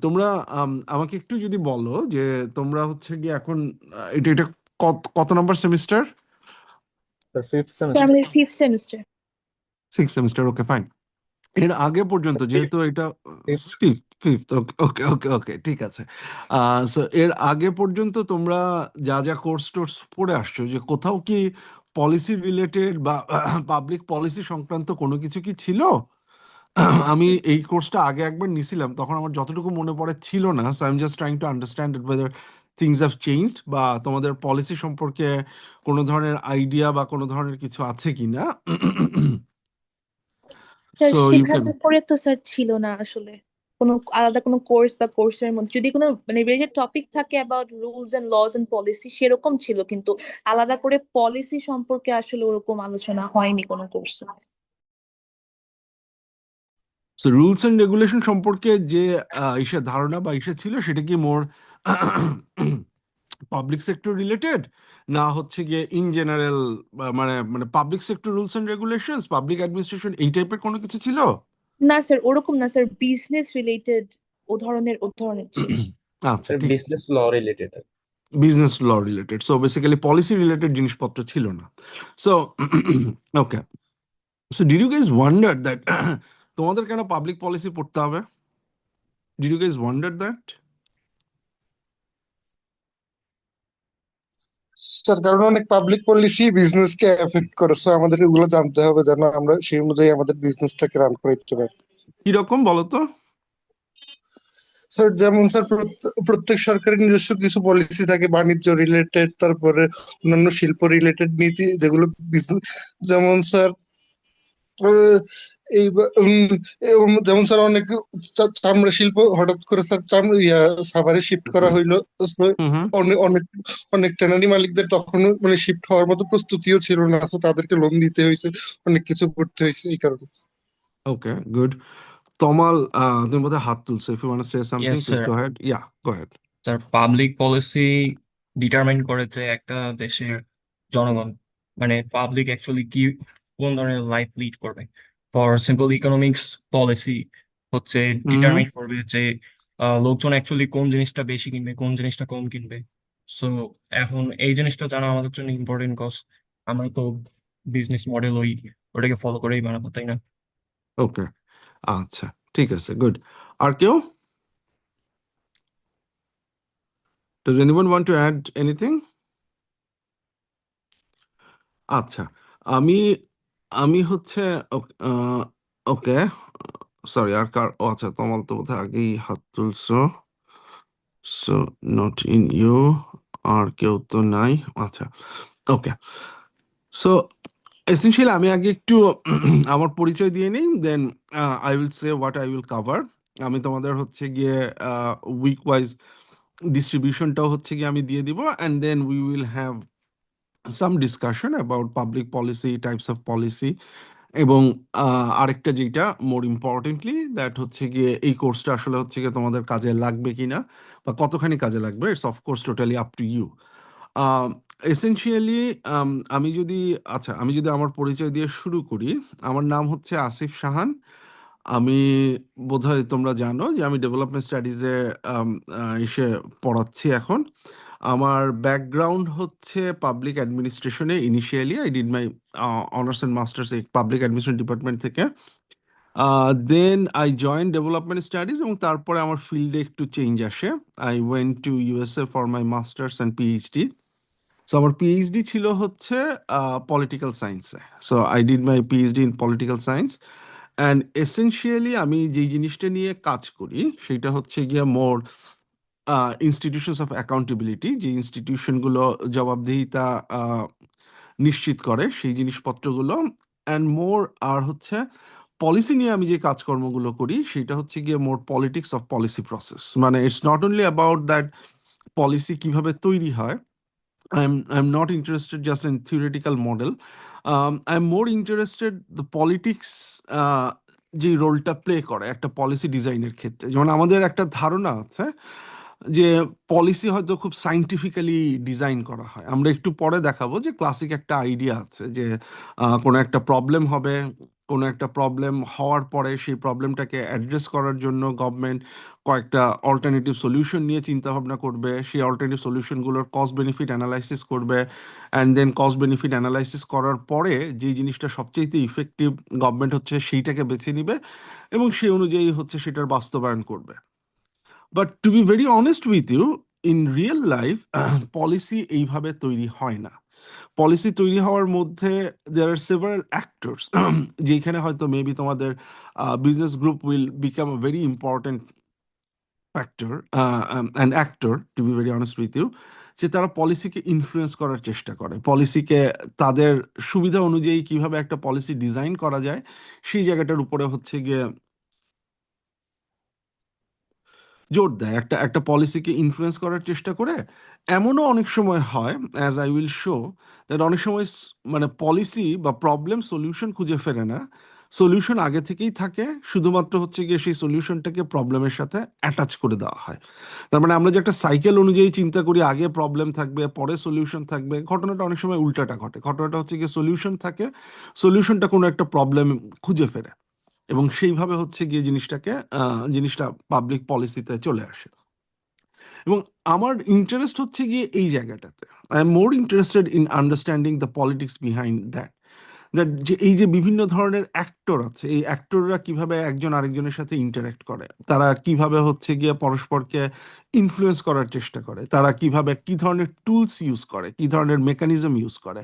তোমরা আমাকে একটু যদি বলো যে তোমরা হচ্ছে গিয়ে এখন এটা এটা কত কত নাম্বার সেমিস্টার? স্যার ফিফথ তো সেমিস্টার। আমাদের fifth semester. Six semester, okay fine. এর আগে পর্যন্ত যেহেতু এটা ফিফথ, ফিফথ, ওকে ওকে ওকে ওকে, ঠিক আছে। সো এর আগে পর্যন্ত তোমরা যা যা কোর্স টোর্স পড়ে আসছো, যে কোথাও কি পলিসি রিলেটেড বা পাবলিক পলিসি সংক্রান্ত কোনো কিছু কি ছিল? আমি এই কোর্সটা আগে একবার নিছিলাম, তখন আমার যতটুকু মনে পড়ে ছিল না। So I am just trying to understand weather things have changed, বা তোমাদের পলিসি সম্পর্কে কোনো ধরনের আইডিয়া বা কোনো ধরনের কিছু আছে কিনা। Sir so you can. সেভাবে করে তো স্যার ছিল না আসলে কোনো আলাদা কোনো কোর্স বা কোর্সের মধ্যে যদি কোনো মানে রিলেটেড টপিক থাকে about rules and laws and policy সেরকম ছিল, কিন্তু আলাদা করে পলিসি সম্পর্কে আসলে ওরকম আলোচনা হয়নি কোনো কোর্সে। সো রুলস এন্ড রেগুলেশন সম্পর্কে যে ইসের ধারণা বা ইসে ছিল, সেটা কি মোর পাবলিক সেক্টর রিলেটেড, না হচ্ছে গিয়ে ইন জেনারেল, মানে মানে public sector rules and regulations, public administration, এই টাইপের কোনো কিছু ছিল? না স্যার ওরকম না স্যার, বিজনেস রিলেটেড ও ধরনের ছিল। আচ্ছা, স্যার ঠিক আছে। Business law related. Business law related, so basically policy related জিনিসপত্র ছিল না। So okay, so did you guys wonder that তোমাদের কেন পাবলিক পলিসি পড়তে হবে? Did you guys wonder that? Sir কারণ অনেক পাবলিক পলিসি বিজনেস কে এফেক্ট করে, সো আমাদের এগুলো জানতে হবে যেন আমরা সেই অনুযায়ী আমাদের বিজনেসটাকে রান করতে পারি। কিরকম বলো তো? স্যার যেমন স্যার প্রত্যেক সরকারের নিজস্ব কিছু পলিসি থাকে বাণিজ্য রিলেটেড, তারপরে অন্যান্য শিল্প রিলেটেড নীতি যেগুলো বিজনেস, যেমন স্যার আহ, এই যেমন স্যার অনেক চামড়া শিল্প হঠাৎ করে স্যার সাভারে শিফট করা হইলো। So, হুম হুম। অনেক অনেক অনেক ট্যানারি মালিকদের তখনও মানে শিফট হওয়ার মতো প্রস্তুতিও ছিল না, তো তাদেরকে লোন দিতে হয়েছে, অনেক কিছু করতে হয়েছে এই কারণে। ওকে, গুড। তমাল, তুমি বোধহয় হাত তুলছো। If you want to say something, yes please sir. Go ahead. Yeah, go ahead. Sir public policy determine করে যে একটা দেশের জনগণ মানে পাবলিক অ্যাকচুয়ালি কি কোন ধরনের লাইফ লিড করবে। ফর সিম্পল ইকোনমিক্স পলিসি হচ্ছে হুম। ডিটারমাইন করবে যে লোকজন অ্যাকচুয়ালি কোন জিনিসটা বেশি কিনবে কোন জিনিসটা কম কিনবে। সো এখন এই জিনিসটা জানা আমাদের জন্য ইম্পর্টেন্ট কজ আমরা তো বিজনেস মডেল ওটাকে ফলো করেই বানাবো, তাই না? ওকে, আচ্ছা, ঠিক আছে, গুড। আর কেউ? Does anyone want to add anything? আচ্ছা, আমি আমি হচ্ছে ওকে, সরি, আর কার, ও আচ্ছা, তমাল তো বোধহয় আগেই হাত তুলছো। So not in you. আর কেউ তো নাই। আচ্ছা, ওকে। সো এসেনশিয়ালি আমি আগে একটু আমার পরিচয় দিয়ে নিই, then I will say what I will cover. আমি তোমাদের হচ্ছে গিয়ে উইক ওয়াইজ ডিস্ট্রিবিউশনটাও হচ্ছে গিয়ে আমি দিয়ে দিব, and then we will have some discussion about public policy, types of policy, এবং আরেকটা যেটা মোর ইম্পর্টেন্টলি দ্যাট হচ্ছে গিয়ে এই কোর্সটা আসলে হচ্ছে গিয়ে তোমাদের কাজে লাগবে কিনা বা কতখানি কাজে লাগবে, it's of course totally up to you. Essentially আমি যদি, আচ্ছা, আমি যদি আমার পরিচয় দিয়ে শুরু করি। আমার নাম হচ্ছে আসিফ সাহান। আমি, বোধহয় তোমরা জানো যে আমি ডেভেলপমেন্ট স্টাডিজে এসে পড়াচ্ছি এখন। আমার ব্যাকগ্রাউন্ড হচ্ছে পাবলিক অ্যাডমিনিস্ট্রেশনে। Initially I did my honours and masters এই পাবলিক অ্যাডমিনিস্ট্রেশন ডিপার্টমেন্ট থেকে। Then I join development studies, এবং তারপরে আমার ফিল্ডে একটু চেঞ্জ আসে। I went to USA for my masters and PhD. So আমার পিএইচডি ছিল হচ্ছে পলিটিক্যাল সায়েন্সে। So I did my PhD in political science. And essentially আমি যেই জিনিসটা নিয়ে কাজ করি সেটা হচ্ছে গিয়ে মোর ইনস্টিটিউশনস অফ অ্যাকাউন্টেবিলিটি, যে ইনস্টিটিউশনগুলো জবাবদিহিতা নিশ্চিত করে সেই জিনিসপত্রগুলো, অ্যান্ড মোর, আর হচ্ছে পলিসি নিয়ে আমি যে কাজকর্মগুলো করি সেটা হচ্ছে গিয়ে মোর পলিটিক্স অফ পলিসি প্রসেস। মানে it's not only about that policy কিভাবে তৈরি হয়। I'm not interested just in theoretical model. I'm more interested the politics, যে রোলটা প্লে করে একটা পলিসি ডিজাইনের ক্ষেত্রে। যেমন আমাদের একটা ধারণা আছে যে পলিসি হয়তো খুব সাইন্টিফিক্যালি ডিজাইন করা হয়। আমরা একটু পরে দেখাবো যে ক্লাসিক একটা আইডিয়া আছে যে কোনো একটা প্রবলেম হবে, কোনো একটা প্রবলেম হওয়ার পরে সেই প্রবলেমটাকে অ্যাড্রেস করার জন্য গভর্নমেন্ট কয়েকটা অল্টারনেটিভ সলিউশন নিয়ে চিন্তা ভাবনা করবে, সেই অল্টারনেটিভ সলিউশনগুলোর কস্ট বেনিফিট অ্যানালাইসিস করবে, and then cost benefit analysis করার পরে যেই জিনিসটা সবচেয়ে ইফেক্টিভ গভর্নমেন্ট হচ্ছে সেইটাকে বেছে নিবে এবং সেই অনুযায়ী হচ্ছে সেটার বাস্তবায়ন করবে। But to be very honest with you, in real life policy এইভাবে তৈরি হয় না। পলিসি তৈরি হওয়ার মধ্যে দেয়ার আর সেভারাল অ্যাক্টরস, যেখানে হয়তো মেবি তোমাদের business group will become a very important factor and actor, to be very honest with you, যে তারা পলিসিকে ইনফ্লুয়েন্স করার চেষ্টা করে, পলিসিকে তাদের সুবিধা অনুযায়ী কিভাবে একটা পলিসি ডিজাইন করা যায় সেই জায়গাটার উপরে হচ্ছে গিয়ে জোর দেয়, একটা একটা পলিসিকে ইনফ্লুয়েন্স করার চেষ্টা করে। এমনও অনেক সময় হয়, as I will show, that অনেক সময় মানে পলিসি বা প্রবলেম সলিউশন খুঁজে ফেরে না, সলিউশন আগে থেকেই থাকে, শুধুমাত্র হচ্ছে গিয়ে সেই সলিউশনটাকে প্রবলেমের সাথে অ্যাটাচ করে দেওয়া হয়। তার মানে আমরা যে একটা সাইকেল অনুযায়ী চিন্তা করি, আগে প্রবলেম থাকবে পরে সলিউশন থাকবে, ঘটনাটা অনেক সময় উল্টাটা ঘটে। ঘটনাটা হচ্ছে গিয়ে সলিউশন থাকে, সলিউশনটা কোনো একটা প্রবলেম খুঁজে ফেরে এবং সেইভাবে হচ্ছে গিয়ে জিনিসটা পাবলিক পলিসিতে চলে আসে। এবং আমার ইন্টারেস্ট হচ্ছে গিয়ে এই জায়গাটাতে, I am more interested in understanding the politics behind that, that যে এই যে বিভিন্ন ধরনের অ্যাক্টর আছে, এই অ্যাক্টররা কিভাবে একজন আরেকজনের সাথে ইন্টারাক্ট করে, তারা কিভাবে হচ্ছে গিয়ে পরস্পরকে ইনফ্লুয়েন্স করার চেষ্টা করে, তারা কিভাবে কি ধরনের টুলস ইউজ করে, কি ধরনের মেকানিজম ইউজ করে।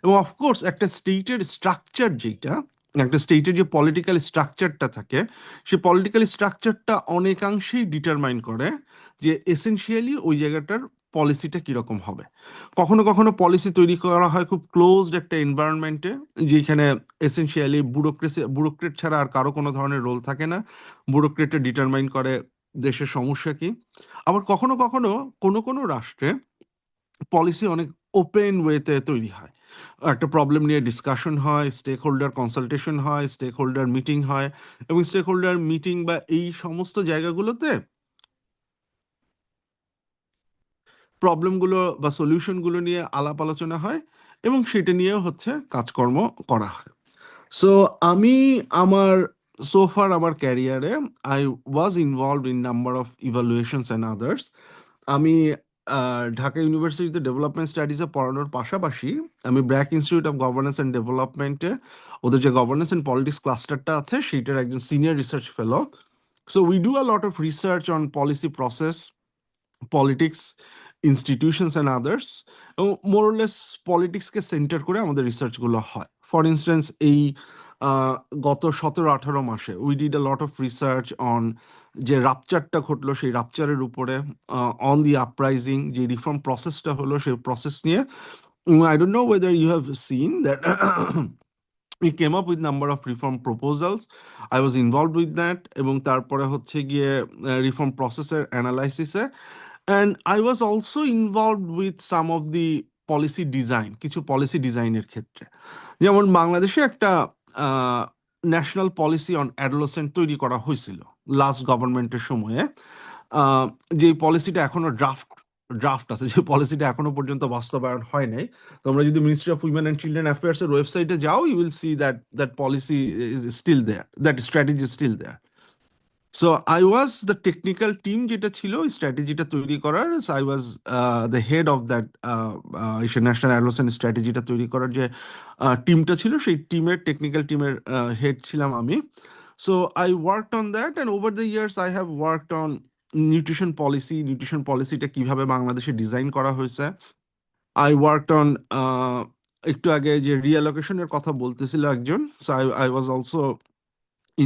এবং অফকোর্স একটা স্টেটের স্ট্রাকচার, যেটা একটা স্টেটের যে পলিটিক্যাল স্ট্রাকচারটা থাকে, সে পলিটিক্যাল স্ট্রাকচারটা অনেকাংশেই ডিটারমাইন করে যে এসেনশিয়ালি ওই জায়গাটার পলিসিটা কিরকম হবে। কখনো কখনো পলিসি তৈরি করা হয় খুব ক্লোজড একটা এনভায়রনমেন্টে, যেখানে এসেনশিয়ালি ব্যুরোক্রেট ছাড়া আর কারো কোনো ধরনের রোল থাকে না, ব্যুরোক্রেটে ডিটারমাইন করে দেশের সমস্যা কি। আবার কখনো কখনো কোনো কোনো রাষ্ট্রে পলিসি অনেক ওপেন ওয়েতে তৈরি হয়, একটা প্রবলেম নিয়ে ডিসকাশন হয়, স্টেক হোল্ডার কনসালটেশন হয়, স্টেক হোল্ডার মিটিং হয়, এবং স্টেক হোল্ডার মিটিং বা এই সমস্ত জায়গাগুলোতে প্রবলেমগুলো বা সলিউশনগুলো নিয়ে আলাপ আলোচনা হয় এবং সেটা নিয়েও হচ্ছে কাজকর্ম করা হয়। সো আমি আমার সোফার আমার ক্যারিয়ারে I was involved in number of evaluations and others. আমি ঢাকা ইউনিভার্সিটিতে ডেভেলপমেন্ট স্টাডিজে পড়ানোর পাশাপাশি আমি BRAC Institute of Governance and ডেভেলপমেন্টে ওদের যে গভর্নেন্স অ্যান্ড পলিটিক্স ক্লাস্টারটা আছে সেইটার একজন senior research fellow. So we do a lot of research on policy process, politics, institutions and others, এবং মোরলেস পলিটিক্সকে সেন্টার করে আমাদের রিসার্চগুলো হয়। ফর ইনস্ট্যান্স এই গত 17-18 মাসে we did a lot of research on যে রাপচারটা ঘটলো সেই রাপচারের উপরে, অন দি আপরাইজিং যে রিফর্ম প্রসেসটা হলো সেই প্রসেস নিয়ে। I don't know whether you have seen that we came up with number of reform proposals. I was involved with that এবং তারপরে হচ্ছে গিয়ে রিফর্ম প্রসেসের অ্যানালাইসিসে, and I was also involved with some of the policy design, কিছু policy ডিজাইনের ক্ষেত্রে। যেমন বাংলাদেশে একটা ন্যাশনাল পলিসি অন অ্যাডোলেসেন্ট তৈরি করা হয়েছিল লাস্ট গভর্নমেন্টের সময়ে, যে পলিসিটা এখনো ড্রাফট আছে, যে পলিসিটা এখনো পর্যন্ত বাস্তবায়ন হয় নাই। তোমরা যদি Ministry of Women and Children Affairs এর ওয়েবসাইটে যাও, you will see that that policy is still there, that strategy is still there. So I was the technical team যেটা ছিল ওই স্ট্র্যাটেজিটা তৈরি করার। I was the head of that national adolescent স্ট্র্যাটেজিটা তৈরি করার যে টিমটা ছিল, সেই টেকনিক্যাল টিমের হেড ছিলাম আমি। So I worked on that, and over the years I have worked on nutrition পলিসিটা কিভাবে বাংলাদেশে ডিজাইন করা হয়েছে। আই ওয়ার্কড অন একটু আগে যে রিঅ্যালোকেশনের কথা বলতেছিল একজন, so I was also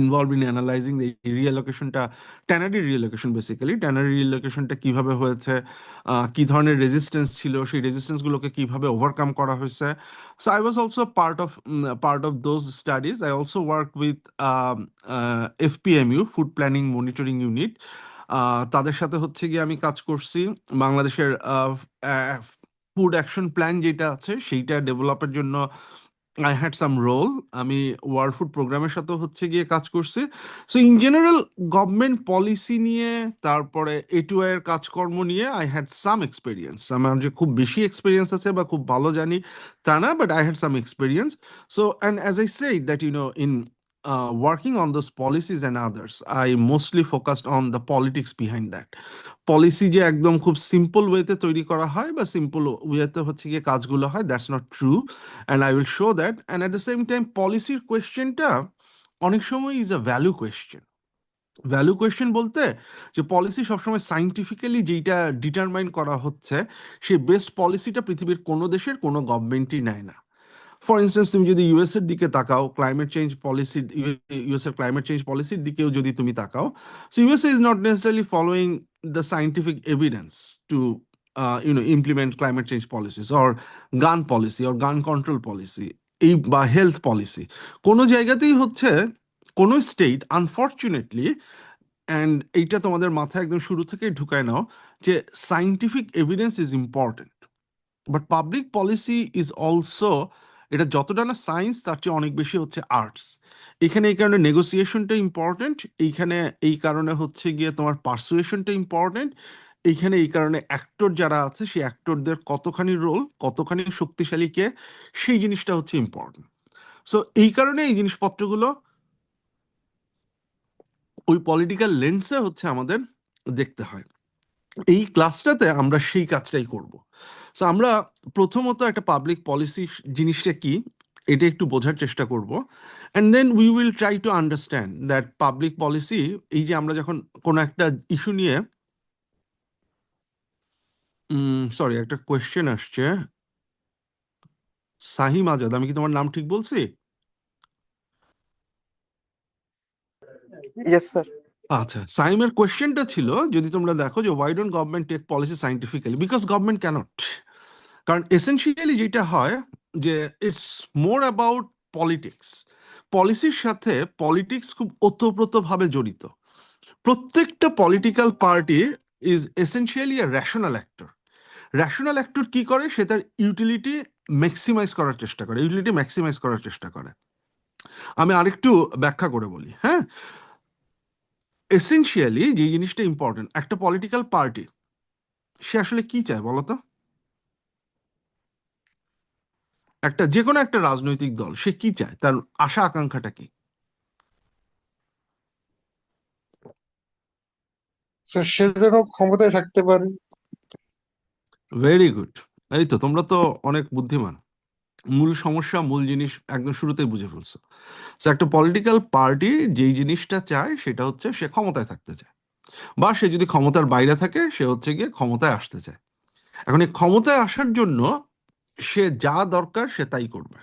involve in analysing এই রিঅ্যালোকেশনটা, ট্যানারি রিঅ্যালোকেশন, বেসিক্যালি ট্যানারি রিঅ্যালোকেশনটা কিভাবে হয়েছে, কি ধরনের রেজিস্ট্যান্স ছিল, সেই রেজিস্ট্যান্সগুলোকে কিভাবে ওভারকাম করা হয়েছে। So I was also part of those studies. I also work with FPMU, food planning monitoring unit, তাদের সাথে হচ্ছে গিয়ে আমি কাজ করছি বাংলাদেশের ফুড অ্যাকশন প্ল্যান যেটা আছে সেইটা ডেভেলপের জন্য। I had some role. আমি ওয়ার্ল্ড ফুড প্রোগ্রামের সাথে হচ্ছে গিয়ে কাজ করছি। So in general government policy নিয়ে, তারপরে এটুআই এর কাজকর্ম নিয়ে আই হ্যাড সাম এক্সপিরিয়েন্স। আমার যে খুব বেশি এক্সপিরিয়েন্স আছে বা খুব ভালো জানি তা না, but I had some experience. So and as I said that in working on those policies and others, I mostly focused on the politics behind that. Policy যে একদম খুব সিম্পল ওয়েতে তৈরি করা হয় বা সিম্পল ওয়েতে হচ্ছে গিয়ে কাজগুলো হয়, that's not true, and I will show that. And at the same time পলিসির কোয়েশ্চেনটা অনেক সময় is a value question. Value question বলতে যে পলিসি সবসময় সাইন্টিফিক্যালি যেইটা ডিটারমাইন করা হচ্ছে, সেই বেস্ট পলিসিটা পৃথিবীর কোনো দেশের কোনো গভর্নমেন্টই নেয় না। ফর ইনস্টেন্স, তুমি যদি ইউএস এর দিকে তাকাও, ক্লাইমেট চেঞ্জ পলিসি, ইউএস এর ক্লাইমেট চেঞ্জ পলিসির দিকেও যদি তুমি তাকাও, so USA is not necessarily following the scientific evidence to implement climate change policies or গান পলিসি অর গান কন্ট্রোল পলিসি, এই বা হেলথ পলিসি। কোনো জায়গাতেই হচ্ছে কোনো স্টেট আনফর্চুনেটলি, অ্যান্ড এইটা তোমাদের মাথায় একদম শুরু থেকেই ঢুকায় নাও, যে scientific evidence is important, but public policy is also, এটা যতটা না সায়েন্স তার চেয়ে অনেক বেশি হচ্ছে আর্টস। এখানে এই কারণে নেগোসিয়েশনটা ইম্পর্টেন্ট, এইখানে এই কারণে হচ্ছে গিয়ে তোমার পার্সুয়েশনটা ইম্পর্টেন্ট, এইখানে এই কারণে অ্যাক্টর যারা আছে সেই অ্যাক্টরদের কতখানি রোল, কতখানি শক্তিশালী কে, সেই জিনিসটা হচ্ছে ইম্পর্টেন্ট। সো এই কারণে এই জিনিসপত্রগুলো ওই পলিটিক্যাল লেন্সে হচ্ছে আমাদের দেখতে হয়। এই ক্লাসটাতে আমরা সেই কাজটাই করব। সো আমরা প্রথমত একটা পাবলিক পলিসি জিনিসটা কি এটা একটু বোঝার চেষ্টা করব, and then we will try to understand that public policy, এই যে আমরা যখন কোনো একটা ইস্যু নিয়ে, সরি একটা কোয়েশ্চেন আসছে, সাহিম আজাদ, আমি কি তোমার নাম ঠিক বলছি? Yes, sir. আচ্ছা, সাইমের কোয়েশ্চেনটা ছিল, যদি তোমরা দেখো যে why don't government take policy scientifically, because government can't. কারণ এসেনশিয়ালি যেটা হয় যে ইটস মোর অ্যাবাউট পলিটিক্স। পলিসির সাথে পলিটিক্স খুব ওতপ্রোতভাবে জড়িত। প্রত্যেকটা political party is essentially A rational actor. Rational actor কি করে, সে তার ইউটিলিটি ম্যাক্সিমাইজ করার চেষ্টা করে, ইউটিলিটি ম্যাক্সিমাইজ করার চেষ্টা করে। আমি আরেকটু ব্যাখ্যা করে বলি, হ্যাঁ। এসেনশিয়ালি যে জিনিসটা ইম্পর্টেন্ট, একটা পলিটিক্যাল পার্টি সে আসলে কি চায় বলতো? একটা যে কোনো একটা রাজনৈতিক দল সে কি চায়, তার আশা আকাঙ্ক্ষাটা কি? স্যার সে যেন ক্ষমতায় থাকতে পারে। Very good. এই তো, তোমরা তো অনেক বুদ্ধিমান, মূল সমস্যা মূল জিনিস একদম শুরুতেই বুঝে ফেলছো। So, একটা পলিটিক্যাল পার্টি যেই জিনিসটা চায় সেটা হচ্ছে সে ক্ষমতায় থাকতে চায়, বা সে যদি ক্ষমতার বাইরে থাকে সে হচ্ছে গিয়ে ক্ষমতায় আসতে চায়। এখন এই ক্ষমতায় আসার জন্য সে যা দরকার সে তাই করবে।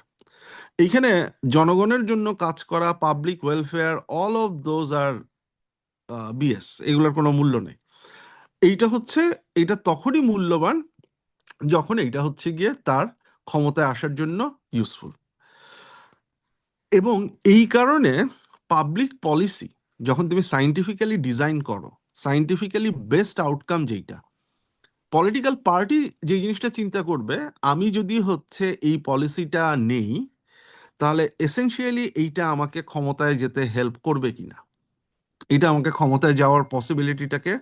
এইখানে জনগণের জন্য কাজ করা, public welfare, all of those are BS, এগুলোর কোনো মূল্য নেই। এইটা তখনই মূল্যবান যখন এইটা হচ্ছে গিয়ে তার ক্ষমতায় আসার জন্য ইউজফুল। এবং এই কারণে পাবলিক পলিসি যখন তুমি সাইন্টিফিক্যালি ডিজাইন করো, সাইন্টিফিক্যালি বেস্ট আউটকাম যেইটা, পলিটিক্যাল পার্টি যে জিনিসটা চিন্তা করবে, আমি যদি হচ্ছে এই পলিসিটা নেই তাহলে এসেনশিয়ালি এইটা আমাকে ক্ষমতায় যেতে হেল্প করবে কিনা, এটা আমাকে ক্ষমতায় যাওয়ার পসিবিলিটিটাকে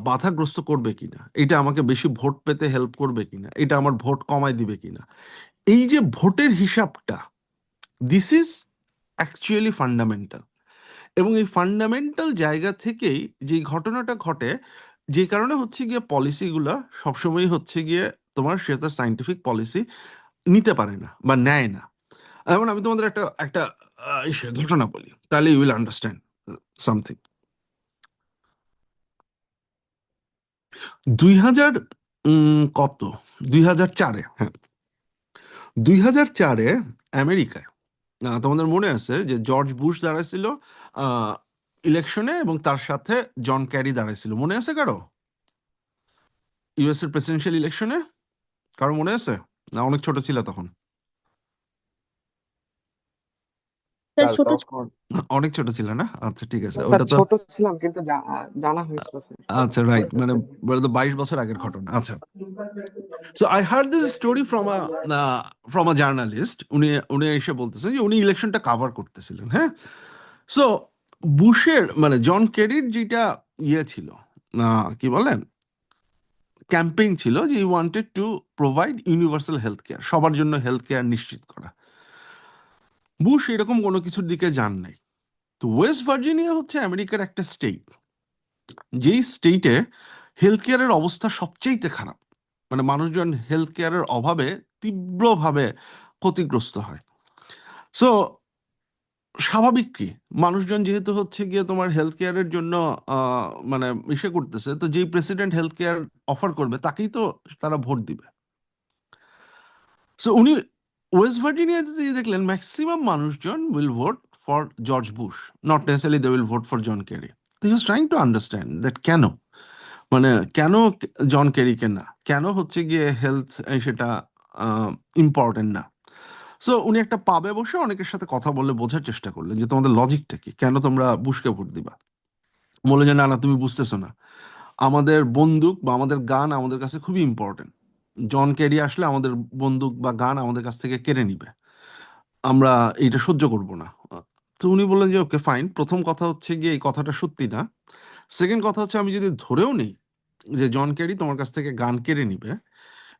বাধাগ্রস্ত করবে কিনা, এটা আমাকে বেশি ভোট পেতে হেল্প করবে কিনা, এটা আমার ভোট কমায় দিবে কিনা। এই যে ভোটের হিসাবটা, দিস ইজ অ্যাকচুয়ালি ফান্ডামেন্টাল। এবং এই ফান্ডামেন্টাল জায়গা থেকেই যে ঘটনাটা ঘটে, যে কারণে হচ্ছে গিয়ে পলিসিগুলা সবসময় হচ্ছে গিয়ে তোমার সে তার সাইন্টিফিক পলিসি নিতে পারে না বা নেয় না। এখন আমি তোমাদের একটা একটা ঘটনা বলি, তাহলে ইউ উইল আন্ডারস্ট্যান্ড সামথিং। 2000 কত 2004-এ, হ্যাঁ 2004-এ আমেরিকায়, তোমাদের মনে আছে যে জর্জ বুশ দাঁড়াইছিল ইলেকশনে এবং তার সাথে জন ক্যারি দাঁড়াইছিল, মনে আছে কারো? ইউএস এর প্রেসিডেন্সিয়াল ইলেকশনে কারো মনে আছে? না অনেক ছোট ছিল তখন? স্যার স্যার ছোট তখন অনেক ছোট ছিল না? আচ্ছা ঠিক আছে, স্যার ওটা তো ছোট ছিলাম কিন্তু জানা হয়েছিল স্যার। আচ্ছা রাইট, মানে 22 বছর আগের ঘটনা। আচ্ছা, So I heard this story from a journalist. উনি এসে বলতেছেন যে উনি ইলেকশনটা কভার করতেছিলেন, হ্যাঁ। সো বুশের মানে জন কেরির যেটা ইয়ে ছিল, কি বলেন, ক্যাম্পেইন ছিল যে he wanted to provide universal health care, সবার জন্য হেলথ কেয়ার নিশ্চিত করা। বুশ এরকম কোনো কিছুর দিকে যান নাই। তো ওয়েস্ট ভার্জিনিয়া হচ্ছে আমেরিকার একটা স্টেট, যেই স্টেটে হেলথ কেয়ারের অবস্থা সবচেয়ে খারাপ, মানে মানুষজন হেলথ কেয়ারের অভাবে তীব্রভাবে ক্ষতিগ্রস্ত হয়। সো স্বাভাবিক কি, মানুষজন যেহেতু হচ্ছে গিয়ে তোমার হেলথ কেয়ারের জন্য মানে ইসে করতেছে, তো যেই প্রেসিডেন্ট হেলথ কেয়ার অফার করবে তাকেই তো তারা ভোট দিবে। সো উনি ওয়েস্ট ভার্জিনিয়াতে যে দেখলেন ম্যাক্সিমাম মানুষজন will vote for George Bush, not necessarily they will vote for John Kerry. He was trying to understand that কেন, মানে কেন জন কেরিকে না, কেন হচ্ছে গিয়ে হেলথ সেটা ইম্পর্টেন্ট না। সো উনি একটা পাবে বসে অনেকের সাথে কথা বলে বোঝার চেষ্টা করলেন যে তোমাদের লজিকটা কি, কেন তোমরা বুশকে ভোট দিবা। বলে যে না না, তুমি বুঝতেছো না, আমাদের বন্দুক বা আমাদের গান আমাদের কাছে খুবই ইম্পর্টেন্ট। জন কেরি আসলে আমাদের বন্দুক বা গান আমাদের কাছ থেকে কেড়ে নিবে, আমরা এইটা সহ্য করব না। তো উনি বললেন যে ওকে ফাইন, প্রথম কথা হচ্ছে গিয়ে এই কথাটা সত্যি না। সেকেন্ড কথা হচ্ছে আমি যদি ধরেও নেই যে জন কেরি তোমার কাছ থেকে গান কেড়ে নিবে,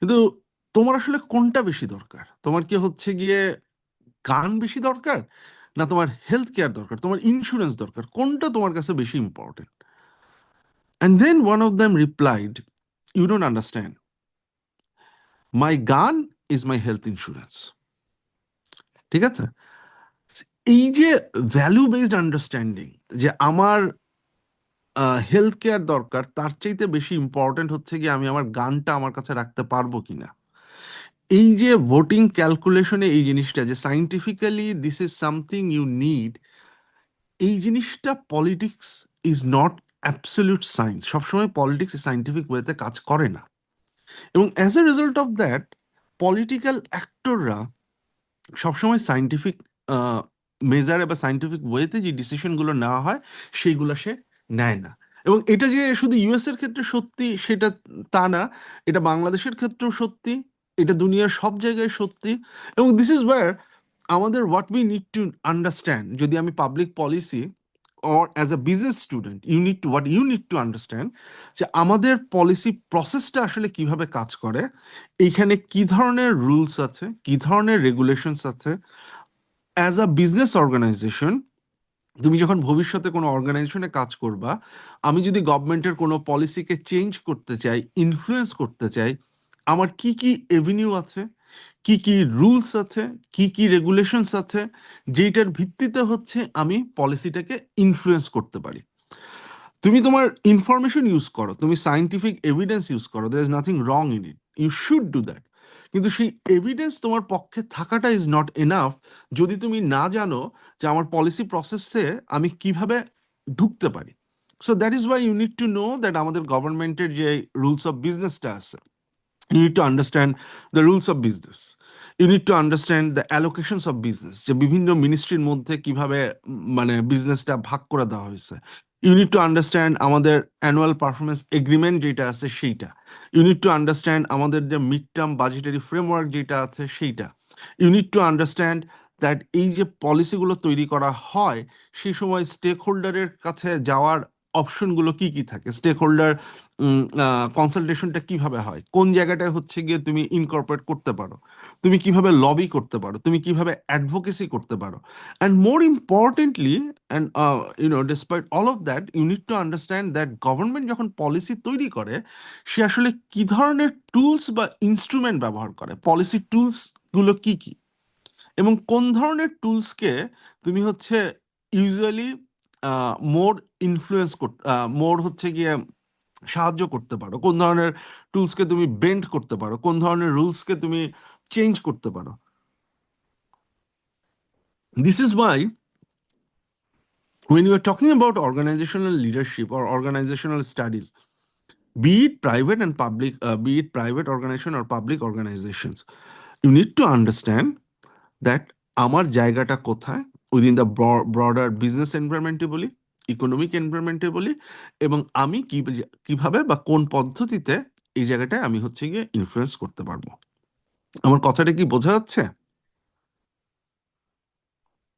কিন্তু তোমার আসলে কোনটা বেশি দরকার? তোমার কি হচ্ছে গিয়ে গান বেশি দরকার, না তোমার হেলথ কেয়ার দরকার, তোমার ইন্স্যুরেন্স দরকার, কোনটা তোমার কাছে বেশি important? And then one of them replied, you don't understand, my gun is my health insurance. ঠিক আছে, এই যে ভ্যালু বেসড আন্ডারস্ট্যান্ডিং, যে আমার হেলথ কেয়ার দরকার, তার চাইতে বেশি ইম্পর্টেন্ট হচ্ছে কি আমি আমার গানটা আমার কাছে রাখতে পারবো কিনা। এই যে ভোটিং ক্যালকুলেশনে এই জিনিসটা যে scientifically this is something you need, এই জিনিসটা politics is not absolute science. সবসময় পলিটিক্স সাইন্টিফিক ওয়েতে কাজ করে না, এবং as a result of that political অ্যাক্টররা সবসময় সাইন্টিফিক মেজারে বা সাইন্টিফিক ওয়েতে যে ডিসিশনগুলো নেওয়া হয় সেইগুলো সে নেয় না। এবং এটা যে শুধু ইউএস এর ক্ষেত্রে সত্যি সেটা তা না, এটা বাংলাদেশের ক্ষেত্রেও সত্যি, এটা দুনিয়ার সব জায়গায় সত্যি। এবং দিস ইজ ওয়্যার আমাদের what we need to understand, যদি আমি public policy or as a business student what you need to understand, যে আমাদের পলিসি প্রসেসটা আসলে কিভাবে কাজ করে, এইখানে কি ধরনের রুলস আছে, কি ধরনের রেগুলেশনস আছে। অ্যাজ আ বিজনেস অর্গানাইজেশন, তুমি যখন ভবিষ্যতে কোনো অর্গানাইজেশনে কাজ করবা, আমি যদি গভর্নমেন্টের কোনো পলিসিকে চেঞ্জ করতে চাই, ইনফ্লুয়েন্স করতে চাই, আমার কি কি এভিনিউ আছে, কি কি রুলস আছে, কি কি রেগুলেশনস আছে, যেটার ভিত্তিতে হচ্ছে আমি পলিসিটাকে ইনফ্লুয়েন্স করতে পারি। তুমি তোমার ইনফরমেশন ইউজ করো, তুমি সায়েন্টিফিক এভিডেন্স ইউজ করো, there is nothing wrong in it, you should do that. কিন্তু সেই এভিডেন্স তোমার পক্ষে থাকাটা ইজ নট এনাফ যদি তুমি না জানো যে আমার পলিসি প্রসেসে আমি কিভাবে ঢুকতে পারি। So that is why you need to know that আমাদের গভর্নমেন্টের যে রুলস অফ বিজনেসটা আছে, you need to understand the rules of business, you need to understand the allocations of business, যে বিভিন্ন মিনিস্ট্রির মধ্যে কিভাবে মানে বিজনেসটা ভাগ করে দেওয়া হয়েছে। ইউ নিড টু আন্ডারস্ট্যান্ড আমাদের অ্যানুয়াল পারফরমেন্স এগ্রিমেন্ট যেটা আছে সেইটা। ইউ নিড টু আন্ডারস্ট্যান্ড আমাদের যে মিড টার্ম বাজেটারি ফ্রেমওয়ার্ক যেটা আছে সেইটা। You need to understand that এই যে পলিসিগুলো তৈরি করা হয় সেই সময় স্টেক হোল্ডারের কাছে যাওয়ার অপশনগুলো কি কি থাকে, স্টেক হোল্ডার কনসালটেশনটা কিভাবে হয়, কোন জায়গাটায় হচ্ছে গিয়ে তুমি ইনকর্পোরেট করতে পারো, তুমি কিভাবে লবি করতে পারো, তুমি কিভাবে অ্যাডভোকেসি করতে পারো। And more importantly, and despite all of that, you need to understand that government যখন পলিসি তৈরি করে সে আসলে কি ধরনের টুলস বা ইনস্ট্রুমেন্ট ব্যবহার করে, পলিসি টুলস গুলো কি কি, এবং কোন ধরনের টুলসকে তুমি হচ্ছে ইউজুয়ালি মোর ইনফ্লুয়েন্স করতে, মোর হচ্ছে গিয়ে সাহায্য করতে পারো, কোন ধরনের টুলসকে তুমি বেন্ড করতে পারো, কোন ধরনের রুলসকে তুমি চেঞ্জ করতে পারো। This is Y when you are talking about organizational leadership or organizational studies, be it private and public, be it private organization or public organizations, you need to understand that আমার জায়গাটা কোথায় within the broader business এনভায়রনমেন্টে বলি, economic এনভায়রনমেন্টে বলি, এবং আমি কিভাবে বা কোন পদ্ধতিতে এই জায়গাটায় আমি হচ্ছে গিয়ে ইনফ্লুয়েন্স করতে পারবো। আমার কথাটা কি বোঝা যাচ্ছে?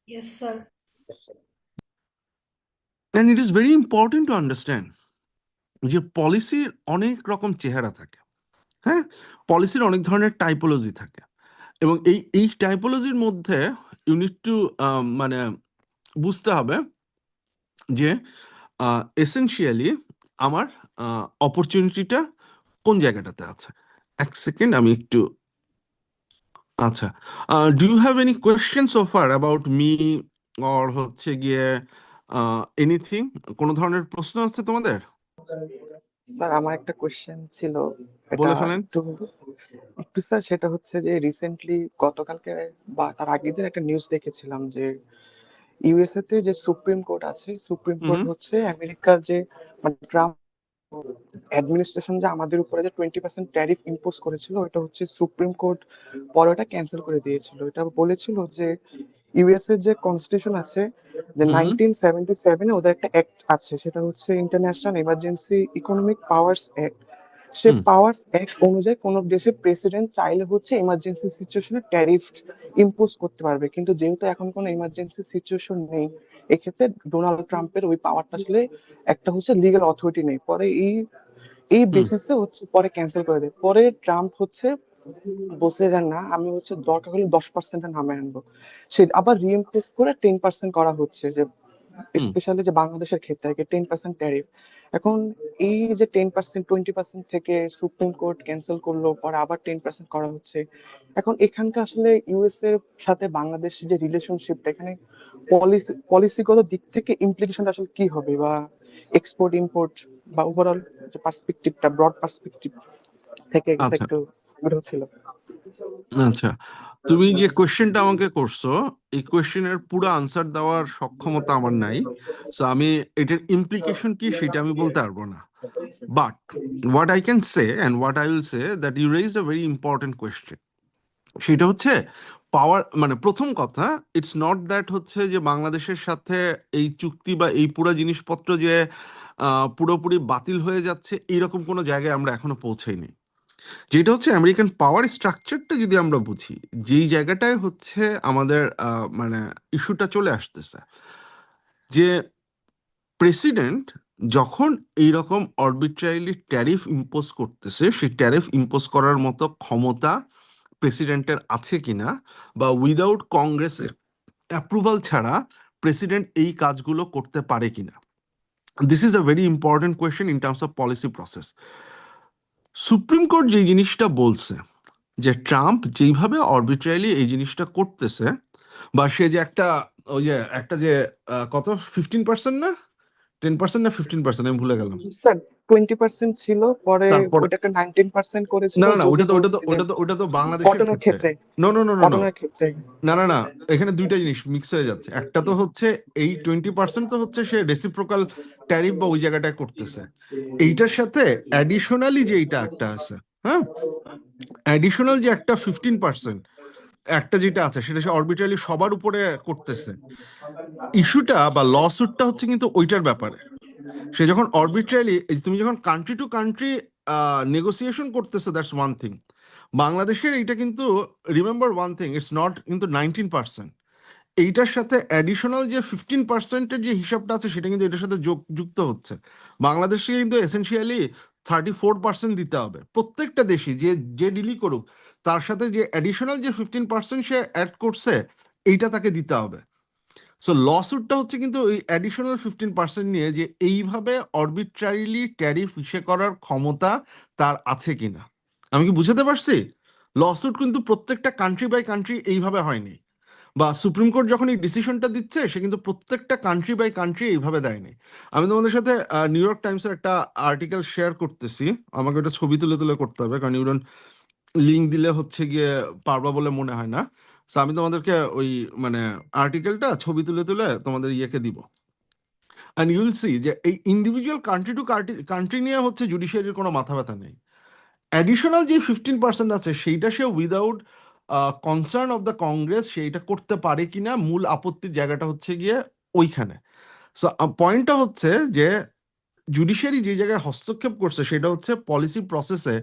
Yes, sir. And it is very important to understand যে পলিসির অনেক রকম চেহারা থাকে। হ্যাঁ, পলিসির অনেক ধরনের টাইপোলজি থাকে, এবং এই টাইপোলজির মধ্যে ইউনিট টু মানে বুঝতে হবে যে এসেনশিয়ালি আমার অপরচুনিটিটা কোন জায়গাটাতে আছে। এক সেকেন্ড, আমি একটু, আচ্ছা, do you have any question so far about me, or হচ্ছে গিয়ে এনিথিং? কোনো ধরনের প্রশ্ন আছে তোমাদের? স্যার আমার একটা কোশ্চেন ছিল, এটা বলে ফেলেন। একটু একটু স্যার, সেটা হচ্ছে যে রিসেন্টলি গতকালকে বা তার আগের দিন একটা নিউজ দেখেছিলাম যে ইউএসএ তে যে সুপ্রিম কোর্ট আছে, সুপ্রিম কোর্ট হুম হচ্ছে আমেরিকার যে মানে ট্রাম্প অ্যাডমিনিস্ট্রেশন যে আমাদের উপরে যে 20% ট্যারিফ ইম্পোজ করেছিল, ওটা হচ্ছে সুপ্রিম কোর্ট পরে ওটা ক্যান্সেল করে দিয়েছিল। এটা বলেছিল যে ইউএসএ যে কনস্টিটিউশন আছে, যে হুম 1977 ওদের একটা অ্যাক্ট আছে, সেটা হচ্ছে International Emergency Economic Powers Act. সে হুম পাওয়ার্স অ্যাক্ট অনুযায়ী কোন দেশের প্রেসিডেন্ট চাইলে হচ্ছে এমার্জেন্সি সিচুয়েশনে ট্যারিফ ইম্পোজ করতে পারবে, কিন্তু যেহেতু এখন কোনো এমার্জেন্সি সিচুয়েশন নেই, এক্ষেত্রে ডোনাল্ড ট্রাম্পের ওই পাওয়ারটা আসলে একটা হচ্ছে লিগ্যাল অথরিটি নেই। পরে এই এই হুম বেসিসে হচ্ছে পরে ক্যান্সেল করে দেয়। পরে ট্রাম্প হচ্ছে বলছে যে না, আমি হচ্ছে দরকার হলে 10% নামায় আনবো। সে আবার রিইম্পোজ করে 10% করা হচ্ছে, যে হুম স্পেশালি যে বাংলাদেশের ক্ষেত্রে আর কি 10% ট্যারিফ। এখন এই যে 10% 20% থেকে সুপ্রিম কোর্ট ক্যান্সেল করলো, পরে আবার 10% করা হচ্ছে। এখন এখানকার আসলে ইউএস এর সাথে বাংলাদেশের যে রিলেশনশিপটা, এখানে পলিসিগত দিক থেকে ইমপ্লিকেশনটা আসলে কি হবে, বা এক্সপোর্ট ইম্পোর্ট বা ওভারঅল যে পার্সপেক্টিভটা, ব্রড পার্সপেক্টিভ থেকে আচ্ছা একটু ওটা ছিল। আচ্ছা, তুমি যে কোয়েশ্চেনটা আমাকে করছো, এই কোয়েশ্চেনের পুরো আনসার দেওয়ার সক্ষমতা আমার নাই। সো আমি এটার ইমপ্লিকেশন কি সেটা আমি বলতে পারবো না। But what I can say and what I will say that you raised a very important question. সেটা হচ্ছে পাওয়ার, মানে প্রথম কথা, ইটস নট দ্যাট হচ্ছে যে বাংলাদেশের সাথে এই চুক্তি বা এই পুরো জিনিসপত্র যে পুরোপুরি বাতিল হয়ে যাচ্ছে, এইরকম কোনো জায়গায় আমরা এখনো পৌঁছাইনি। যেটা হচ্ছে আমেরিকান পাওয়ার স্ট্রাকচারটা যদি আমরা বুঝি, যেই জায়গাটায় হচ্ছে আমাদের মানে ইস্যুটা চলে আসতেছে, যে প্রেসিডেন্ট যখন এইরকম অরবিট্রারিলি ট্যারিফ ইম্পোজ করতেছে, সেই ট্যারিফ ইম্পোজ করার মতো ক্ষমতা প্রেসিডেন্টের আছে কিনা, বা উইদাউট কংগ্রেসের অ্যাপ্রুভাল ছাড়া প্রেসিডেন্ট এই কাজগুলো করতে পারে কিনা। This is a very important question in terms of policy process. Supreme court যে জিনিসটা বলছে, যে ট্রাম্প যেইভাবে অরবিট্রারিলি এই জিনিসটা করতেছে, বা সে যে একটা, ওই যে একটা যে কত 15% না 10% না 15%, আমি ভুলে গেলাম। স্যার 20% ছিল, পরে তারপর ওটাকে 19% করেছিল, না না না, যদি ওটা তো ওটা বলছে তো যে ওটা তো ওটা তো বাংলাদেশের কটনের ক্ষেত্রে। ক্ষেত্রে, no no no no no, কটনের ক্ষেত্রে না না না, এখানে দুইটা জিনিস মিক্স হয়ে যাচ্ছে। একটা তো হচ্ছে এই 20% তো হচ্ছে সে রেসিপ্রোকাল ট্যারিফ বা ওই জায়গাটায় করতেছে, এইটার সাথে অ্যাডিশনালি যে এইটা একটা আছে, হ্যাঁ, অ্যাডিশনাল যে একটা 15% একটা যেটা আছে, সেটা সে অরবিটারলি সবার উপরে করতেছে। ইস্যুটা বা লসুটটা হচ্ছে কিন্তু ওইটার ব্যাপারে। সে যখন অরবিট্রারিলি, তুমি যখন কান্ট্রি টু কান্ট্রি নেগোসিয়েশন করতেছে, দ্যাটস ওয়ান থিং। বাংলাদেশের এইটা কিন্তু, remember one thing, it's not কিন্তু 19%। এইটার সাথে অ্যাডিশনাল যে 15%-এর যে হিসাবটা আছে, সেটা কিন্তু এটার সাথে যুক্ত হচ্ছে। বাংলাদেশকে কিন্তু এসেনশিয়ালি 34% দিতে হবে প্রত্যেকটা দেশই, যে যে ডিলই করুক, তার সাথে যে অ্যাডিশনাল যে 15% সে অ্যাড করছে, এইটা তাকে দিতে হবে। সো লসুটটা হচ্ছে কিন্তু ওই অ্যাডিশনাল 15% নিয়ে, যে এইভাবে অরবিট্রারিলি ট্যারিফ ইসে করার ক্ষমতা তার আছে কিনা। আমি কি বুঝাতে পারছি? লসুট কিন্তু প্রত্যেকটা কান্ট্রি বাই কান্ট্রি এইভাবে হয়নি, বা সুপ্রিম কোর্ট যখন এই ডিসিশনটা দিচ্ছে, সে কিন্তু প্রত্যেকটা কান্ট্রি বাই কান্ট্রি এইভাবে দেয়নি। আমি তোমাদের সাথে নিউ ইয়র্ক টাইমসের একটা আর্টিকেল শেয়ার করতেছি, আমাকে ওটা ছবি তুলে তুলে করতে হবে, কারণ ইউরন লিঙ্ক দিলে হচ্ছে গিয়ে পারবা বলে মনে হয় না। তো আমি তোমাদেরকে ওই মানে আর্টিকেলটা ছবি তুলে তুলে তোমাদের ইয়েকে দিব, অ্যান্ড ইউল সি যে এই ইন্ডিভিজুয়াল কান্ট্রি টু কান্ট্রি নিয়ে হচ্ছে জুডিশিয়ারির কোনো মাথা ব্যথা নেই। অ্যাডিশনাল যে 15% আছে, সেইটা সে without concern of the Congress সেইটা করতে পারে কিনা, মূল আপত্তির জায়গাটা হচ্ছে গিয়ে ওইখানে। সো পয়েন্টটা হচ্ছে যে জুডিশিয়ারি যে জায়গায় হস্তক্ষেপ করছে সেটা হচ্ছে পলিসি প্রসেসে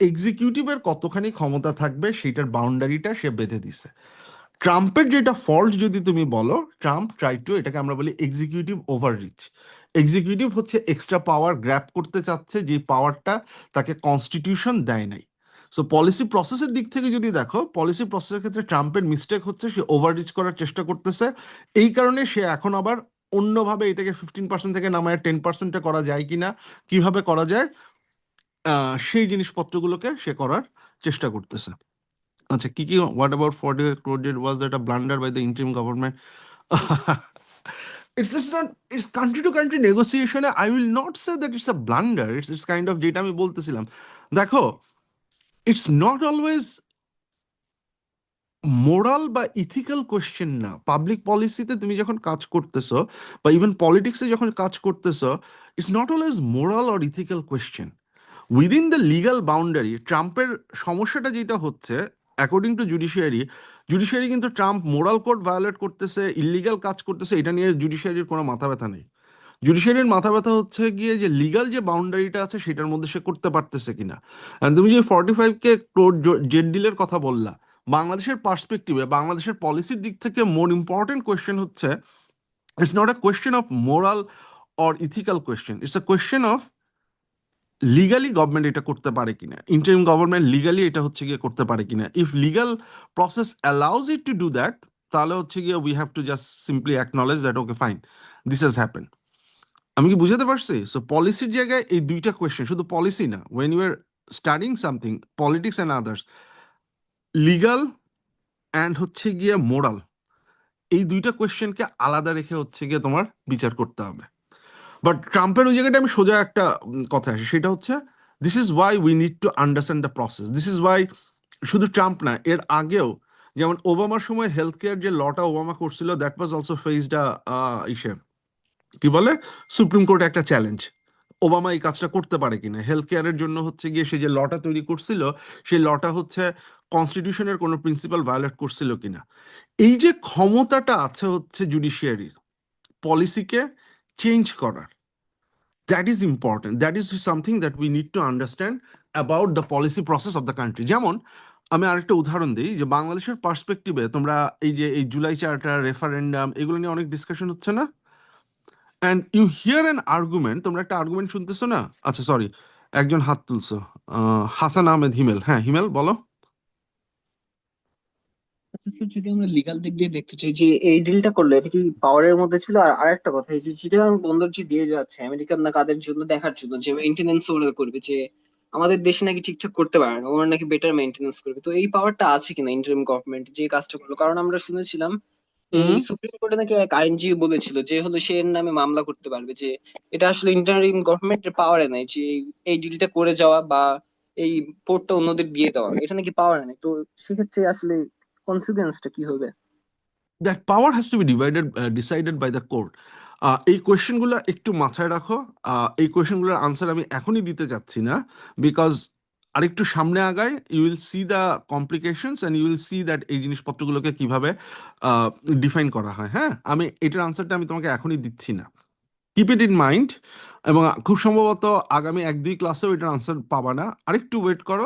এক্সিকিউটিভের কতখানি ক্ষমতা থাকবে সেটার বাউন্ডারিটা সে বেঁধে দিছে। ট্রাম্পের যেটা ফল্ট যদি তুমি বলো, ট্রাম্প ট্রাই টু, এটাকে আমরা বলি এক্সিকিউটিভ ওভাররিচ। এক্সিকিউটিভ হচ্ছে এক্সট্রা পাওয়ার গ্র্যাব করতে চাচ্ছে, যে পাওয়ারটা তাকে কনস্টিটিউশন দেয় নাই। সো পলিসি প্রসেসের দিক থেকে যদি দেখো, পলিসি প্রসেসের ক্ষেত্রে ট্রাম্পের মিস্টেক হচ্ছে সে ওভাররিচ করার চেষ্টা করতেছে। এই কারণে সে এখন আবার অন্যভাবে এটাকে 15% থেকে নামায় 10%-এ করা যায় কিনা, কিভাবে করা যায়, সেই জিনিসপত্রগুলোকে সে করার চেষ্টা করতেছে। আচ্ছা, কি what about 40 crore was that a blunder by the interim government? It's not, it's country to country negotiation. I will not say that it's a blunder. It's kind of যেটা আমি বলতেছিলাম, দেখো, it's not always মোরাল বা ethical question না। Public পলিসিতে তুমি যখন কাজ করতেছো বা ইভেন পলিটিক্সে যখন কাজ করতেছো, it's not always moral or ethical question within the legal boundary. ট্রাম্পের সমস্যাটা যেটা হচ্ছে, অ্যাকর্ডিং টু জুডিশিয়ারি কিন্তু ট্রাম্প মোরাল কোড ভায়োলেট করতেছে, ইলিগাল কাজ করতেছে, এটা নিয়ে জুডিশিয়ারির কোনো মাথা ব্যথা নেই। জুডিশিয়ারির মাথা ব্যথা হচ্ছে গিয়ে যে লিগাল যে বাউন্ডারিটা আছে সেটার মধ্যে সে করতে পারতেছে কিনা। And তুমি যে 45K ক্রোড জেট ডিলের কথা বললা, বাংলাদেশের পার্সপেক্টিভে, বাংলাদেশের পলিসির দিক থেকে মোর ইম্পর্টেন্ট কোয়েশ্চেন হচ্ছে, it's not a question of moral or ethical question, it's a question of legally government এটা করতে পারে কিনা, ইন্টারিম গভর্নমেন্ট লিগালি এটা হচ্ছে গিয়ে করতে পারে কিনা। If legal process allows it to do that, তাহলে হচ্ছে গিয়ে we have to just simply acknowledge that okay fine, this has happen. আমি কি বুঝাতে পারছি? সো পলিসির জায়গায় এই দুইটা কোয়েশ্চেন, শুধু পলিসি না, when you are studying something, politics and others, legal and হচ্ছে গিয়ে মোরাল, এই দুইটা কোয়েশ্চেনকে আলাদা রেখে হচ্ছে গিয়ে তোমার বিচার করতে হবে। বাট ট্রাম্পের ওই জায়গাটা আমি সোজা একটা কথা আসে, সেটা হচ্ছে this is why we need to understand the process. This is Y শুধু ট্রাম্প না, এর আগেও যেমন ওবামার সময় হেলথ কেয়ার যে লটা ওবামা করছিল, দ্যাট ওয়াজ অলসো ফেসড ইসে কি বলে, সুপ্রিম কোর্টে একটা চ্যালেঞ্জ, ওবামা এই কাজটা করতে পারে কিনা। হেলথ কেয়ারের জন্য হচ্ছে গিয়ে সে যে লটা তৈরি করছিল, সেই লটা হচ্ছে কনস্টিটিউশনের কোনো প্রিন্সিপাল ভায়োলেট করছিল কিনা। এই যে ক্ষমতাটা আছে হচ্ছে জুডিশিয়ারির পলিসিকে চেঞ্জ করার, that is important, that is something that we need to understand about the policy process of the country. যেমন আমি আরেকটা উদাহরণ দিই, যে বাংলাদেশের পার্সপেক্টিভে তোমরা এই যে এই জুলাই চার্টার, রেফারেন্ডাম, এগুলো নিয়ে অনেক ডিসকাশন হচ্ছে না, and you hear an argument, তোমরা একটা আর্গুমেন্ট শুনতেছো না। আচ্ছা সরি, একজন হাত তুলছো, হাসান আহমেদ হিমেল। হ্যাঁ হিমেল, বলো। আচ্ছা স্যার, যদি আমরা লিগাল দিক দিয়ে দেখতে চাই যে এই ডিলটা করলে এটা কি পাওয়ারের মধ্যে ছিল? আর আরেকটা কথা, এই যে চিটাগাং বন্দর যে দিয়ে যাচ্ছে আমেরিকান না কাদের জন্য, দেখার জন্য যে মেইনটেনেন্স ওরা করবে, যে আমাদের দেশে নাকি ঠিকঠাক করতে পারে না, ওরা নাকি বেটার মেইনটেনেন্স করবে। তো এই পাওয়ারটা আছে কিনা ইন্টারিম গভর্নমেন্ট যে কাজটা করলো? কারণ আমরা শুনেছিলাম এই হুম। সুপ্রিম কোর্টে নাকি এক আইনজীবী বলেছিল যে হলো সে এর নামে মামলা করতে পারবে, যে এটা আসলে ইন্টারিম গভর্নমেন্টের পাওয়ারে নাই যে এই ডিলটা করে যাওয়া বা এই পোর্টটা অন্যদের দিয়ে দেওয়া, এটা নাকি পাওয়ারে নাই। তো সেক্ষেত্রে আসলে কনসিকুয়েন্সটা কি হবে? That power has to be decided by the court. এই কোয়েশ্চেনগুলো একটু মাথায় রাখো। এই কোয়েশ্চেনগুলোর আনসার আমি এখনই দিতে চাচ্ছি না, বিকজ আরেকটু সামনে আগায় you will see the complications and you will see that এই জিনিসপত্রগুলোকে কিভাবে ডিফাইন করা হয়। হ্যাঁ, আমি এটার আনসারটা আমি তোমাকে এখনই দিচ্ছি না, কিপ ইট ইন মাইন্ড। এবং খুব সম্ভবত আগামী 1-2 ক্লাসেও এটার আনসার পাবা না, আরেকটু ওয়েট করো,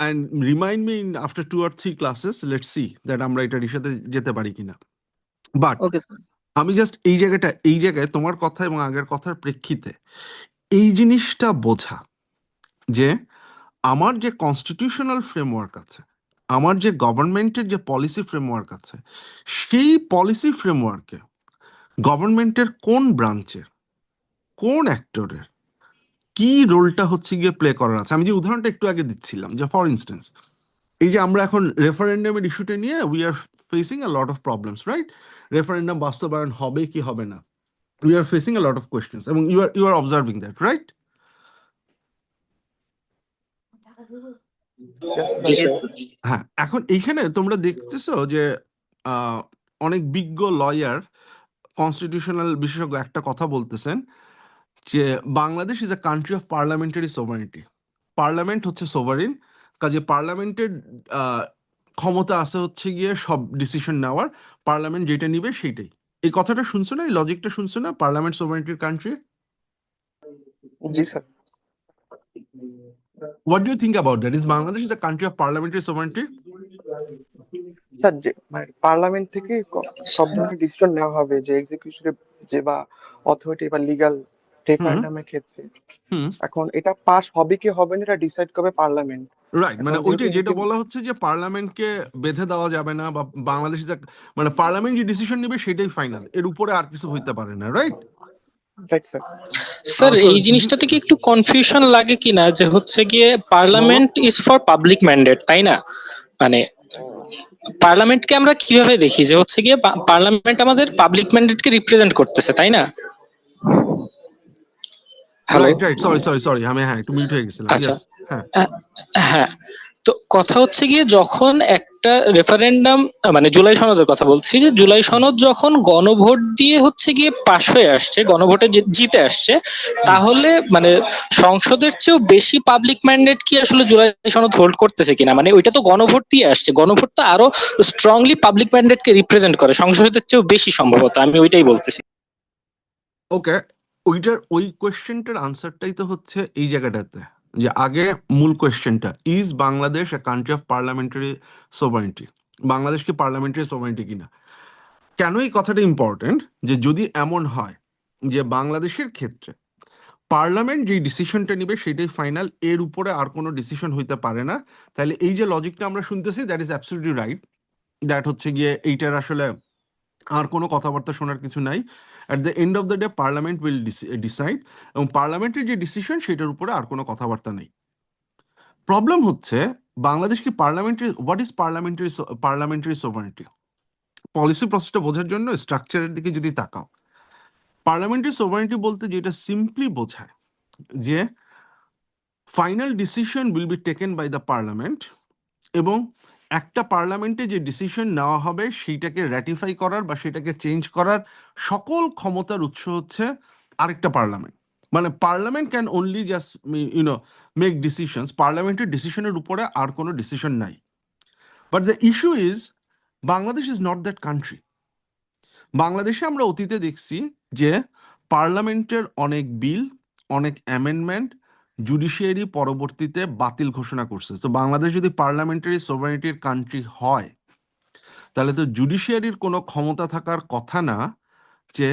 and remind me in after 2 or 3 classes, let's see that আমরা এটার সাথে যেতে পারি কিনা। But okay sir. আমি জাস্ট এই জায়গায় তোমার কথা এবং আগের কথার প্রেক্ষিতে এই জিনিসটা বোঝা, যে আমার যে কনস্টিটিউশনাল ফ্রেমওয়ার্ক আছে, আমার যে গভর্নমেন্টের যে পলিসি ফ্রেমওয়ার্ক আছে, সেই পলিসি ফ্রেমওয়ার্কে গভর্নমেন্টের কোন ব্রাঞ্চের, কোন অ্যাক্টরের কি রোলটা হচ্ছে গিয়ে প্লে করার আছে। আমি যে উদাহরণটা একটু আগে দিচ্ছিলাম, যে ফর ইনস্টেন্স এই যে আমরা এখন রেফারেন্ডামের ইস্যুটা নিয়ে we are facing a lot of problems, right? Referendum বাস্তবায়ন হবে কি হবে না, we are facing a lot of questions, এবং you are observing that, right? জি Yes, স্যার। sir. হ্যাঁ, এখন এইখানে তোমরা দেখতেছো যে অনেক বিজ্ঞ লয়ার, কনস্টিটিউশনাল বিশেষজ্ঞ একটা কথা বলতেছেন, যে Bangladesh is a country of parliamentary sovereignty. Parliament হচ্ছে সোভারিন, কাজে পার্লামেন্টের ক্ষমতা আছে হচ্ছে গিয়ে সব ডিসিশন নেওয়ার, পার্লামেন্ট যেটা নিবে সেইটাই। এই কথাটা শুনছো না, এই লজিকটা শুনছো না, পার্লামেন্ট সোভারেনিটির কান্ট্রি? জি sir. What do you think about that? Is Bangladesh is a country of parliamentary sovereignty? Sir যে মানে পার্লামেন্ট থেকে সব ধরনের ডিসিশন নেওয়া হবে, যে এক্সিকিউটিভ যে বা অথরিটি বা লিগ্যাল রেফারেন্ডামের ক্ষেত্রে। হুম এখন এটা পাস হবে কি হবে না এটা ডিসাইড করবে পার্লামেন্ট। রাইট, এখন মানে যেহেতু ওইটাই যেটা এমপি, বলা হচ্ছে যে পার্লামেন্টকে বেঁধে দেওয়া যাবে না, বা বাংলাদেশ মানে পার্লামেন্ট যে ডিসিশন নেবে সেটাই ফাইনাল, এর উপরে আর কিছু হইতে পারে না, right? Right sir. Sir so এই জিনিসটাতে কি একটু কনফিউশন লাগে কিনা যে হচ্ছে গিয়ে বলো। Parliament is for public mandate, তাই না? মানে পার্লামেন্টকে আমরা কিভাবে দেখি যে হচ্ছে গিয়ে পার্লামেন্ট আমাদের পাবলিক ম্যান্ডেটকে রিপ্রেজেন্ট করতেছে, তাই না? হ্যালো। রাইট রাইট, সরি আমি হ্যাঁ একটু মিউট হয়ে গেছিলাম, আচ্ছা। ইয়েস হ্যাঁ। হ্যাঁ, তো কথা হচ্ছে গিয়ে যখন একটা রেফারেন্ডাম, মানে জুলাই সনদের কথা বলছি, যে জুলাই সনদ যখন গণভোট দিয়ে হচ্ছে গিয়ে পাশ হয়ে আসছে, গণভোটে জিতে আসছে, তাহলে মানে সংসদের চেয়েও বেশি পাবলিক ম্যান্ডেট কি আসলে জুলাই সনদ হোল্ড করতেছে কিনা? মানে ওইটা তো গণভোট দিয়ে আসছে, গণভোট তো আরো স্ট্রংলি পাবলিক ম্যান্ডেটকে রিপ্রেজেন্ট করে সংসদের চেয়েও বেশি, সম্ভবত আমি ওইটাই বলতেছি। ওকে, ওই কোয়েশ্চেনটার আনসারটাই তো হচ্ছে এই জায়গাটাতে, যে আগে মূল কোয়েশ্চেনটা, is Bangladesh A country of parliamentary sovereignty, Bangladesh কি পার্লামেন্টারি সোভারেন্টি কিনা। কেন এই কথাটা ইম্পর্টেন্ট, যে যদি এমন হয় যে বাংলাদেশের ক্ষেত্রে পার্লামেন্ট যে ডিসিশনটা নিবে সেটাই ফাইনাল, এর উপরে আর কোনো ডিসিশন হইতে পারে না, তাহলে এই যে লজিকটা আমরা শুনতেছি that is absolutely right, that হচ্ছে গিয়ে এইটার আসলে আর কোনো কথাবার্তা শোনার কিছু নাই। At the end of the day parliament will decide, এবং পার্লামেন্টের যে ডিসিশন সেটার উপরে আর কোনো কথাবার্তা নেই। প্রবলেম হচ্ছে বাংলাদেশ কি parliamentary, what is parliamentary sovereignty? Policy প্রসেসটা বোঝার জন্য স্ট্রাকচারের দিকে যদি তাকাও, পার্লামেন্টারি সোভারেন্টি বলতে যেটা সিম্পলি বোঝায় যে final decision will be taken by the parliament, এবং একটা পার্লামেন্টে যে ডিসিশন নেওয়া হবে সেইটাকে র্যাটিফাই করার বা সেটাকে চেঞ্জ করার সকল ক্ষমতার উৎস হচ্ছে আরেকটা পার্লামেন্ট। মানে parliament can only just make decisions, পার্লামেন্টের ডিসিশনের উপরে আর কোনো ডিসিশন নাই। But the issue is Bangladesh is not that country. বাংলাদেশে আমরা অতীতে দেখছি যে পার্লামেন্টের অনেক বিল, অনেক অ্যামেন্ডমেন্ট জুডিশিয়ারি পরবর্তীতে বাতিল ঘোষণা করছে। তো বাংলাদেশ যদি পার্লামেন্টারি সোভারেনিটির কান্ট্রি হয়, তাহলে তো জুডিশিয়ারির কোনো ক্ষমতা থাকার কথা না, যে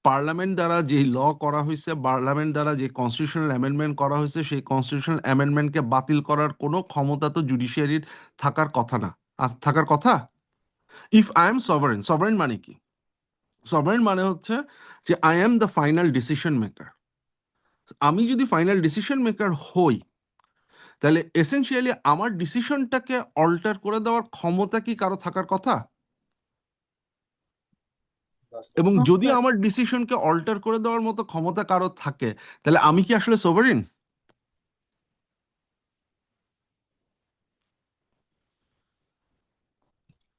পার্লামেন্ট দ্বারা যে ল করা হয়েছে, পার্লামেন্ট দ্বারা যে কনস্টিটিউশনাল অ্যামেন্ডমেন্ট করা হয়েছে, সেই কনস্টিটিউশনাল অ্যামেন্ডমেন্টকে বাতিল করার কোনো ক্ষমতা তো জুডিশিয়ারির থাকার কথা না, থাকার কথা। If I am sovereign, sovereign মানে কি? সভারেন মানে হচ্ছে যে I am the final decision maker. আমি যদি ফাইনাল ডিসিশন মেকার হই, তাহলে এসেনশিয়ালি আমার ডিসিশনটাকে অল্টার করে দেওয়ার ক্ষমতা কি কারো থাকার কথা? এবং যদি আমার ডিসিশনকে অল্টার করে দেওয়ার মতো ক্ষমতা কারো থাকে, তাহলে আমি কি আসলে সোভারেন?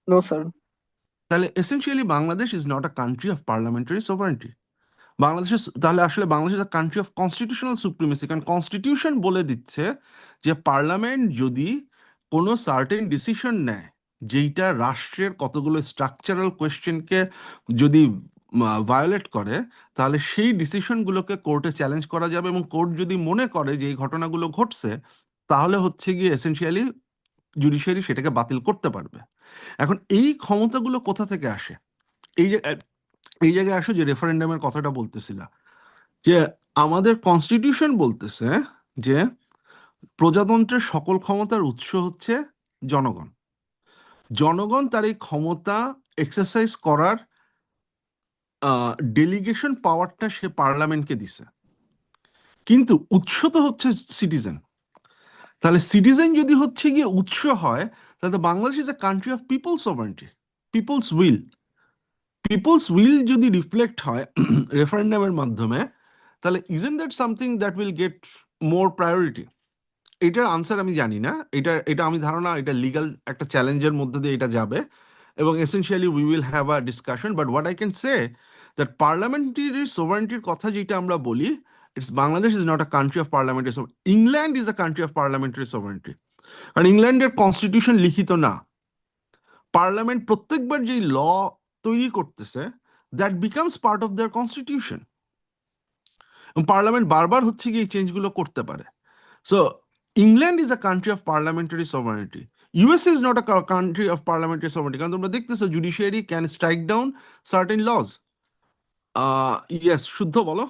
No sir. তাহলে essentially Bangladesh is not a country of parliamentary sovereignty. তাহলে আসলে Bangladesh is a country of constitutional supremacy, কারণ কনস্টিটিউশন বলে দিচ্ছে যে পার্লামেন্ট যদি কোনো সার্টেন ডিসিশন নেয় যেইটা রাষ্ট্রের কতগুলো স্ট্রাকচারাল কোয়েশ্চেনকে যদি ভায়োলেট করে, তাহলে সেই ডিসিশনগুলোকে কোর্টে চ্যালেঞ্জ করা যাবে, এবং কোর্ট যদি মনে করে যে এই ঘটনাগুলো ঘটছে, তাহলে হচ্ছে গিয়ে এসেনশিয়ালি জুডিশিয়ারি সেটাকে বাতিল করতে পারবে। এখন এই ক্ষমতাগুলো কোথা থেকে আসে? এই যে এই জায়গায় আসো যে রেফারেন্ডামের কথাটা বলতেছিলাম, যে আমাদের কনস্টিটিউশন বলতেছে যে প্রজাতন্ত্রের সকল ক্ষমতার উৎস হচ্ছে জনগণ। জনগণ তার এই ক্ষমতা এক্সারসাইজ করার ডেলিগেশন পাওয়ারটা সে পার্লামেন্টকে দিছে, কিন্তু উৎস তো হচ্ছে সিটিজেন। তাহলে সিটিজেন যদি হচ্ছে গিয়ে উৎস হয়, তাহলে Bangladesh is a country of people's sovereignty, people's will. People's will যদি রিফ্লেক্ট হয় রেফারেন্ডামের মাধ্যমে, তাহলে isn't that something that will get more priority? এটার আনসার আমি জানি না, এটা আমি ধারণা এটা লিগাল একটা চ্যালেঞ্জের মধ্যে দিয়ে এটা যাবে, এবং essentially we will have a discussion. But what I can say that parliamentary সোভারেন্টির কথা যেটা আমরা বলি, it's Bangladesh is not a country of parliamentary sovereignty, England is a country of parliamentary sovereignty. কারণ ইংল্যান্ডের কনস্টিটিউশন লিখিত না, পার্লামেন্ট প্রত্যেকবার যেই ল তৈরি করতেছে that becomes part of their constitution. Parliament বারবার হচ্ছে কি এই চেঞ্জগুলো করতে পারে। So England is a country of parliamentary sovereignty, USA is not a country of parliamentary sovereignty, কারণ তোমরা দেখতেছো judiciary can strike down certain laws. Yes, শুদ্ধ বলো।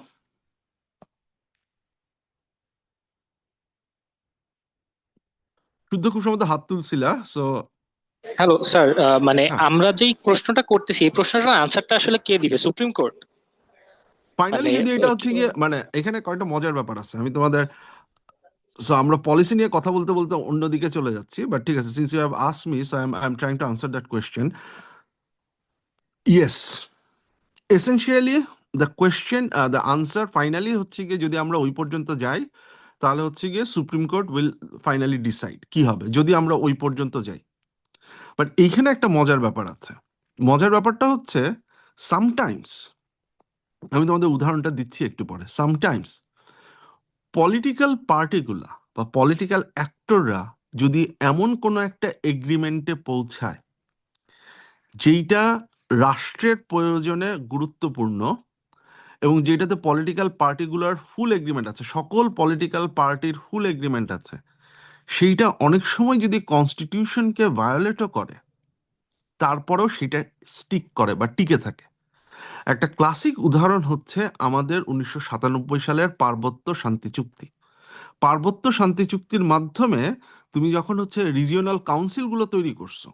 শুদ্ধ খুব সম্ভবত হাত তুলছিলা, সো হ্যালো স্যার, মানে হ্যাঁ, আমরা যেই প্রশ্নটা করতেছি এই প্রশ্নটার আনসারটা আসলে কে দিবে? Supreme court? ফাইনালি মানে যদি এটা হচ্ছে গিয়ে মানে এখানে কয়েকটা মজার ব্যাপার আছে, আমি তোমাদের, সো আমরা পলিসি নিয়ে কথা বলতে বলতে অন্যদিকে চলে যাচ্ছি, বাট ঠিক আছে, since you have asked me, so I am trying to answer that question. Yes, essentially the question, the answer finally হচ্ছে গিয়ে যদি আমরা ওই পর্যন্ত যাই, তাহলে হচ্ছে গিয়ে supreme court will finally decide কি হবে যদি আমরা ওই পর্যন্ত যাই। বাট এইখানে একটা মজার ব্যাপার আছে। মজার ব্যাপারটা হচ্ছে সামটাইমস, আমি তোমাদের উদাহরণটা দিচ্ছি একটু পরে, সামটাইমস পলিটিক্যাল পার্টিগুলা বা পলিটিক্যাল অ্যাক্টররা যদি এমন কোনো একটা এগ্রিমেন্টে পৌঁছায় যেইটা রাষ্ট্রের প্রয়োজনে গুরুত্বপূর্ণ এবং যেটাতে পলিটিক্যাল পার্টিগুলোর ফুল এগ্রিমেন্ট আছে, সকল পলিটিক্যাল পার্টির ফুল এগ্রিমেন্ট আছে, সেইটা অনেক সময় যদি কনস্টিটিউশনকে ভায়োলেটও করে, তারপরেও সেটা স্টিক করে বা টিকে থাকে। একটা ক্লাসিক উদাহরণ হচ্ছে আমাদের 1997 সালের পার্বত্য শান্তি চুক্তি। পার্বত্য শান্তি চুক্তির মাধ্যমে তুমি যখন হচ্ছে রিজিওনাল কাউন্সিলগুলো তৈরি করছো,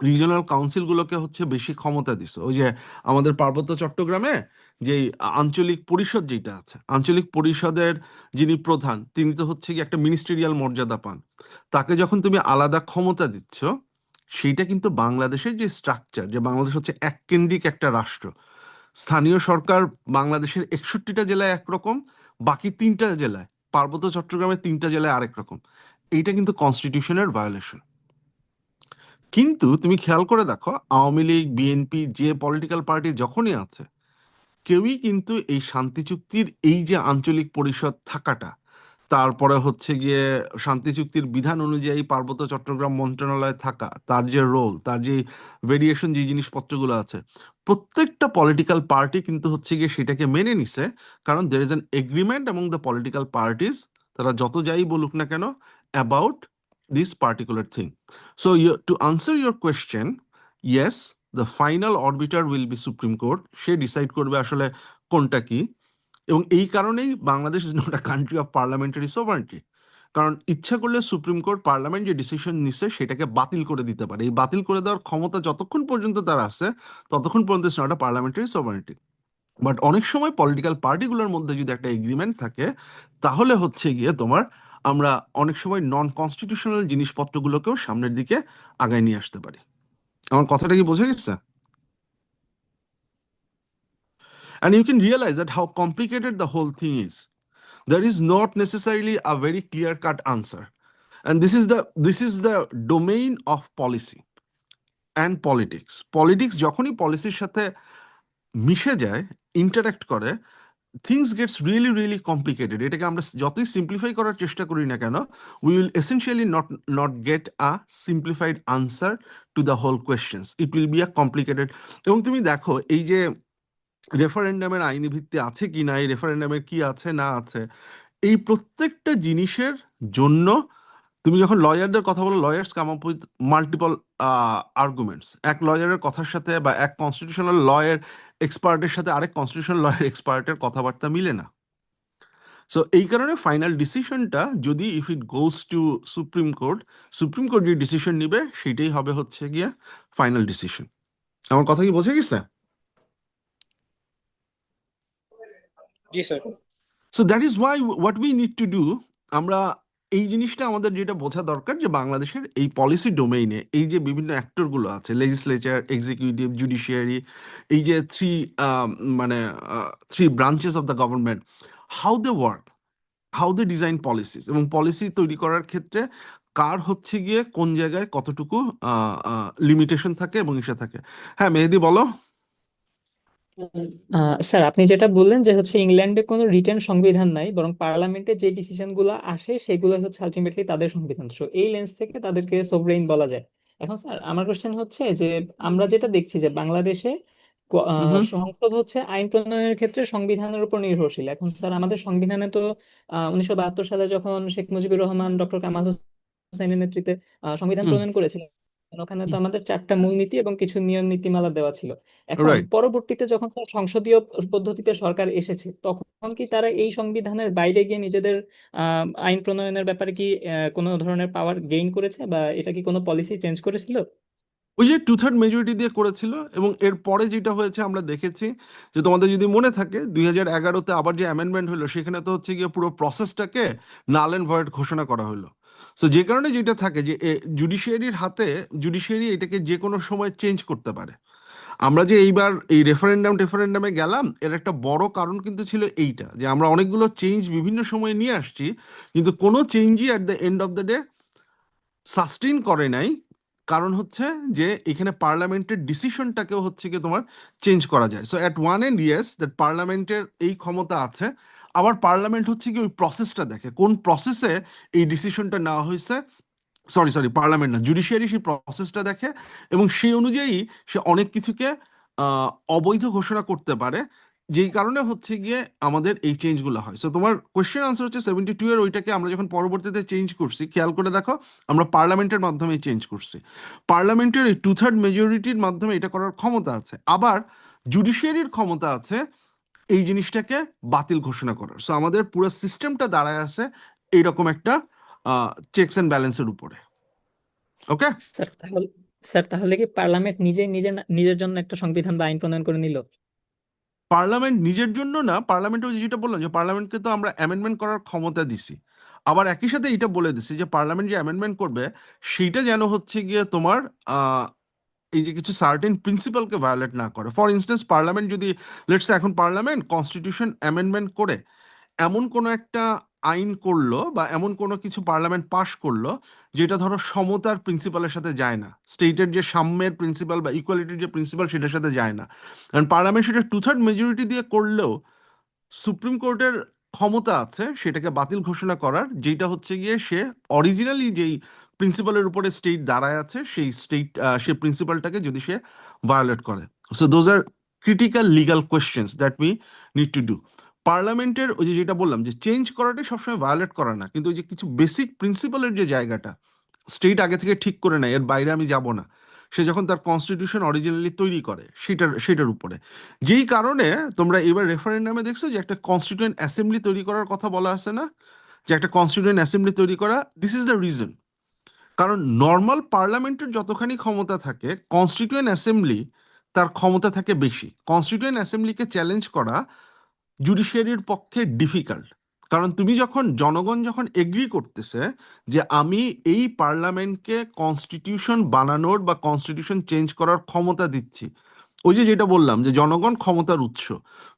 রিজিওনাল কাউন্সিলগুলোকে হচ্ছে বেশি ক্ষমতা দিছো। ওই যে আমাদের পার্বত্য চট্টগ্রামে যেই আঞ্চলিক পরিষদ যেটা আছে, আঞ্চলিক পরিষদের যিনি প্রধান তিনি তো হচ্ছে কি একটা মিনিস্টেরিয়াল মর্যাদা পান, তাকে যখন তুমি আলাদা ক্ষমতা দিচ্ছ, সেইটা কিন্তু বাংলাদেশের যে স্ট্রাকচার, যে বাংলাদেশ হচ্ছে এককেন্দ্রিক একটা রাষ্ট্র, স্থানীয় সরকার বাংলাদেশের 61টা জেলায় একরকম, বাকি 3টা জেলায়, পার্বত্য চট্টগ্রামের 3টা জেলায় আরেক রকম। এইটা কিন্তু কনস্টিটিউশনের ভায়োলেশন। কিন্তু তুমি খেয়াল করে দেখো, আওয়ামী লীগ, বিএনপি, যে পলিটিক্যাল পার্টি যখনই আছে, কেউই কিন্তু এই শান্তি চুক্তির এই যে আঞ্চলিক পরিষদ থাকাটা, তারপরে হচ্ছে গিয়ে শান্তি চুক্তির বিধান অনুযায়ী পার্বত্য চট্টগ্রাম মন্ত্রণালয়ে থাকা, তার যে রোল, তার যে ভেরিয়েশন, যে জিনিসপত্রগুলো আছে, প্রত্যেকটা পলিটিক্যাল পার্টি কিন্তু হচ্ছে গিয়ে সেটাকে মেনে নিছে, কারণ there is an agreement among the political parties, তারা যত যাই বলুক না কেন about this particular thing. So to answer your question, yes, the final arbiter will be Supreme Court, সে ডিসাইড করবে আসলে কোনটা কি। এবং এই কারণেই Bangladesh is not a country of parliamentary sovereignty, কারণ ইচ্ছা করলে সুপ্রিম কোর্ট পার্লামেন্ট যে ডিসিশন নিচ্ছে সেটাকে বাতিল করে দিতে পারে। এই বাতিল করে দেওয়ার ক্ষমতা যতক্ষণ পর্যন্ত তার আছে, ততক্ষণ পর্যন্ত it's not a parliamentary sovereignty. But অনেক সময় পলিটিক্যাল পার্টিগুলোর মধ্যে যদি একটা এগ্রিমেন্ট থাকে, তাহলে হচ্ছে গিয়ে তোমার আমরা অনেক সময় নন কনস্টিটিউশনাল জিনিসপত্রগুলোকেও সামনের দিকে আগায় নিয়ে আসতে পারি। আমার কথাটা কি বোঝা গেছে? And you can realize that how complicated the whole thing is. There is not necessarily a very clear cut answer, and this is the domain of policy and politics যখনই পলিসির সাথে মিশে যায়, ইন্টারাক্ট করে, things gets really really complicated. এটাকে আমরা যতই simplify করার চেষ্টা করি না কেন, we will essentially not get a simplified answer to the whole questions, it will be a complicated. এবং তুমি দেখো এই যে রেফারেন্ডামের আইনি ভিত্তি আছে কি না, এই রেফারেন্ডামের কি আছে না আছে, এই প্রত্যেকটা জিনিসের জন্য তুমি যখন লয়ারদের কথা বলো, lawyers come up with multiple arguments. এক লয়ারের কথার সাথে বা এক কনস্টিটিউশনাল লয়ের এক্সপার্টের সাথে আরেক কনস্টিটিউশনাল লয়ের এক্সপার্টের কথাবার্তা মিলে না। সো এই কারণে ফাইনাল ডিসিশনটা যদি if it goes to supreme court, supreme court যে ডিসিশন নিবে সেটাই হবে হচ্ছে গিয়ে ফাইনাল ডিসিশন। আমার কথা কি বোঝা গেছে? জি sir. So that is why what we need to do, আমরা এই জিনিসটা আমাদের যেটা বোঝা দরকার, যে বাংলাদেশের এই পলিসি ডোমেইনে এই যে বিভিন্ন অ্যাক্টরগুলো আছে, লেজিসলেচার, এক্সিকিউটিভ, জুডিশিয়ারি, এই যে মানে three branches of the government, how they work, how they design policies, এবং পলিসি তৈরি করার ক্ষেত্রে কার হচ্ছে গিয়ে কোন জায়গায় কতটুকু লিমিটেশন থাকে এবং ইসে থাকে। হ্যাঁ মেহেদি বলো। স্যার, আপনি যেটা বললেন যে হচ্ছে ইংল্যান্ডে কোনো রিটেন সংবিধান নাই, বরং পার্লামেন্টে যে ডিসিশন গুলো আসে সেগুলো হচ্ছে আলটিমেটলি তাদের সংবিধান। সো এই লেন্স থেকে তাদেরকে সোভরেইন বলা যায়। এখন স্যার আমার কোশ্চেন হচ্ছে যে আমরা যেটা দেখছি যে বাংলাদেশে হুম। সংসদ হচ্ছে আইন প্রণয়নের ক্ষেত্রে সংবিধানের উপর নির্ভরশীল। এখন স্যার আমাদের সংবিধানে তো 1972 সালে যখন শেখ মুজিবুর রহমান ডক্টর কামাল হোসেনের নেতৃত্বে সংবিধান হুম। প্রণয়ন করেছিলেন, ওখানে তো আমাদের 4টা মূলনীতি এবং কিছু নিয়ম নীতিমালা দেওয়া ছিল। এখন রাইট। পরবর্তীতে যখন স্যার সংসদীয় পদ্ধতিতে সরকার এসেছে, তখন কি তারা এই সংবিধানের বাইরে গিয়ে নিজেদের আইন প্রণয়নের ব্যাপারে কি কোনো ধরনের পাওয়ার গেইন করেছে, বা এটা কি কোনো পলিসি চেঞ্জ করেছিল? ওই যে 2/3 মেজরিটি দিয়ে করেছিল, এবং এর পরে যেটা হয়েছে আমরা দেখেছি যে তোমাদের যদি মনে থাকে 2011-তে আবার যে অ্যামেন্ডমেন্ট হলো সেখানে তো হচ্ছে গিয়ে পুরো প্রসেসটাকে নাল অ্যান্ড ভয়েড ঘোষণা করা হলো। সো যে কারণে যেটা থাকে যে জুডিশিয়ারির হাতে, জুডিশিয়ারি এটাকে যে কোনো সময় চেঞ্জ করতে পারে। আমরা যে এইবার এই রেফারেন্ডামে গেলাম, এর একটা বড় কারণ কিন্তু ছিল এইটা, যে আমরা অনেকগুলো চেঞ্জ বিভিন্ন সময়ে নিয়ে আসছি, কিন্তু কোনো চেঞ্জই at the end of the day sustain করে নাই। কারণ হচ্ছে যে এখানে পার্লামেন্টের ডিসিশনটাকেও হচ্ছে কি তোমার চেঞ্জ করা যায়। So at one end yes that পার্লামেন্টের এই ক্ষমতা আছে, আবার পার্লামেন্ট হচ্ছে কি ওই প্রসেসটা দেখে কোন প্রসেসে এই ডিসিশনটা নেওয়া হয়েছে। সরি পার্লামেন্ট না, জুডিশিয়ারি সেই প্রসেসটা দেখে, এবং সেই অনুযায়ী সে অনেক কিছুকে অবৈধ ঘোষণা করতে পারে, যেই কারণে হচ্ছে গিয়ে আমাদের এই চেঞ্জগুলো হয়। সো তোমার কোয়েশ্চেন আনসার হচ্ছে 72 ওইটাকে আমরা যখন পরবর্তীতে চেঞ্জ করছি, খেয়াল করে দেখো আমরা পার্লামেন্টের মাধ্যমে চেঞ্জ করছি। পার্লামেন্টের এই 2/3 মেজরিটির মাধ্যমে এটা করার ক্ষমতা আছে, আবার জুডিশিয়ারির ক্ষমতা আছে এই জিনিসটাকে বাতিল ঘোষণা করার। সো আমাদের পুরো সিস্টেমটা দাঁড়ায় আছে এইরকম একটা চেকস অ্যান্ড ব্যালেন্সের উপরে। ওকে। স্যার তাহলে স্যার কি পার্লামেন্ট নিজের জন্য একটা সংবিধান বা আইন প্রণয়ন করে নিল? পার্লামেন্ট নিজের জন্য না, পার্লামেন্টে যেটা বললাম যে পার্লামেন্টকে তো আমরা অ্যামেন্ডমেন্ট করার ক্ষমতা দিছি, আবার একই সাথে এটা বলে দিছি যে পার্লামেন্ট যে অ্যামেন্ডমেন্ট করবে সেইটা যেন হচ্ছে গিয়ে তোমার এই যে কিছু সার্টেন প্রিন্সিপালকে ভায়োলেট না করে। ফর ইনস্টেন্স পার্লামেন্ট যদি, লেটস এখন পার্লামেন্ট কনস্টিটিউশন অ্যামেন্ডমেন্ট করে এমন কোনো একটা আইন করলো বা এমন কোনো কিছু পার্লামেন্ট পাশ করলো যেটা ধরো সমতার প্রিন্সিপালের সাথে যায় না, স্টেটের যে সাম্যের প্রিন্সিপাল বা ইকুয়ালিটির যে প্রিন্সিপাল সেটার সাথে যায় না, কারণ পার্লামেন্ট সেটা 2/3 মেজরিটি দিয়ে করলেও সুপ্রিম কোর্টের ক্ষমতা আছে সেটাকে বাতিল ঘোষণা করার, যেটা হচ্ছে গিয়ে সে অরিজিনালি যেই প্রিন্সিপালের উপরে স্টেট দাঁড়ায় আছে সেই প্রিন্সিপালটাকে যদি সে ভায়োলেট করে। So those are critical legal questions that we need to do. পার্লামেন্টের ওই যে যেটা বললাম যে চেঞ্জ করাটাই সবসময় ভায়োলেট করা না, কিন্তু ওই যে কিছু বেসিক প্রিন্সিপালের যে জায়গাটা স্টেট আগে থেকে ঠিক করে নেয় এর বাইরে আমি যাব না, সে যখন তার কনস্টিটিউশন অরিজিনালি তৈরি করে সেটার উপরে, যেই কারণে তোমরা এবার রেফারেন্ডামে দেখছো যে একটা কনস্টিটিউয়েন্ট অ্যাসেম্বলি তৈরি করার কথা বলা আছে না, যে একটা কনস্টিটিউয়েন্ট অ্যাসেম্বলি তৈরি করা, দিস ইজ দ্য রিজন। কারণ নর্মাল পার্লামেন্টের যতখানি ক্ষমতা থাকে কনস্টিটিউয়েন্ট অ্যাসেম্বলি তার ক্ষমতা থাকে বেশি। কনস্টিটিউয়েন্ট অ্যাসেম্বলিকে চ্যালেঞ্জ করা জুডিশিয়ারির পক্ষে ডিফিকাল্ট, কারণ তুমি যখন জনগণ যখন এগ্রি করতেছে যে আমি এই পার্লামেন্টকে কনস্টিটিউশন বানানোর বা কনস্টিটিউশন চেঞ্জ করার ক্ষমতা দিচ্ছি, ওই যে যেটা বললাম যে জনগণ ক্ষমতার উৎস,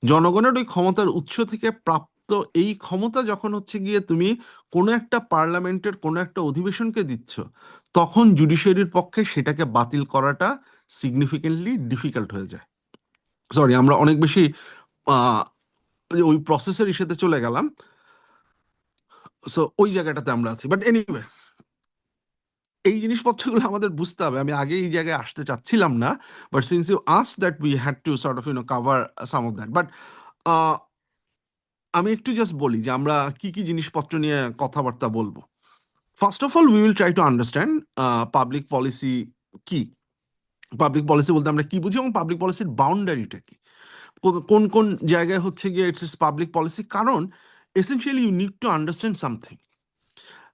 জনগণের ওই ক্ষমতার উৎস থেকে প্রাপ্ত এই ক্ষমতা যখন হচ্ছে গিয়ে তুমি কোনো একটা পার্লামেন্টের কোনো একটা অধিবেশনকে দিচ্ছ, তখন জুডিশিয়ারির পক্ষে সেটাকে বাতিল করাটা সিগনিফিকেন্টলি ডিফিকাল্ট হয়ে যায়। সরি, আমরা অনেক বেশি ওই প্রসেসের ইস্যুতে চলে গেলাম, সো ওই জায়গাটাতে আমরা আছি। বাট এনিওয়ে, এই জিনিসপত্রগুলো আমাদের বুঝতে হবে। আমি আগে এই জায়গায় আসতে চাচ্ছিলাম না, but since you ask that we had to sort of cover some of that. But আমি একটু জাস্ট বলি যে আমরা কি কি জিনিসপত্র নিয়ে কথাবার্তা বলবো। First of all we will try to understand public policy কি, পাবলিক পলিসি বলতে আমরা কি বুঝি এবং পাবলিক পলিসির বাউন্ডারিটা কি, কোন কোন জায়গায় হচ্ছে গিয়ে ইটস পাবলিক পলিসি। কারণ essentially you need to understand something,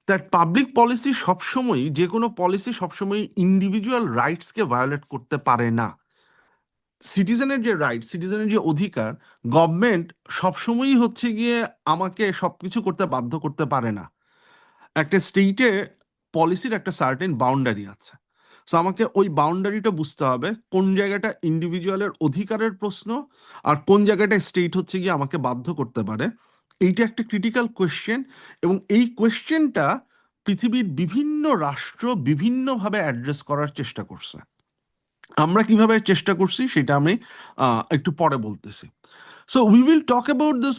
that public policy সবসময়, যে কোনো পলিসি সবসময় ইন্ডিভিজুয়াল রাইটসকে ভায়োলেট করতে পারে না। সিটিজেনের যে রাইট, সিটিজেনের যে অধিকার, গভর্নমেন্ট সবসময়ই হচ্ছে গিয়ে আমাকে সবকিছু করতে বাধ্য করতে পারে না। একটা স্টেটে পলিসির একটা সার্টেন বাউন্ডারি আছে, সো আমাকে ওই বাউন্ডারিটা বুঝতে হবে, কোন জায়গাটা ইন্ডিভিজুয়ালের অধিকারের প্রশ্ন আর কোন জায়গাটা স্টেট হচ্ছে গিয়ে আমাকে বাধ্য করতে পারে। এইটা একটা ক্রিটিক্যাল কোয়েশ্চেন, এবং এই কোয়েশ্চেনটা পৃথিবীর বিভিন্ন রাষ্ট্র বিভিন্নভাবে অ্যাড্রেস করার চেষ্টা করছে। আমরা কিভাবে চেষ্টা করছি সেটা আমি একটু পরে বলতেছি। So we will talk about this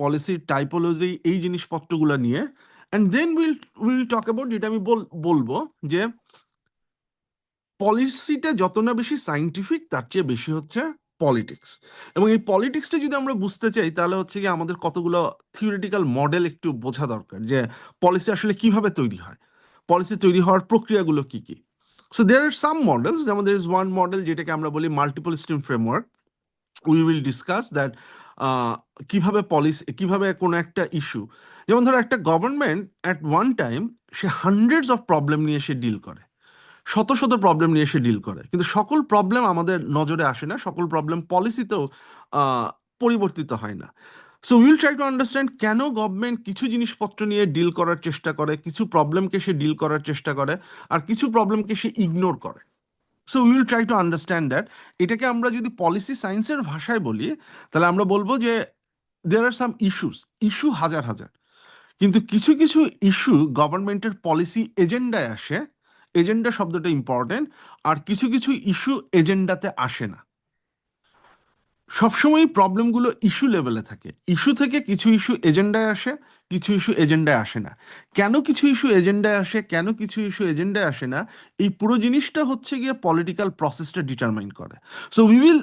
পলিসির টাইপোলজি, এই জিনিসপত্রগুলো নিয়ে, and then will talk about, যেটা আমি বলবো যে পলিসিটা যত না বেশি সাইন্টিফিক তার চেয়ে বেশি হচ্ছে পলিটিক্স। এবং এই পলিটিক্সটা যদি আমরা বুঝতে চাই তাহলে হচ্ছে কি আমাদের কতগুলো থিওরিটিক্যাল মডেল একটু বোঝা দরকার, যে পলিসি আসলে কিভাবে তৈরি হয়, পলিসি তৈরি হওয়ার প্রক্রিয়াগুলো কি কি। So there are some models, যেমন দের ইজ ওয়ান মডেল যেটাকে আমরা বলি multiple stream framework. We will discuss that কিভাবে পলিসি, কিভাবে কোনো একটা ইস্যু, যেমন ধরো একটা government at one time say hundreds of problem নিয়ে সে ডিল করে, শত শত প্রবলেম নিয়ে সে ডিল করে, কিন্তু সকল প্রবলেম আমাদের নজরে আসে না, সকল প্রবলেম পলিসিতেও পরিবর্তিত হয় না। So will try to understand কেন গভর্নমেন্ট কিছু জিনিসপত্র নিয়ে ডিল করার চেষ্টা করে, কিছু প্রবলেমকে সে ডিল করার চেষ্টা করে, আর কিছু প্রবলেমকে সে ইগনোর করে। So will try to understand that. এটাকে আমরা যদি পলিসি সায়েন্সের ভাষায় বলি তাহলে আমরা বলবো যে দেয়ার আর সাম ইস্যু হাজার হাজার, কিন্তু কিছু কিছু ইস্যু গভর্নমেন্টের পলিসি এজেন্ডায় আসে, এজেন্ডা শব্দটা ইম্পর্টেন্ট, আর কিছু কিছু ইস্যু এজেন্ডাতে আসে না। সবসময় প্রবলেমগুলো ইস্যু লেভেলে থাকে, ইস্যু থেকে কিছু ইস্যু এজেন্ডায় আসে, কিছু ইস্যু এজেন্ডায় আসে না। কেন কিছু ইস্যু এজেন্ডায় আসে, কেন কিছু ইস্যু এজেন্ডায় আসে না, এই পুরো জিনিসটা হচ্ছে গিয়ে পলিটিক্যাল প্রসেসটা ডিটারমাইন করে। So we will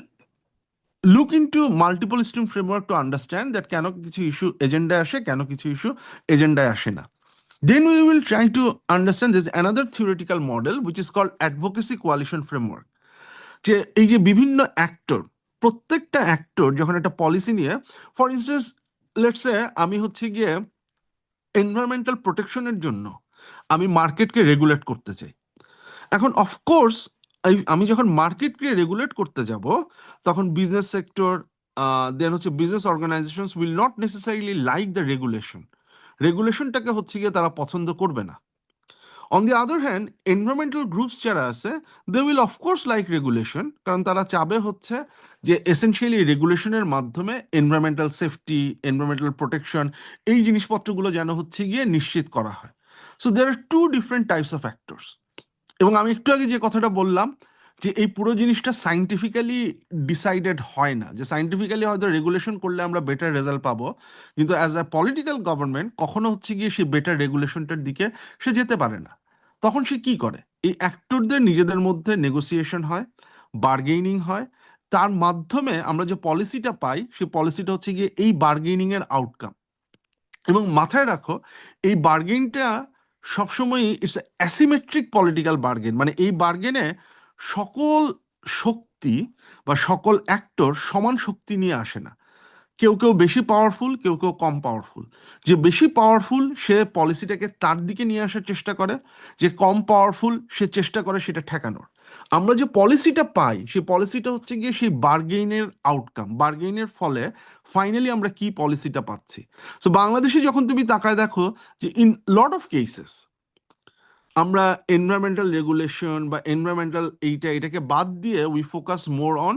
look into multiple stream framework to understand that কেন কিছু ইস্যু এজেন্ডায় আসে, কেন কিছু ইস্যু এজেন্ডায় আসে না। Then we will try to understand there's another theoretical model which is called advocacy coalition framework. যে এই যে বিভিন্ন অ্যাক্টর, প্রত্যেকটা অ্যাক্টর যখন একটা পলিসি নিয়ে, ফর ইনস্টেন্স লেটস সে আমি হচ্ছে গিয়ে এনভায়রনমেন্টাল প্রোটেকশনের জন্য আমি মার্কেটকে রেগুলেট করতে চাই। এখন অফকোর্স আমি যখন মার্কেটকে রেগুলেট করতে যাব তখন বিজনেস সেক্টর, দেন হচ্ছে business organisations will not necessarily like the রেগুলেশনটাকে হচ্ছে গিয়ে তারা পছন্দ করবে না। On the other hand environmental groups যারা আছে they will of course like regulation, কারণ তারা চাবে হচ্ছে যে এসেনশিয়ালি রেগুলেশনের মাধ্যমে এনভায়রনমেন্টাল সেফটি, এনভায়রনমেন্টাল প্রোটেকশন, এই জিনিসপত্রগুলো যেন হচ্ছে গিয়ে নিশ্চিত করা হয়। So there are two different types of actors. এবং আমি একটু আগে যে কথাটা বললাম যে এই পুরো জিনিসটা সাইন্টিফিক্যালি ডিসাইডেড হয় না, যে সাইন্টিফিক্যালি হয়তো রেগুলেশন করলে আমরা বেটার রেজাল্ট পাবো, কিন্তু অ্যাজ আ পলিটিক্যাল গভর্নমেন্ট কখনো হচ্ছে গিয়ে সেই বেটার রেগুলেশনটার দিকে সে যেতে পারে না। তখন সে কি করে, এই অ্যাক্টরদের নিজেদের মধ্যে নেগোসিয়েশন হয়, বার্গেনিং হয়, তার মাধ্যমে আমরা যে পলিসিটা পাই সেই পলিসিটা হচ্ছে গিয়ে এই বার্গেনিং এর আউটকাম। এবং মাথায় রাখো এই বার্গেনটা সবসময় ইটস অ্যাসিমেট্রিক পলিটিক্যাল বার্গেন, মানে এই বার্গেনে সকল শক্তি বা সকল অ্যাক্টর সমান শক্তি নিয়ে আসে না, কেউ কেউ বেশি পাওয়ারফুল, কেউ কেউ কম পাওয়ারফুল। যে বেশি পাওয়ারফুল সে পলিসিটাকে তার দিকে নিয়ে আসার চেষ্টা করে, যে কম পাওয়ারফুল সে চেষ্টা করে সেটা ঠেকানোর। আমরা যে পলিসিটা পাই সেই পলিসিটা হচ্ছে গিয়ে সেই বার্গেইনের আউটকাম, বার্গেইনের ফলে ফাইনালি আমরা কি পলিসিটা পাচ্ছি। সো বাংলাদেশে যখন তুমি তাকায় দেখো যে ইন লট অফ কেসেস আমরা এনভায়রনমেন্টাল রেগুলেশন বা এনভায়রনমেন্টাল এটাকে বাদ দিয়ে we focus more on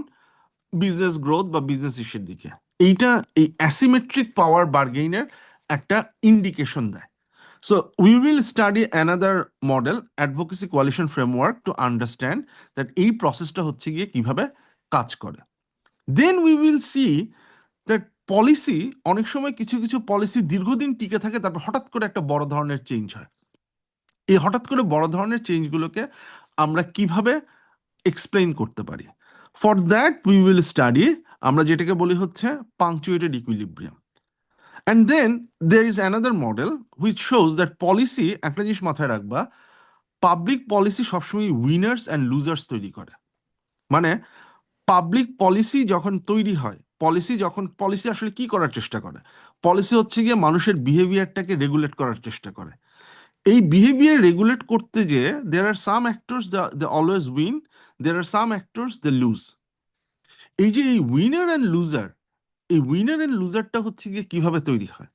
business growth বা বিজনেস ইস্যুর দিকে। এইটা এই অ্যাসিমেট্রিক পাওয়ার বার্গেইনের একটা ইন্ডিকেশন দেয়। So we will study another model advocacy coalition framework to understand that এই প্রসেসটা হচ্ছে গিয়ে কিভাবে কাজ করে। Then we will see that policy, অনেক সময় কিছু কিছু পলিসি দীর্ঘদিন টিকে থাকে, তারপর হঠাৎ করে একটা বড় ধরনের চেঞ্জ হয়। এই হঠাৎ করে বড় ধরনের চেঞ্জগুলোকে আমরা কিভাবে এক্সপ্লেইন করতে পারি। For that we will study আমরা যেটাকে বলি হচ্ছে punctuated equilibrium. And then there is another model which shows that policy, একটা জিনিস মাথায় রাখবা, পাবলিক পলিসি সবসময় উইনার্স অ্যান্ড লুজার্স তৈরি করে। মানে পাবলিক পলিসি যখন তৈরি হয়, পলিসি আসলে কি করার চেষ্টা করে, পলিসি হচ্ছে গিয়ে মানুষের বিহেভিয়ারটাকে রেগুলেট করার চেষ্টা করে। এই বিহেভিয়ার রেগুলেট করতে যে there are some actors they always win, there are some actors they lose. এই যে এই উইনার অ্যান্ড লুজার, এই উইনার অ্যান্ড লুজারটা হচ্ছে গিয়ে কিভাবে তৈরি হয়।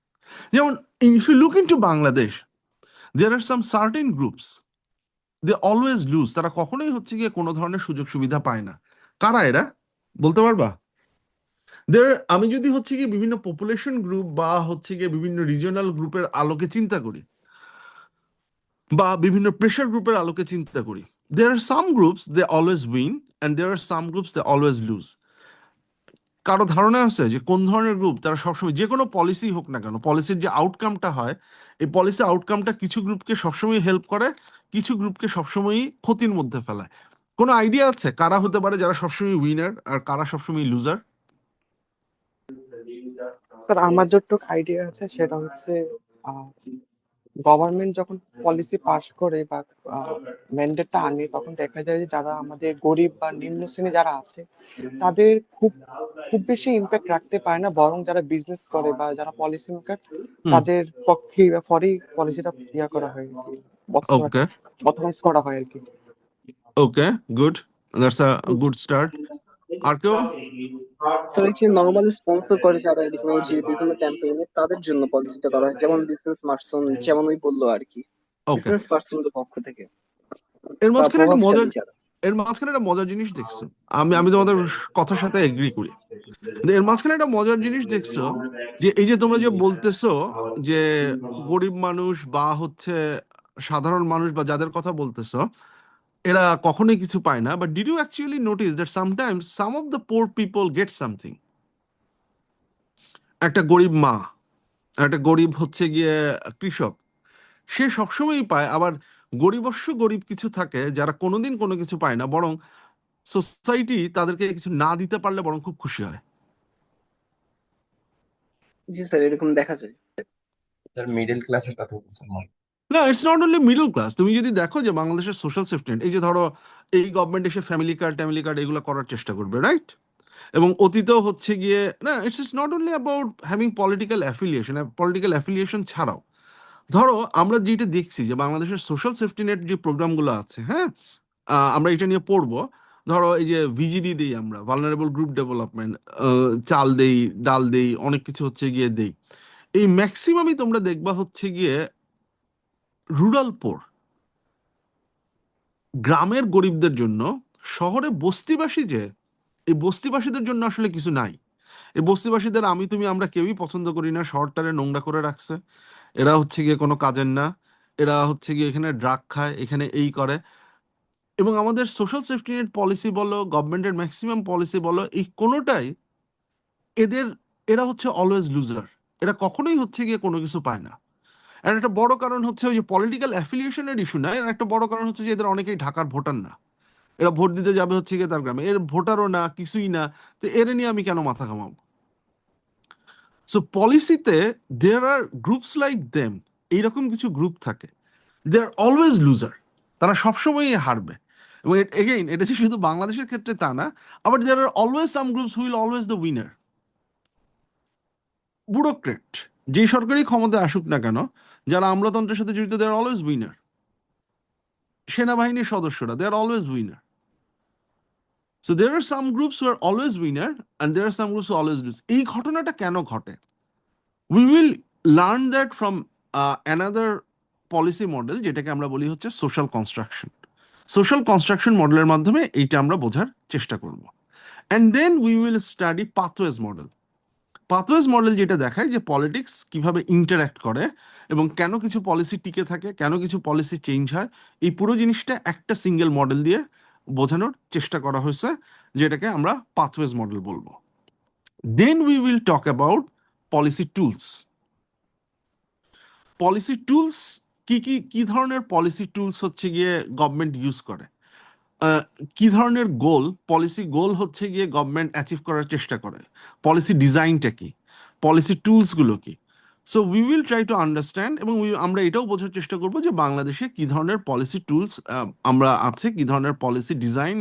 যেমন if you look into Bangladesh, there are some certain groups they always lose, তারা কখনোই হচ্ছে গিয়ে কোনো ধরনের সুযোগ সুবিধা পায় না। কারা এরা বলতে পারবা? আমি যদি হচ্ছে গিয়ে বিভিন্ন পপুলেশন গ্রুপ বা হচ্ছে গিয়ে বিভিন্ন রিজিওনাল গ্রুপের আলোকে চিন্তা করি বা বিভিন্ন প্রেশার গ্রুপের আলোকে চিন্তা করি, there are some groups they always win and there are some groups they always lose. কারো ধারণা আছে যে কোন ধরনের গ্রুপ তারা সবসময়, যে কোনো পলিসি হোক না কেন, পলিসির যে আউটকামটা হয়, এই পলিসি আউটকামটা কিছু গ্রুপকে সবসময় হেল্প করে, কিছু গ্রুপকে সবসময়ই ক্ষতির মধ্যে ফেলায়। কোনো আইডিয়া আছে কারা হতে পারে যারা সবসময় উইনার আর কারা সবসময় লুজার? স্যার আমার যতটুকু আইডিয়া আছে সেটা হচ্ছে গভর্নমেন্ট যখন পলিসি পাস করে বা ম্যান্ডেটটা আনে তখন দেখা যায় যে যারা আমাদের গরিব বা নিম্ন শ্রেণী যারা আছে তাদের খুব খুব বেশি ইম্প্যাক্ট রাখতে পারে না, বরং যারা বিজনেস করে বা যারা পলিসি মেকার হুম। তাদের পক্ষে বা ফরেই পলিসিটা ইয়া করা হয় আর কি, ওকে অথরাইজ করা হয় আর কি। Okay, good, that's a good start. আর কেউ? স্যার এই যে নর্মালি স্পন্সর করে যারা এরকম এই যে বিভিন্ন ক্যাম্পেইনে তাদের জন্য পলিসিটা করা হয়, যেমন বিজনেস পার্সন যেমন ওই বললো আর কি, ওকে, বিজনেস পার্সনদের পক্ষ থেকে এর বা মাঝখানে একটা মজার প্রভাবশালী যারা। জিনিস দেখছো, আমি তোমাদের কথার সাথে এগ্রি করি, কিন্তু এর মাঝখানে একটা মজার জিনিস দেখছো যে এই যে তোমরা যে বলতেছো যে গরিব মানুষ বা হচ্ছে সাধারণ মানুষ বা যাদের কথা বলতেছো এরা কখনোই কিছু পায় না, but did you actually notice that sometimes some of the poor people get something? একটা গরিব মা, একটা গরিব হচ্ছে গিয়ে কৃষক, সে সবসময়ই পায়। আবার গরিবস্য গরিব কিছু থাকে যারা কোনোদিন কোনো কিছু পায় না, বরং সোসাইটি তাদেরকে কিছু না দিতে পারলে বরং খুব খুশি হয়। জি স্যার, এরকম দেখা যায়। স্যার মিডল ক্লাসের কথা বলছেন না? না, it's not only middle class. তুমি যদি দেখো যে বাংলাদেশের সোশ্যাল সেফটি নেট, এই যে ধরো এই গভর্নমেন্ট এসে ফ্যামিলি কার্ড ট্যামিলি কার্ড এগুলো করার চেষ্টা করবে, রাইট? এবং অতীতেও হচ্ছে গিয়ে না, it's not only about having political affiliation ছাড়াও ধরো আমরা যেটা দেখছি যে বাংলাদেশের সোশ্যাল সেফটি নেট যে প্রোগ্রামগুলো আছে, হ্যাঁ, আমরা এটা নিয়ে পড়বো। ধরো এই যে ভিজিডি দেই আমরা, ভালনারেবল গ্রুপ ডেভেলপমেন্ট, চাল দেই, ডাল দেই, অনেক কিছু হচ্ছে গিয়ে দেই। এই ম্যাক্সিমামই তোমরা দেখবা হচ্ছে গিয়ে রুরাল পোর, গ্রামের গরিবদের জন্য। শহরে বস্তিবাসী যে, এই বস্তিবাসীদের জন্য আসলে কিছু নাই। এই বস্তিবাসীদের আমরা কেউই পছন্দ করি না। শহরটারে নোংরা করে রাখছে, এরা হচ্ছে গিয়ে কোনো কাজের না, এরা হচ্ছে গিয়ে এখানে ড্রাগ খায়, এখানে এই করে। এবং আমাদের সোশ্যাল সেফটি নেট পলিসি বলো, গভর্নমেন্টের ম্যাক্সিমাম পলিসি বলো, এই কোনোটাই এদের, এরা হচ্ছে অলওয়েজ লুজার। এরা কখনোই হচ্ছে গিয়ে কোনো কিছু পায় না। আর একটা বড় কারণ হচ্ছে ওই যে পলিটিক্যাল অ্যাফিলিয়েশনের ইস্যু না, এর একটা বড় কারণ হচ্ছে যে এদের অনেকেই ঢাকার ভোটার না। এরা ভোট দিতে যাবে হচ্ছে গিয়ে তার গ্রামে, এর ভোটারও না, কিছুই না। তো এর নিয়ে আমি কেন মাথা ঘামাবো? সো পলিসিতে দেয়ার আর গ্রুপস লাইক দেম, এইরকম কিছু গ্রুপ থাকে, দে আর অলওয়েজ লুজার। তারা সবসময়ই হারবে। এবং এগেইন এটা যে শুধু বাংলাদেশের ক্ষেত্রে তা না, আবার there are always some groups who'll always the winner. Bureaucrat যেই সরকারি ক্ষমতায় আসুক না কেন, যারা আমলাতন্ত্রের সাথে জড়িত, দে আর অলওয়েজ উইনার। সেনাবাহিনীর সদস্যরা, they are always winner. So there are some groups who are always winner and there are some groups who always lose. এই ঘটনাটা কেন ঘটে? We will learn that from another policy model, যেটাকে আমরা বলি হচ্ছে সোশ্যাল কনস্ট্রাকশন। সোশ্যাল কনস্ট্রাকশন মডেলের মাধ্যমে এইটা আমরা বোঝার চেষ্টা করব। And then we will study pathways model. Pathways model যেটা দেখায় যে পলিটিক্স কিভাবে ইন্টারঅ্যাক্ট করে এবং কেন কিছু পলিসি টিকে থাকে, কেন কিছু পলিসি চেঞ্জ হয়, এই পুরো জিনিসটা একটা সিঙ্গেল মডেল দিয়ে বোঝানোর চেষ্টা করা হয়েছে, যেটাকে আমরা পাথওয়েজ মডেল বলবো। Then we will talk about policy tools. Policy tools কি ধরনের পলিসি টুলস হচ্ছে গিয়ে গভর্নমেন্ট ইউজ করে, কি ধরনের পলিসি গোল হচ্ছে গিয়ে গভর্নমেন্ট অ্যাচিভ করার চেষ্টা করে, পলিসি ডিজাইনটা কি, পলিসি টুলসগুলো কি। So we will try to understand, এবং আমরা এটাও বোঝার চেষ্টা করবো যে বাংলাদেশে কি ধরনের পলিসি টুলস আমরা আছে, কি ধরনের পলিসি ডিজাইন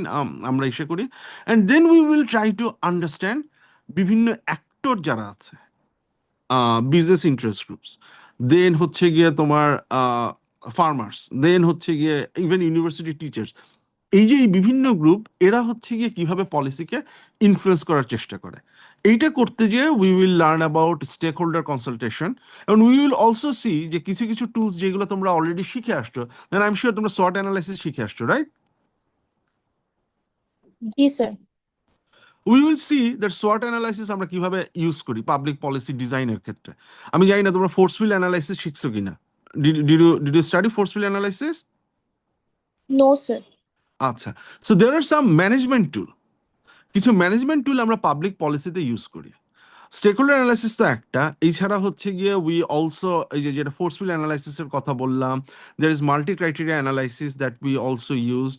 আমরা ইসে করি। And then we will try to understand বিভিন্ন অ্যাক্টর যারা আছে, বিজনেস ইন্টারেস্ট গ্রুপস, দেন হচ্ছে গিয়ে তোমার ফার্মার্স, দেন হচ্ছে গিয়ে ইভেন ইউনিভার্সিটি টিচার্স, এই যে এই বিভিন্ন গ্রুপ, এরা হচ্ছে গিয়ে কিভাবে পলিসিকে ইনফ্লুয়েন্স করার চেষ্টা করে। এইটা করতে গিয়ে we will learn about stakeholder consultation, এবং উই উইল অলসো সি যে কিছু কিছু টুলস যেগুলো তোমরা অলরেডি শিখে আসছো, দেন আই এম শিওর তোমরা SWOT অ্যানালাইসিস শিখে আসছো, রাইট? জি sir. We will see that SWOT analysis আমরা কিভাবে ইউজ করি পাবলিক পলিসি ডিজাইনের ক্ষেত্রে। আমি জানি না তোমরা ফোর্সফিল অ্যানালাইসিস শিখছো কিনা। Did you study force field analysis? No sir. আচ্ছা, so there are some management tool. কিছু ম্যানেজমেন্ট টুল আমরা পাবলিক পলিসিতে ইউজ করি। স্টেক হোল্ডার অ্যানালাইসিস তো একটা, এছাড়া হচ্ছে গিয়ে উই অলসো এই যে যেটা ফোর্সফিল অ্যানালাইসিসের কথা বললাম, there is multi criteria analysis that we also use.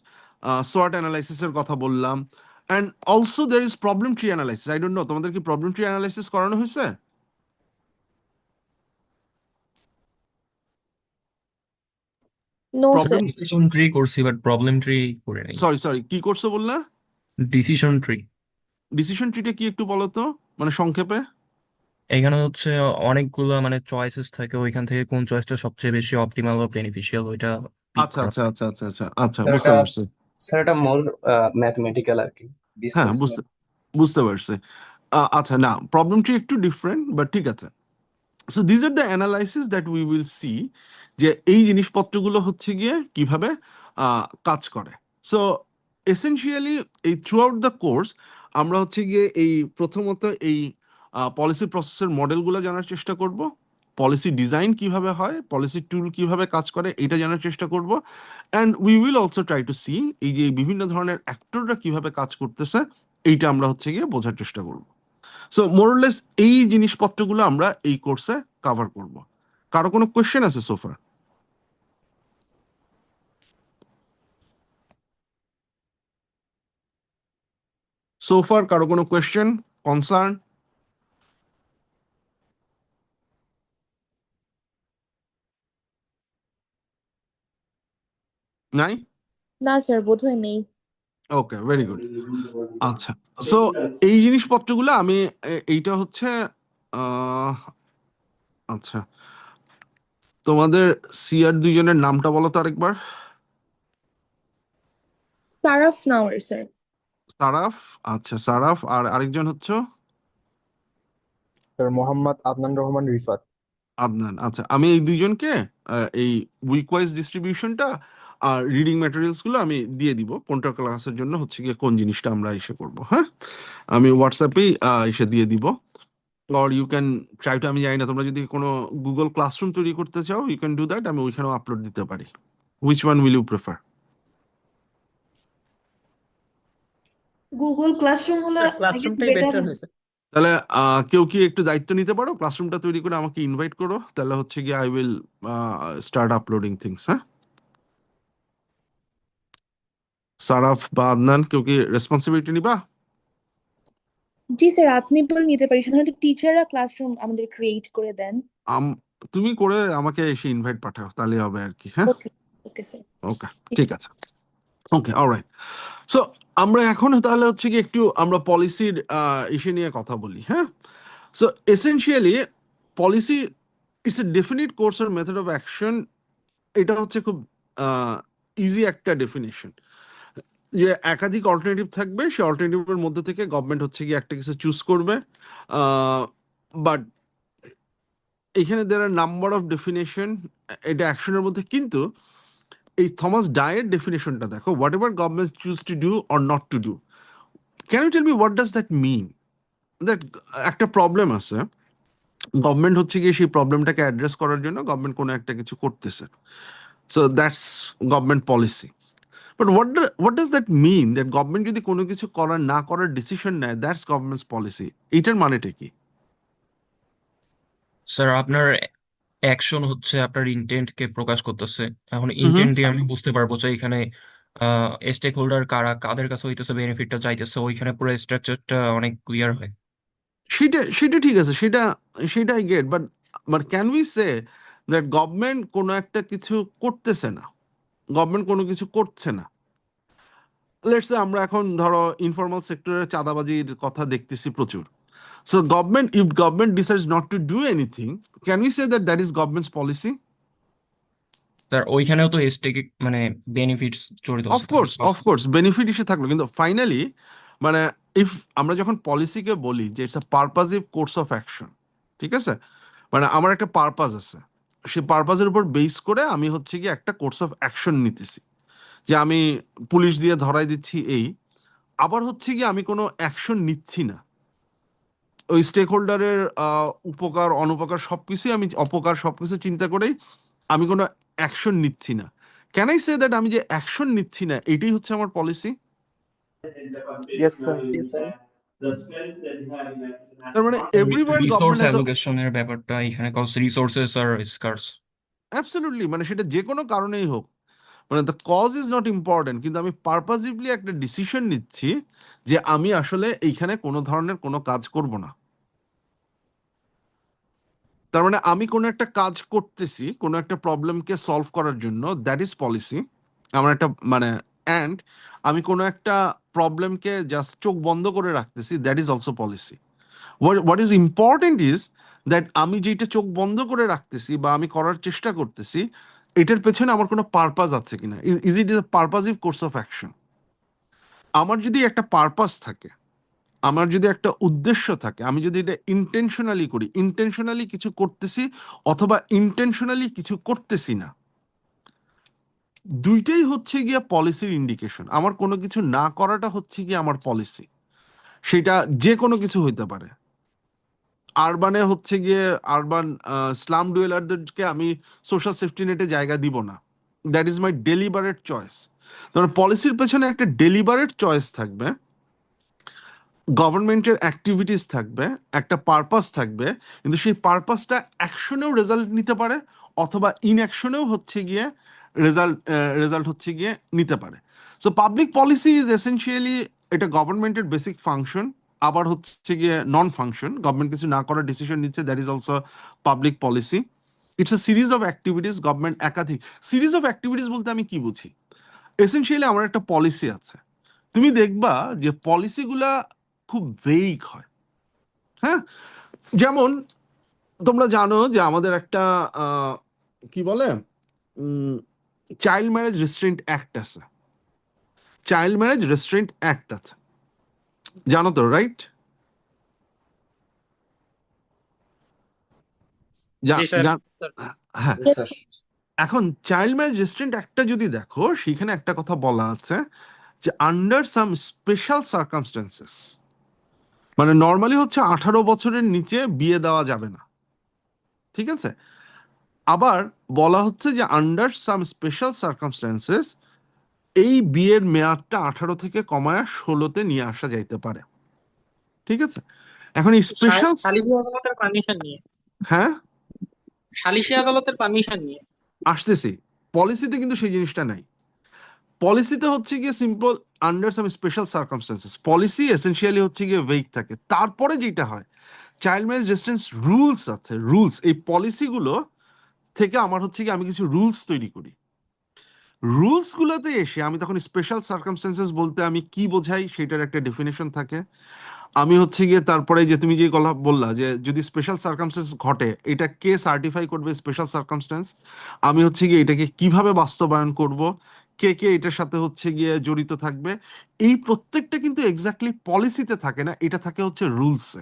সোয়াট অ্যানালাইসিসের কথা বললাম, and also there is problem tree analysis. I don't know তোমাদের কি প্রবলেম ট্রি অ্যানালাইসিস করানো হয়েছে? No sir sir. Problem, decision tree করছি বাট প্রবলেম ট্রি করে নাই। সরি কি করছো বললা? ডিসিশন ট্রি ডিসিশন ট্রিটা কি একটু বলো তো, মানে সংক্ষেপে। এখানে হচ্ছে অনেকগুলো মানে চয়েসেস থাকে, ওইখান থেকে কোন চয়েসটা সবচেয়ে বেশি অপটিমাল বা বেনিফিশিয়াল ওইটা পিক আচ্ছা করা। আচ্ছা আচ্ছা আচ্ছা আচ্ছা আচ্ছা, স্যার বুঝতে এটা পারছি। স্যার এটা মোর ম্যাথমেটিক্যাল আর কি, হ্যাঁ, বিজনেস। বুঝতে পারছি। আচ্ছা, না প্রবলেম ট্রি একটু ডিফারেন্ট, বাট ঠিক আছে। So these are the analysis that we will C, যে এই জিনিসপত্রগুলো হচ্ছে গিয়ে কিভাবে কাজ করে। সো এসেনশিয়ালি এই থ্রু আউট দ্য কোর্স আমরা হচ্ছে গিয়ে এই প্রথমত এই পলিসি প্রসেসের মডেলগুলো জানার চেষ্টা করব, পলিসি ডিজাইন কিভাবে হয়, পলিসি টুল কিভাবে কাজ করে এটা জানার চেষ্টা করব, and we will also try to see এই যে বিভিন্ন ধরনের অ্যাক্টররা কিভাবে কাজ করতেছে এইটা আমরা হচ্ছে গিয়ে বোঝার চেষ্টা করব। সো মোরলেস এই জিনিসপত্রগুলো আমরা এই কোর্সে কভার করব। কারো কোনো কোয়েশ্চেন আছে সোফার? সোফার কারো কোনো কোয়েশ্চেন, কনসার্ন? নাই? না স্যার, বোধহয় নেই। ওকে, ভেরি গুড। আচ্ছা, সো এই জিনিসপত্রগুলো আমি এইটা হচ্ছে আহ, আচ্ছা, তোমাদের সিআর দুইজনের নামটা বলো তো আরেকবার। সারাফ নাওয়ার স্যার। সারাফ, আচ্ছা সারাফ, আর আরেকজন হচ্ছে স্যার মোহাম্মদ আদনান রহমান রিফাত। আদনান। আচ্ছা, আমি এই দুইজনকে এই week wise ডিস্ট্রিবিউশনটা are reading materials গুলো আমি দিয়ে দিব, কোনটা ক্লাসের জন্য হচ্ছে গিয়ে কোন জিনিসটা আমরা এসে করব। হ্যাঁ, আমি হোয়াটসঅ্যাপেই এসে দিয়ে দিব। Or you can try to, আমি জানি না তোমরা যদি কোনো গুগল ক্লাসরুম তৈরি করতে চাও ইউ ক্যান ডু দ্যাট, আমি ওইখানেও আপলোড দিতে পারি। Which one will you prefer? Google classroom হলে স্যার I guess ক্লাসরুমটাই better বেটার হয়। হয়েছে। তাহলে কেউ কি একটু দায়িত্ব নিতে পারো, ক্লাসরুমটা তৈরি করে আমাকে ইনভাইট করো, তাহলে হচ্ছে গিয়ে I will start uploading things. হ্যাঁ, সারাফ বা আদনান, কেউ কি রেসপন্সিবিলিটি নিবা? জি স্যার, আপনি বলে নিতে পারি। সাধারণত টিচাররা ক্লাসরুম আমাদের ক্রিয়েট করে দেন। তুমি করে আমাকে এসে ইনভাইট পাঠাও, তাহলে হবে আর কি। হ্যাঁ, ওকে, ওকে স্যার। ওকে, ঠিক আছে। ওকে, অলরাইট। সো আমরা এখন তাহলে হচ্ছে কি একটু আমরা পলিসির ইস্যু নিয়ে কথা বলি। হ্যাঁ, so essentially policy it's a definite course or method of action. এটা হচ্ছে খুব ইজি একটা ডেফিনেশন, যে একাধিক অল্টারনেটিভ থাকবে, সেই অল্টারনেটিভের মধ্যে থেকে গভর্নমেন্ট হচ্ছে কি একটা কিছু চুজ করবে। বাট এখানে there are number of definition, এটা অ্যাকশনের মধ্যে। কিন্তু এই থমাস ডায়ের ডেফিনেশনটা দেখো, whatever government choose to do or not to do. Can you tell me what does that mean? That একটা প্রবলেম আছে, গভর্নমেন্ট হচ্ছে গিয়ে সেই প্রবলেমটাকে অ্যাড্রেস করার জন্য গভর্নমেন্ট কোনো একটা কিছু করতেছে, so that's government policy. But what does that mean that government যদি কোনো কিছু করার না করার ডিসিশন নেয়, দ্যাটস গভর্নমেন্টস পলিসি? এইটার মানেটা কি? স্যার আপনার অ্যাকশন হচ্ছে আপনার ইন্টেন্ট কে প্রকাশ করতেছে। এখন হুম, ইন্টেন্ট দিয়ে আমি বুঝতে পারবো যে এখানে স্টেক হোল্ডার কারা, কাদের কাছে হইতেছে বেনিফিটটা চাইতেছে, ওইখানে পুরো স্ট্রাকচারটা অনেক ক্লিয়ার হয়। সেটা সেটা ঠিক আছে, সেটা সেটা I get, but but can we say that government কোনো একটা কিছু করতেছে না, গভর্নমেন্ট কোনো কিছু করছে না? লেটস সে আমরা এখন ধরো ইনফর্মাল সেক্টরের চাঁদাবাজির কথা দেখতেছি প্রচুর। So government, if government decides not to do anything, can we say that that is government's policy? Sir ওইখানেও তো স্টেক মানে বেনিফিটস জড়িত আছে তাহলে। অফকোর্স বেনিফিট এসে থাকলো, কিন্তু ফাইনালি মানে ইফ আমরা যখন পলিসিকে বলি যে it's a purposive course of action, ঠিক আছে, মানে আমার একটা পারপাস আছে, সেই পারপাজের উপর বেস করে আমি হচ্ছে কি একটা কোর্স অফ অ্যাকশন নিতেছি, যে আমি পুলিশ দিয়ে ধরাই দিচ্ছি এই, আবার হচ্ছে কি আমি কোনো অ্যাকশন নিচ্ছি না, ওই স্টেক হোল্ডারের উপকার অনুপকার সবকিছুই আমি, অপকার সবকিছু চিন্তা করেই আমি কোনো অ্যাকশন নিচ্ছি না। ক্যান আই সে দ্যাট আমি যে অ্যাকশন নিচ্ছি না এটাই হচ্ছে আমার পলিসি? Yes sir. তার মানে এভরিওয়্যার রিসোর্স গভর্নমেন্ট হ্যাজ অ্যালোকেশনের ব্যাপারটা এখানে, cause resources are scarce. Absolutely, মানে সেটা যে কোনো কারণেই হোক, মানে the cause is not important, কিন্তু আমি পারপাসিভলি একটা ডিসিশন নিচ্ছি যে আমি আসলে এইখানে কোনো ধরনের কোনো কাজ করব না। তার মানে আমি কোনো একটা কাজ করতেছি কোনো একটা প্রবলেমকে সলভ করার জন্য, দ্যাট ইজ পলিসি। আমার একটা মানে অ্যান্ড আমি কোনো একটা প্রবলেমকে জাস্ট চোখ বন্ধ করে রাখতেছি, that is also policy. What is important is that আমি যেটা চোখ বন্ধ করে রাখতেছি বা আমি করার চেষ্টা করতেছি, এটার পেছনে আমার কোনো পারপাস আছে কিনা, is it is a purposive course of action. আমার যদি একটা পারপাস থাকে, আমার যদি একটা উদ্দেশ্য থাকে, আমি যদি এটা ইন্টেনশনালি করি, ইন্টেনশনালি কিছু করতেছি অথবা ইন্টেনশনালি কিছু করতেছি না, দুইটাই হচ্ছে গিয়া পলিসির ইন্ডিকেশন। আমার কোনো কিছু না করাটা হচ্ছে গিয়ে আমার পলিসি। সেটা যে কোনো কিছু হইতে পারে। আরবানে হচ্ছে গিয়ে আরবান স্লাম ডুয়েলারদেরকে আমি সোশ্যাল সেফটি নেটে জায়গা দিব না, that is my deliberate choice. তার পলিসির পেছনে একটা ডেলিবারেট চয়েস থাকবে, গভর্নমেন্টের অ্যাক্টিভিটিস থাকবে, একটা পারপাস থাকবে, কিন্তু সেই পারপাসটা অ্যাকশনেও রেজাল্ট নিতে পারে অথবা ইনঅ্যাকশনেও হচ্ছে গিয়ে রেজাল্ট হচ্ছে গিয়ে নিতে পারে। So public policy is essentially এটা গভর্নমেন্টের বেসিক ফাংশন, আবার হচ্ছে গিয়ে নন ফাংশন। গভর্নমেন্ট কিছু না করার ডিসিশন নিচ্ছে, that is also public policy. It's a series of activities, government একাধিক সিরিজ অফ অ্যাক্টিভিটিস বলতে আমি কি বুঝি, এসেনশিয়ালি আমার একটা পলিসি আছে। তুমি দেখবা যে পলিসিগুলা খুব ভেইগ হয়। হ্যাঁ, যেমন তোমরা জানো যে আমাদের একটা কি বলে চাইল্ড ম্যারেজ রেস্ট্রিক্ট অ্যাক্ট আছে, চাইল্ড ম্যারেজ রেস্ট্রিক্ট অ্যাক্ট আছে, জানো তো, রাইট? জি স্যার। হ্যাঁ, স্যার এখন চাইল্ড ম্যারেজ রেস্ট্রিক্ট অ্যাক্টটা যদি দেখো, সেখানে একটা কথা বলা আছে যে আন্ডার সাম স্পেশাল সার্কামস্টেন্সেস, মানে নর্মালি হচ্ছে 18 বছরের নিচে বিয়ে দেওয়া যাবে না, ঠিক আছে? আবার বলা হচ্ছে যে আন্ডার সাম স্পেশাল সার্কামস্ট্যান্সেস এই বিয়ের মেয়াদটা 18 থেকে কমায় 16-তে নিয়ে আসা যাইতে পারে, ঠিক আছে? এখন এই স্পেশাল, সালিসি আদালতের পারমিশন নিয়ে, হ্যাঁ সালিসি আদালতের পারমিশন নিয়ে আসতেছি, পলিসিতে কিন্তু সেই জিনিসটা নাই। পলিসিতে হচ্ছে গিয়ে সিম্পল আন্ডার সাম স্পেশাল সার্কামস্ট্যান্সেস, পলিসি এসেনশিয়ালি হচ্ছে গিয়ে ভেগ থাকে। তারপরে যেটা হয় চাইল্ড ম্যারেজ রেস্ট্রিক্টস রুলস আছে, রুলস, এই পলিসিগুলো থেকে আমার হচ্ছে গিয়ে আমি কিছু রুলস তৈরি করি। রুলসগুলোতে এসে আমি তখন স্পেশাল সার্কামস্টেন্সেস বলতে আমি কি বোঝাই সেটার একটা ডেফিনেশন থাকে। আমি হচ্ছে গিয়ে তারপরে যে তুমি যে কথা বললা যে যদি স্পেশাল সার্কামস্টেন্স ঘটে, এটা কে সার্টিফাই করবে স্পেশাল সার্কামস্টেন্স, আমি হচ্ছে গিয়ে এটাকে কিভাবে বাস্তবায়ন করব, কে কে এটার সাথে হচ্ছে গিয়ে জড়িত থাকবে, এই প্রত্যেকটা কিন্তু এক্স্যাক্টলি পলিসিতে থাকে না, এটা থাকে হচ্ছে রুলসে।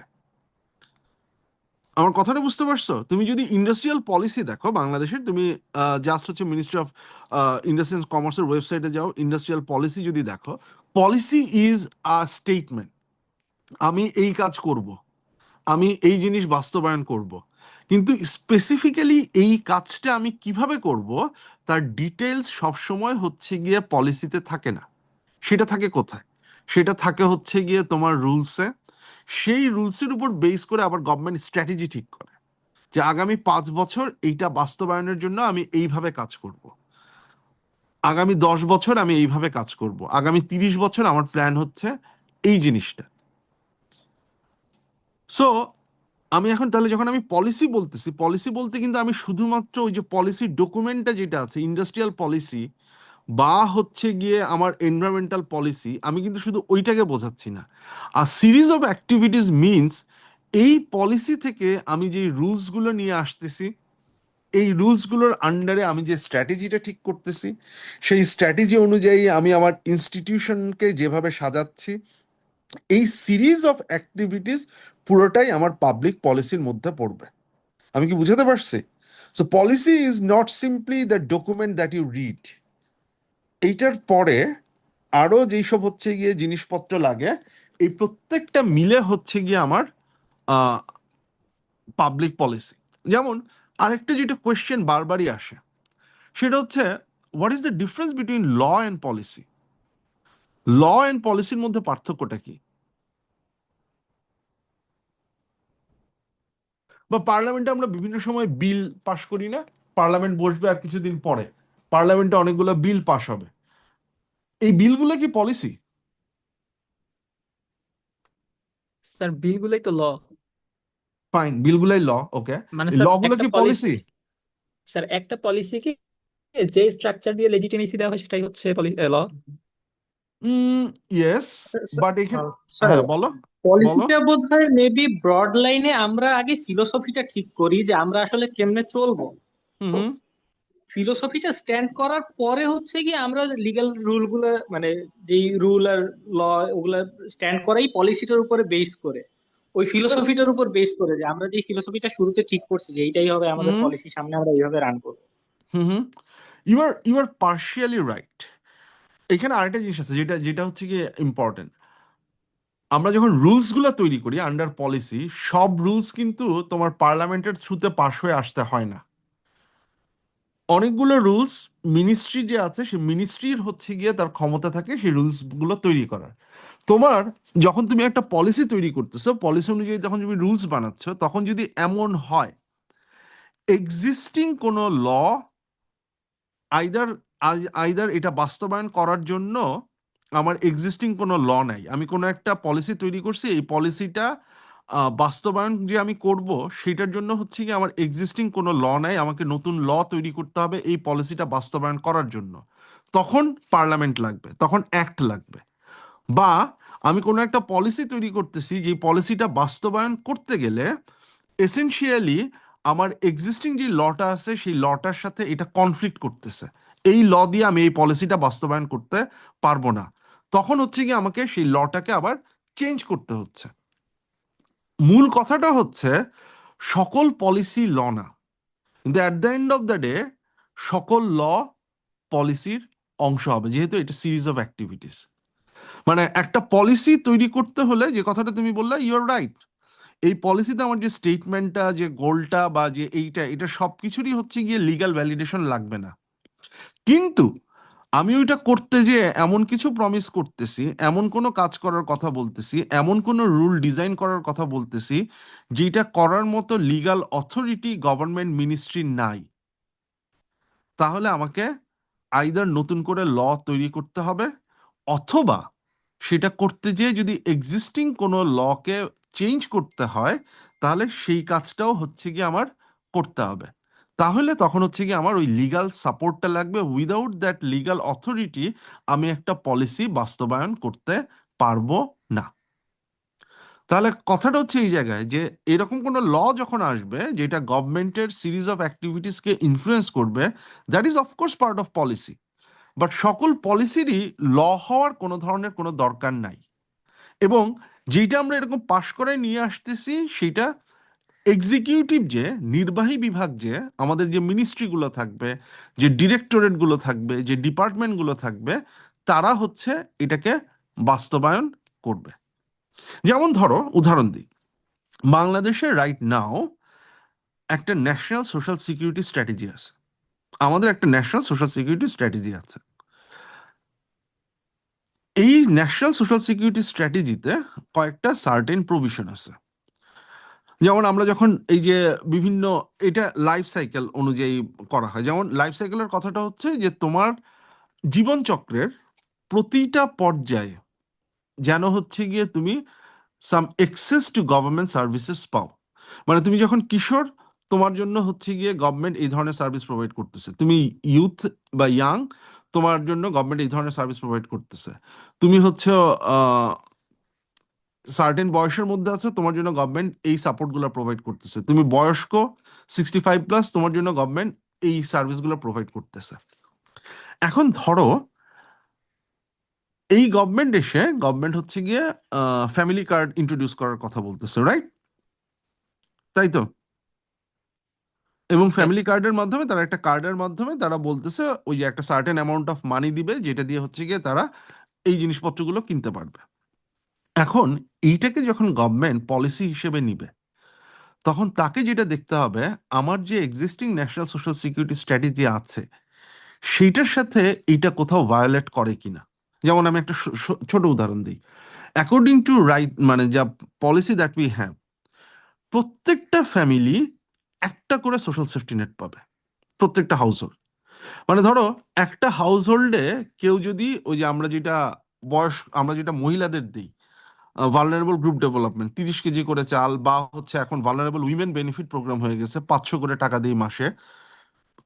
আমার কথাটা বুঝতে পারছো? তুমি যদি ইন্ডাস্ট্রিয়াল পলিসি দেখো বাংলাদেশের, তুমি জাস্ট হচ্ছে মিনিস্ট্রি অফ ইন্ডাস্ট্রি অ্যান্ড কমার্সের ওয়েবসাইটে যাও, ইন্ডাস্ট্রিয়াল পলিসি যদি দেখো, পলিসি ইজ আ স্টেটমেন্ট, আমি এই কাজ করব, আমি এই জিনিস বাস্তবায়ন করব, কিন্তু স্পেসিফিক্যালি এই কাজটা আমি কিভাবে করব তার ডিটেলস সবসময় হচ্ছে গিয়ে পলিসিতে থাকে না। সেটা থাকে কোথায়? সেটা থাকে হচ্ছে গিয়ে তোমার রুলসে। সেই রুলসের উপর বেস করে আবার গভর্নমেন্ট স্ট্র্যাটেজি ঠিক করে যে আগামী 5 বছর এইটা বাস্তবায়নের জন্য আমি এইভাবে কাজ করব, আগামী 10 বছর আমি এইভাবে কাজ করব, আগামী 30 বছর আমার প্ল্যান হচ্ছে এই জিনিসটা। সো আমি এখন তাহলে যখন আমি পলিসি বলতেছি, পলিসি বলতে কিন্তু আমি শুধুমাত্র ওই যে পলিসি ডকুমেন্টটা যেটা আছে ইন্ডাস্ট্রিয়াল পলিসি বা হচ্ছে গিয়ে আমার এনভায়রনমেন্টাল পলিসি, আমি কিন্তু শুধু ওইটাকে বোঝাচ্ছি না। আর সিরিজ অফ অ্যাক্টিভিটিস মিনস এই পলিসি থেকে আমি যে রুলসগুলো নিয়ে আসতেছি, এই রুলসগুলোর আন্ডারে আমি যে স্ট্র্যাটেজিটা ঠিক করতেছি, সেই স্ট্র্যাটেজি অনুযায়ী আমি আমার ইনস্টিটিউশনকে যেভাবে সাজাচ্ছি, এই সিরিজ অফ অ্যাক্টিভিটিস পুরোটাই আমার পাবলিক পলিসির মধ্যে পড়বে। আমি কি বুঝাতে পারছি? So policy is not simply the document that you read, এইটার পরে আরো যেই সব হচ্ছে গিয়ে জিনিসপত্র লাগে, এই প্রত্যেকটা মিলে হচ্ছে গিয়ে আমার পাবলিক পলিসি। যেমন আরেকটা যেটা কোয়েশ্চেন বারবারই আসে, সেটা হচ্ছে what is the difference between law and policy? Law and পলিসির মধ্যে পার্থক্যটা কি? বা পার্লামেন্টে আমরা বিভিন্ন সময় বিল পাশ করি না, পার্লামেন্ট বসবে আর কিছুদিন পরে পার্লামেন্টে অনেকগুলো বিল পাস হবে, এই বিলগুলো কি পলিসি? স্যার বিলগুলোই তো ল। ফাইন, বিলগুলাই ল, ওকে, মানে এই স্যার লগুলো একটা কি পলিসি, পলিসি? স্যার একটা পলিসিকে যে স্ট্রাকচার দিয়ে লেজিটিমেসি দেওয়া হয় সেটাই হচ্ছে ল। ইয়েস, বাট এখানে স্যার হ্যাঁ বলো বলো। পলিসিটা বোধ হয় মেবি ব্রড লাইনে আমরা আগে ফিলোসফিটা ঠিক করি যে আমরা আসলে কেমনে চলবো। হুম হুম ফিলোসফিটা স্ট্যান্ড করার পরে হচ্ছে কি আমরা লিগ্যাল রুল গুলো মানে যেই রুল আর ল ওগুলা স্ট্যান্ড করাই পলিসিটার উপরে বেস করে, ওই ফিলোসফিটার উপর বেস করে যে আমরা যে ফিলোসফিটা শুরুতে ঠিক করছি যে এইটাই হবে আমাদের হুম পলিসি, সামনে আমরা এইভাবে রান করবো। হুম ইউ আর পার্শিয়ালি রাইট। এখানে আরেকটা জিনিস আছে যেটা যেটা হচ্ছে কি ইম্পর্টেন্ট। আমরা যখন রুলস গুলো তৈরি করি আন্ডার পলিসি, সব রুলস কিন্তু তোমার পার্লামেন্টের থ্রুতে পাশ হয়ে আসতে হয় না। অনেকগুলো রুলস মিনিস্ট্রি যে আছে সেই মিনিস্ট্রির হচ্ছে গিয়ে তার ক্ষমতা থাকে সেই রুলস গুলো তৈরি করার। তোমার যখন তুমি একটা পলিসি তৈরি করতেছো, পলিসি অনুযায়ী যখন তুমি রুলস বানাচ্ছ, তখন যদি এমন হয় এক্সিস্টিং কোনো ল আইদার আইদার এটা বাস্তবায়ন করার জন্য আমার এক্সিস্টিং কোনো ল নাই, আমি কোনো একটা পলিসি তৈরি করছি, এই পলিসিটা বাস্তবায়ন যে আমি করব সেটার জন্য হচ্ছে কি আমার এক্সিস্টিং কোনো ল নাই, আমাকে নতুন ল তৈরি করতে হবে এই পলিসিটা বাস্তবায়ন করার জন্য, তখন পার্লামেন্ট লাগবে, তখন অ্যাক্ট লাগবে। বা আমি কোনো একটা পলিসি তৈরি করতেছি, যে পলিসিটা বাস্তবায়ন করতে গেলে এসেনশিয়ালি আমার এক্সিস্টিং যে লটা আছে সেই লটার সাথে এটা কনফ্লিক্ট করতেছে, এই ল দিয়ে আমি এই পলিসিটা বাস্তবায়ন করতে পারবো না, তখন হচ্ছে কি আমাকে সেই লটাকে আবার চেঞ্জ করতে হচ্ছে। মূল কথাটা হচ্ছে সকল পলিসি ল না, কিন্তু at the end of the day সকল ল পলিসির অংশ হবে, যেহেতু এটা সিরিজ অফ অ্যাক্টিভিটিস। মানে একটা পলিসি তৈরি করতে হলে যে কথাটা তুমি বললে, ইউর রাইট, এই পলিসিতে আমার যে স্টেটমেন্টটা, যে গোলটা বা যে এইটা, এটা সব কিছুরই হচ্ছে গিয়ে লিগ্যাল ভ্যালিডেশন লাগবে না, কিন্তু আমি ওইটা করতে যে এমন কিছু প্রমিস করতেছি, এমন কোনো কাজ করার কথা বলতেছি, এমন কোনো রুল ডিজাইন করার কথা বলতেছি যেটা করার মতো লিগ্যাল অথরিটি গভর্নমেন্ট মিনিস্ট্রি নাই, তাহলে আমাকে আইদার নতুন করে ল তৈরি করতে হবে, অথবা সেটা করতে যেয়ে যদি এক্সিস্টিং কোনো লকে চেঞ্জ করতে হয় তাহলে সেই কাজটাও হচ্ছে কি আমার করতে হবে। তাহলে তখন হচ্ছে কি আমার ওই লিগ্যাল সাপোর্টটা লাগবে, উইদাউট দ্যাট লিগ্যাল অথরিটি আমি একটা পলিসি বাস্তবায়ন করতে পারবো না। তাহলে কথাটা হচ্ছে এই জায়গায় যে এরকম কোনো ল যখন আসবে যেটা গভর্নমেন্টের সিরিজ অফ অ্যাক্টিভিটিসকে ইনফ্লুয়েন্স করবে, that is of course part of policy, but সকল পলিসিরই ল হওয়ার কোনো ধরনের কোনো দরকার নাই। এবং যেটা আমরা এরকম পাশ করে নিয়ে আসতেছি সেটা এক্সিকিউটিভ, যে নির্বাহী বিভাগ, যে আমাদের যে মিনিস্ট্রিগুলো থাকবে, যে ডিরেক্টরেটগুলো থাকবে, যে ডিপার্টমেন্টগুলো থাকবে, তারা হচ্ছে এটাকে বাস্তবায়ন করবে। যেমন ধরো উদাহরণ দিই, বাংলাদেশে রাইট নাও একটা ন্যাশনাল সোশ্যাল সিকিউরিটি স্ট্র্যাটেজি আছে, আমাদের একটা ন্যাশনাল সোশ্যাল সিকিউরিটি স্ট্র্যাটেজি আছে। এই ন্যাশনাল সোশ্যাল সিকিউরিটি স্ট্র্যাটেজিতে কয়েকটা সার্টেন প্রভিশন আছে, যেমন আমরা যখন এই যে বিভিন্ন, এটা লাইফ সাইকেল অনুযায়ী করা হয়, যেমন লাইফ সাইকেলের কথাটা হচ্ছে যে তোমার জীবনচক্রের প্রতিটা পর্যায়ে যেন হচ্ছে গিয়ে তুমি সাম এক্সেস টু গভর্নমেন্ট সার্ভিসেস পাও। মানে তুমি যখন কিশোর, তোমার জন্য হচ্ছে গিয়ে গভর্নমেন্ট এই ধরনের সার্ভিস প্রোভাইড করতেছে, তুমি ইউথ বা ইয়াং, তোমার জন্য গভর্নমেন্ট এই ধরনের সার্ভিস প্রোভাইড করতেছে, তুমি হচ্ছে সার্টেন বয়সের মধ্যে আছে, তোমার জন্য গভর্নমেন্ট এই সাপোর্টগুলো প্রোভাইড করতেছে, তুমি বয়স্ক 65+, তোমার জন্য গভর্নমেন্ট এই সার্ভিসগুলো প্রোভাইড করতেছে। এখন ধরো এই গভর্নমেন্ট এসে গভর্নমেন্ট হচ্ছে গিয়ে ফ্যামিলি কার্ড ইন্ট্রোডিউস করার কথা বলতেছে, রাইট? তাই তো? এবং Yes. ফ্যামিলি কার্ডের মাধ্যমে তারা একটা কার্ডের মাধ্যমে তারা বলতেছে ওই যে একটা সার্টেন অ্যামাউন্ট অফ মানি দিবে, যেটা দিয়ে হচ্ছে গিয়ে তারা এই জিনিসপত্রগুলো কিনতে পারবে। এখন এইটাকে যখন গভর্নমেন্ট পলিসি হিসেবে নিবে, তখন তাকে যেটা দেখতে হবে আমার যে existing national social security strategy আছে সেইটার সাথে এইটা কোথাও ভায়োলেট করে কিনা। যেমন আমি একটা ছোট উদাহরণ দিই, অ্যাকর্ডিং টু রাইট, মানে যা পলিসি দ্যাট উই হ্যাভ, প্রত্যেকটা ফ্যামিলি একটা করে সোশ্যাল সেফটি নেট পাবে, প্রত্যেকটা হাউস হোল্ড। মানে ধরো একটা হাউস হোল্ডে কেউ যদি ওই যে আমরা যেটা মহিলাদের দিই ভালনারেবল গ্রুপ ডেভেলপমেন্ট 30 কেজি করে চাল, বা হচ্ছে এখন ভালনারেবল উইমেন বেনিফিট প্রোগ্রাম হয়ে গেছে 500 করে টাকা দিই মাসে।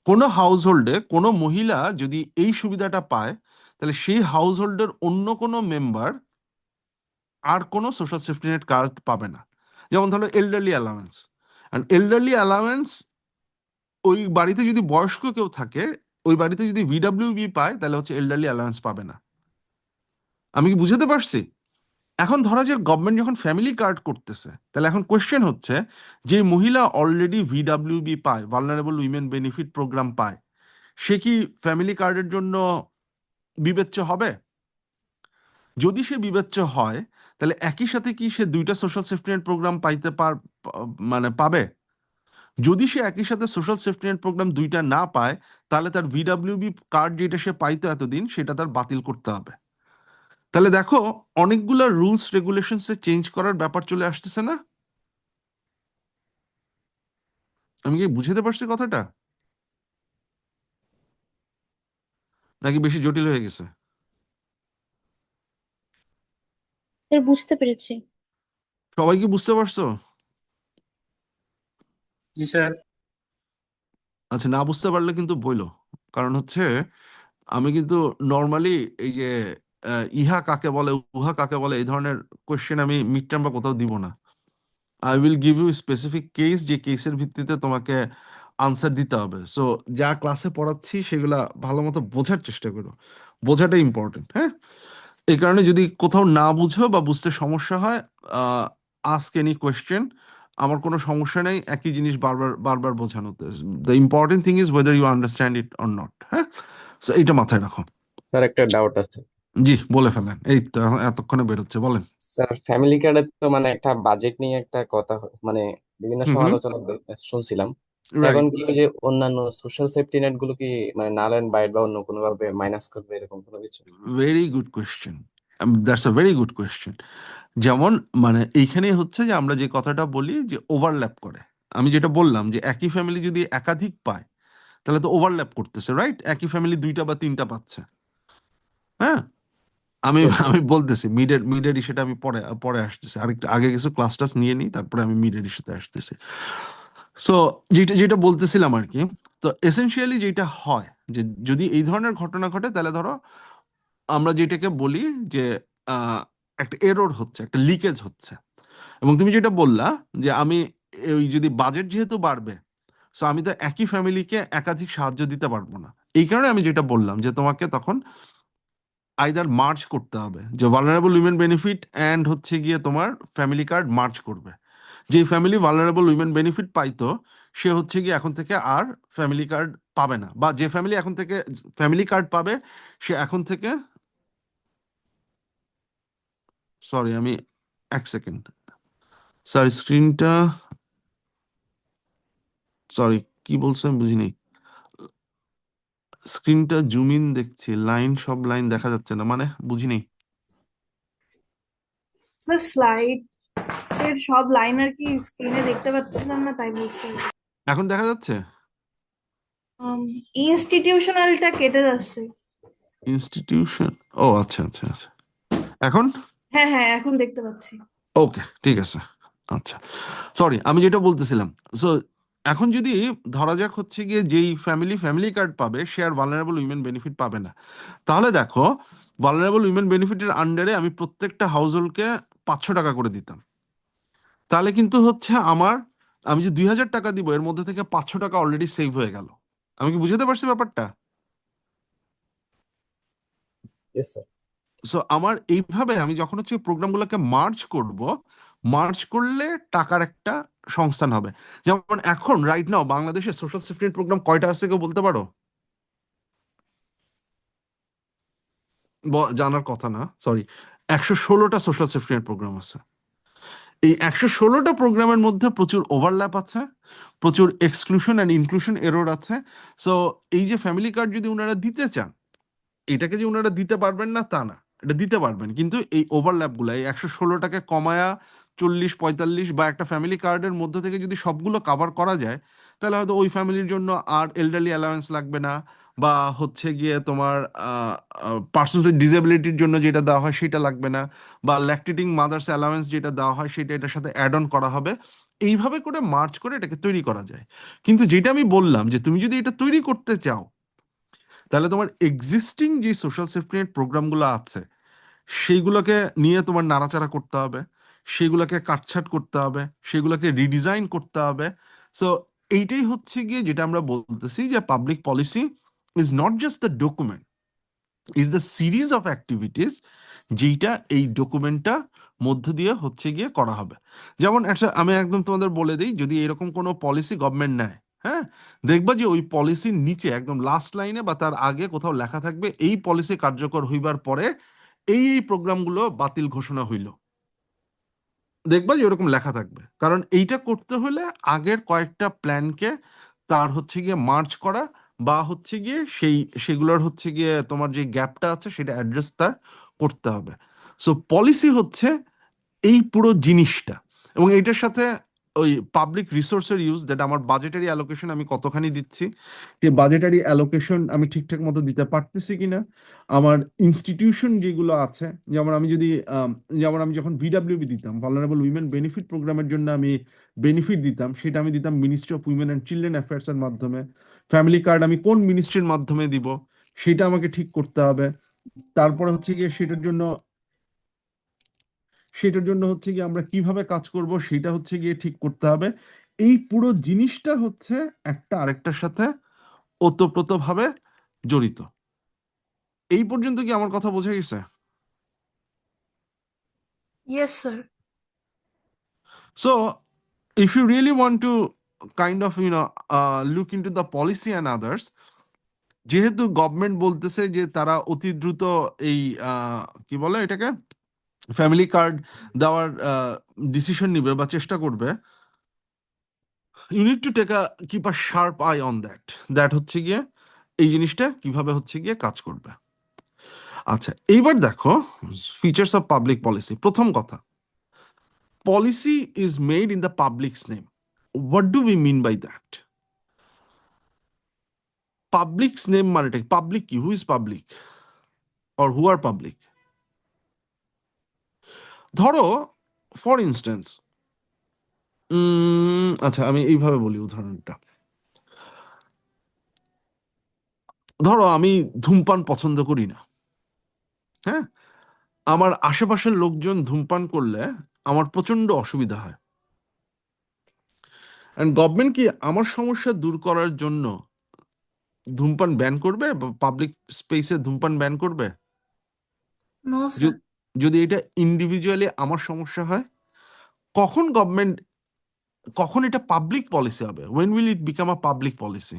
কোনো হাউস হোল্ডে কোনো মহিলা যদি এই সুবিধাটা পায়, তাহলে সেই হাউস হোল্ডের অন্য কোনো মেম্বার আর কোনো সোশ্যাল সেফটি নেট কার্ড পাবে না। যেমন ধরো এল্ডারলি অ্যালাওয়েন্স, আর এল্ডারলি অ্যালাওয়েন্স ওই বাড়িতে যদি বয়স্ক কেউ থাকে, ওই বাড়িতে যদি ভিডাব্লিউবি পায়, তাহলে হচ্ছে এল্ডারলি অ্যালাওয়েন্স পাবে না। আমি কি বুঝাতে পারছি? এখন ধরা যাক গভর্নমেন্ট যখন ফ্যামিলি কার্ড করতেছে, তাহলে এখন কোয়েশ্চেন হচ্ছে, যে মহিলা অলরেডি ভিডাব্লিউবি পায়, ভালনারেবল উইমেন বেনিফিট প্রোগ্রাম পায়, সে কি ফ্যামিলি কার্ডের জন্য বিবেচ্য হবে? যদি সে বিবেচ্য হয়, তাহলে একই সাথে কি সে দুইটা সোশ্যাল সেফটি নেট প্রোগ্রাম মানে পাবে? যদি সে একই সাথে সোশ্যাল সেফটি নেট প্রোগ্রাম দুইটা না পায়, তাহলে তার ভিডাব্লিউবি কার্ড যেটা সে পাইতো এতদিন, সেটা তার বাতিল করতে হবে। তাহলে দেখো অনেকগুলা রুলস রেগুলেশনসে চেঞ্জ করার ব্যাপার চলে আসতেছে না? আমি কি বুঝাতে পারছি কথাটা, নাকি বেশি জটিল হয়ে গেছে? স্যার বুঝতে পেরেছি। সবাই কি বুঝতে পারছো? জি স্যার। আচ্ছা, না বুঝতে পারলে কিন্তু বইলো। কারণ হচ্ছে আমি কিন্তু নর্মালি এই যে ইহা কাকে বলে উহা কাকে বলে এই ধরনের কোয়েশ্চেন আমি মিড টার্ম বা কোথাও দিব না। I will give you specific case, যে কেসের ভিত্তিতে তোমাকে আনসার দিতে হবে। সো যা ক্লাসে পড়াচ্ছি সেগুলা ভালো মতো বোঝার চেষ্টা করো, বোঝাটা ইম্পর্টেন্ট। হ্যাঁ, এই কারণে যদি কোথাও না বুঝো বা বুঝতে সমস্যা হয়, আস্ক এনি কোয়েশ্চেন। আমার কোনো সমস্যা নেই একই জিনিস বারবার বারবার বোঝানোতে। The important thing is whether you understand it or not. হ্যাঁ, সো এইটা মাথায় রাখো। স্যার একটা ডাউট আছে। জি, বলে ফেলেন, এই তো এতক্ষণে বেরোচ্ছে, বলেন। স্যার ফ্যামিলি কার্ডের তো মানে একটা বাজেট নিয়ে একটা কথা মানে বিভিন্ন হুম হুম, সমালোচনা শুনছিলাম। তো এখন রাইট। কি ওই যে অন্যান্য সোশ্যাল সেফটি নেট গুলো কি মানে নাল এন্ড বাইট বা অন্য কোনো ভাবে মাইনাস করবে এরকম কোনো কিছু? Very good question, that's a very good question. যেমন মানে এইখানে হচ্ছে যে আমরা যে কথাটা বলি যে ওভারল্যাপ করে। আমি যেটা বললাম যে একই ফ্যামিলি যদি একাধিক পায়, তাহলে তো ওভারল্যাপ করতেছে, রাইট? একই ফ্যামিলি 2টা বা 3টা পাচ্ছে। হ্যাঁ, আমি Yes, sir. আমি বলতেছি মিডের ইস্যুটা আমি পরে পরে আসতেছি, আরেকটা আগে কিছু ক্লাস টাস নিয়ে নিই, তারপরে আমি মিডের ইস্যুতে আসতেছি। সো যেটা যেটা বলতেছিলাম আর কি, তো এসেনশিয়ালি যেটা হয় যে যদি এই ধরনের ঘটনা ঘটে, তাহলে ধরো আমরা যেটাকে বলি যে একটা এরর হচ্ছে, একটা লিকেজ হচ্ছে। এবং তুমি যেটা বললা যে আমি ওই যদি বাজেট যেহেতু বাড়বে, সো আমি তো একই ফ্যামিলিকে একাধিক সাহায্য দিতে পারবো না। এই কারণে আমি যেটা বললাম যে তোমাকে তখন আইদার মার্জ করতে হবে, যে ভালনারেবল উইমেন বেনিফিট অ্যান্ড হচ্ছে গিয়ে তোমার ফ্যামিলি কার্ড মার্জ করবে। যে ফ্যামিলি ভালনারেবল উইমেন বেনিফিট পাইতো, সে হচ্ছে গিয়ে এখন থেকে আর ফ্যামিলি কার্ড পাবে না, বা যে ফ্যামিলি এখন থেকে ফ্যামিলি কার্ড পাবে, সে এখন থেকে, সরি আমি এক সেকেন্ড, স্যার স্ক্রিনটা, সরি কি বলছেন বুঝিনি। স্ক্রিনটা জুম ইন দেখছি, সব লাইন দেখা যাচ্ছে না, মানে বুঝিনি। স্যার স্লাইড এর সব লাইন আর কি স্ক্রিনে দেখতে পাচ্ছিলাম না, তাই বলছি। এখন দেখা যাচ্ছে? ইনস্টিটিউশনালটা কেটে যাচ্ছে। ইনস্টিটিউশন, ও আচ্ছা আচ্ছা আচ্ছা, এখন হ্যাঁ হ্যাঁ, এখন দেখতে পাচ্ছি। ওকে, ঠিক আছে। আচ্ছা, সরি, আমি যেটা বলতেছিলাম, সো এখন যদি ধরা যাক হচ্ছে গিয়ে যেই ফ্যামিলি কার্ড পাবে, সে আর ভালনারেবল উইমেন বেনিফিট পাবে না, তাহলে দেখো ভালনারেবল উইমেন বেনিফিটের আন্ডারে আমি প্রত্যেকটা হাউস হোল্ডকে 500 টাকা করে দিতাম। তাহলে কিন্তু হচ্ছে আমি যে 2000 টাকা দিব, এর মধ্যে থেকে 500 টাকা অলরেডি সেভ হয়ে গেল। আমি কি বুঝতে পারছি ব্যাপারটা? Yes, sir. সো আমার এইভাবে আমি যখন হচ্ছে প্রোগ্রামগুলোকে মার্চ করলে টাকার একটা সংস্থান হবে। যেমন এখন রাইট নাও বাংলাদেশে সোশ্যাল সেফটি নেট প্রোগ্রাম কয়টা আছে কেউ বলতে পারো? জানার কথা না, সরি, 116টা সোশ্যাল সেফটি নেট প্রোগ্রাম আছে। এই 116টা প্রোগ্রামের মধ্যে প্রচুর ওভারল্যাপ আছে, প্রচুর এক্সক্লুশন অ্যান্ড ইনক্লুশন এরর আছে। সো এই যে ফ্যামিলি কার্ড যদি ওনারা দিতে চান, এটাকে যে ওনারা দিতে পারবেন না তা না, এটা দিতে পারবেন, কিন্তু এই ওভারল্যাপগুলো এই 116টাকে কমায়া 40-45 বা একটা ফ্যামিলি কার্ডের মধ্যে থেকে যদি সবগুলো কাভার করা যায়, তাহলে হয়তো ওই ফ্যামিলির জন্য আর এল্ডারলি অ্যালাওয়েন্স লাগবে না, বা হচ্ছে গিয়ে তোমার পার্সন উইথ ডিসেবিলিটির জন্য যেটা দেওয়া হয় সেটা লাগবে না, বা ল্যাকটেটিং মাদার্স অ্যালাওয়েন্স যেটা দেওয়া হয় সেটা এটার সাথে অ্যাড অন করা হবে। এইভাবে করে মার্চ করে এটাকে তৈরি করা যায়। কিন্তু যেটা আমি বললাম যে তুমি যদি এটা তৈরি করতে চাও, তাহলে তোমার এক্সিস্টিং যে সোশ্যাল সেফটি নেট প্রোগ্রামগুলো আছে সেইগুলোকে নিয়ে তোমার নাড়াচাড়া করতে হবে, সেগুলোকে কাটছাট করতে হবে, সেগুলোকে রিডিজাইন করতে হবে। সো এইটাই হচ্ছে গিয়ে যেটা আমরা বলতেছি যে public policy is not just the document, is the series of activities যেইটা এই ডকুমেন্টটা মধ্য দিয়ে হচ্ছে গিয়ে করা হবে। যেমন একটা আমি একদম তোমাদের বলে দিই, যদি এরকম কোনো পলিসি গভর্নমেন্ট নেয়, হ্যাঁ, দেখবা যে ওই পলিসির নিচে একদম লাস্ট লাইনে বা তার আগে কোথাও লেখা থাকবে এই পলিসি কার্যকর হইবার পরে এই প্রোগ্রামগুলো বাতিল ঘোষণা হইল। দেখবা যে এরকম লেখা থাকবে, কারণ এইটা করতে হলে আগের কয়েকটা প্ল্যানকে তার হচ্ছে গিয়ে মার্চ করা, বা হচ্ছে গিয়ে সেগুলোর হচ্ছে গিয়ে তোমার যে গ্যাপটা আছে সেটা অ্যাড্রেস তার করতে হবে। সো পলিসি হচ্ছে এই পুরো জিনিসটা। এবং এটার সাথে ওই পাবলিক রিসোর্সের ইউজ, যেটা আমার বাজেটারি অ্যালোকেশন আমি কতখানি দিচ্ছি, যে বাজেটারি অ্যালোকেশন আমি ঠিকঠাক মতো দিতে পারতেছি কিনা, আমার ইনস্টিটিউশন যেগুলো আছে, যেমন আমি যদি যেমন আমি যখন ভিডাব্লিউবি দিতাম, ভালনারেবল উইমেন বেনিফিট প্রোগ্রামের জন্য আমি বেনিফিট দিতাম, সেটা আমি দিতাম ministry of Women and Children Affairs এর মাধ্যমে। ফ্যামিলি কার্ড আমি কোন মিনিস্ট্রির মাধ্যমে দিব সেটা আমাকে ঠিক করতে হবে। তারপরে হচ্ছে গিয়ে সেটার জন্য হচ্ছে গিয়ে আমরা কিভাবে কাজ করব সেটা হচ্ছে গিয়ে ঠিক করতে হবে। এই পুরো জিনিসটা হচ্ছে একটা আরেকটার সাথে ওতপ্রোতভাবে জড়িত। এই পর্যন্ত কি আমার কথা বোঝা গেছে? Yes sir. So if you really want to kind of look into the policy and others, যেহেতু গভর্নমেন্ট বলতেছে যে তারা অতি দ্রুত এই কি বলে এটাকে ফ্যামিলি কার্ড দেওয়ার ডিসিশন নিবে বা চেষ্টা করবে, you need to take keep a sharp eye on that হচ্ছে গিয়ে এই জিনিসটা কিভাবে হচ্ছে গিয়ে কাজ করবে। আচ্ছা, এইবার দেখো ফিচার্স অফ পাবলিক পলিসি। প্রথম কথা, policy is made in the public's name. What do we mean by that? Public's name মানেটা পাবলিক কি? Who is public or who are public? ধরো ফর ইনস্ট্যান্স, আচ্ছা আমি এইভাবে বলি উদাহরণটা। ধরো আমি ধূমপান পছন্দ করি না, হ্যাঁ, আমার আশেপাশের লোকজন ধূমপান করলে আমার প্রচন্ড অসুবিধা হয়। এন্ড গভর্নমেন্ট কি আমার সমস্যা দূর করার জন্য ধূমপান ব্যান করবে বা পাবলিক স্পেসে ধূমপান ব্যান করবে? No sir. যদি এটা ইন্ডিভিজুয়ালি আমার সমস্যা হয়, কখন এটা পাবলিক পলিসি হবে? when will it become a public policy?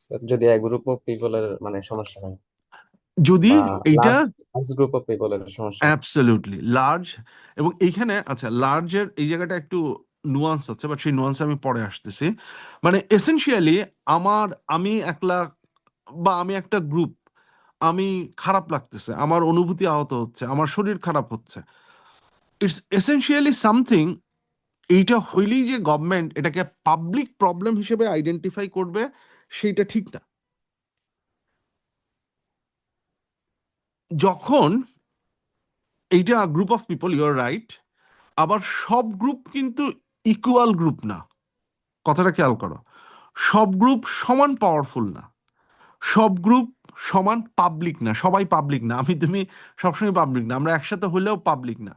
Sir যদি এক গ্রুপ অফ পিপলের মানে সমস্যা হয় যদি বা এইটা লার্জ গ্রুপ অফ পিপলের সমস্যা হয়। অ্যাবসলিউটলি লার্জ, এবং এইখানে আচ্ছা লার্জের এই জায়গাটা একটু নুয়ান্স আছে, বাট সেই নুয়ান্সে আমি পরে আসতেছি। মানে এসেনশিয়ালি আমি একলা বা আমি একটা গ্রুপ, আমি খারাপ লাগতেছে, আমার অনুভূতি আহত হচ্ছে, আমার শরীর খারাপ হচ্ছে, ইটস এসেনশিয়ালি সামথিং। এইটা হইলেই যে গভর্নমেন্ট এটাকে পাবলিক প্রবলেম হিসেবে আইডেন্টিফাই করবে সেইটা ঠিক না। যখন এইটা group of people, your right, আবার সব গ্রুপ কিন্তু ইকুয়াল গ্রুপ না, কথাটা খেয়াল করো। সব গ্রুপ সমান পাওয়ারফুল না, সব গ্রুপ সমান পাবলিক না, সবাই পাবলিক না, আমি তুমি সবসময় পাবলিক না, আমরা একসাথে হলেও পাবলিক না।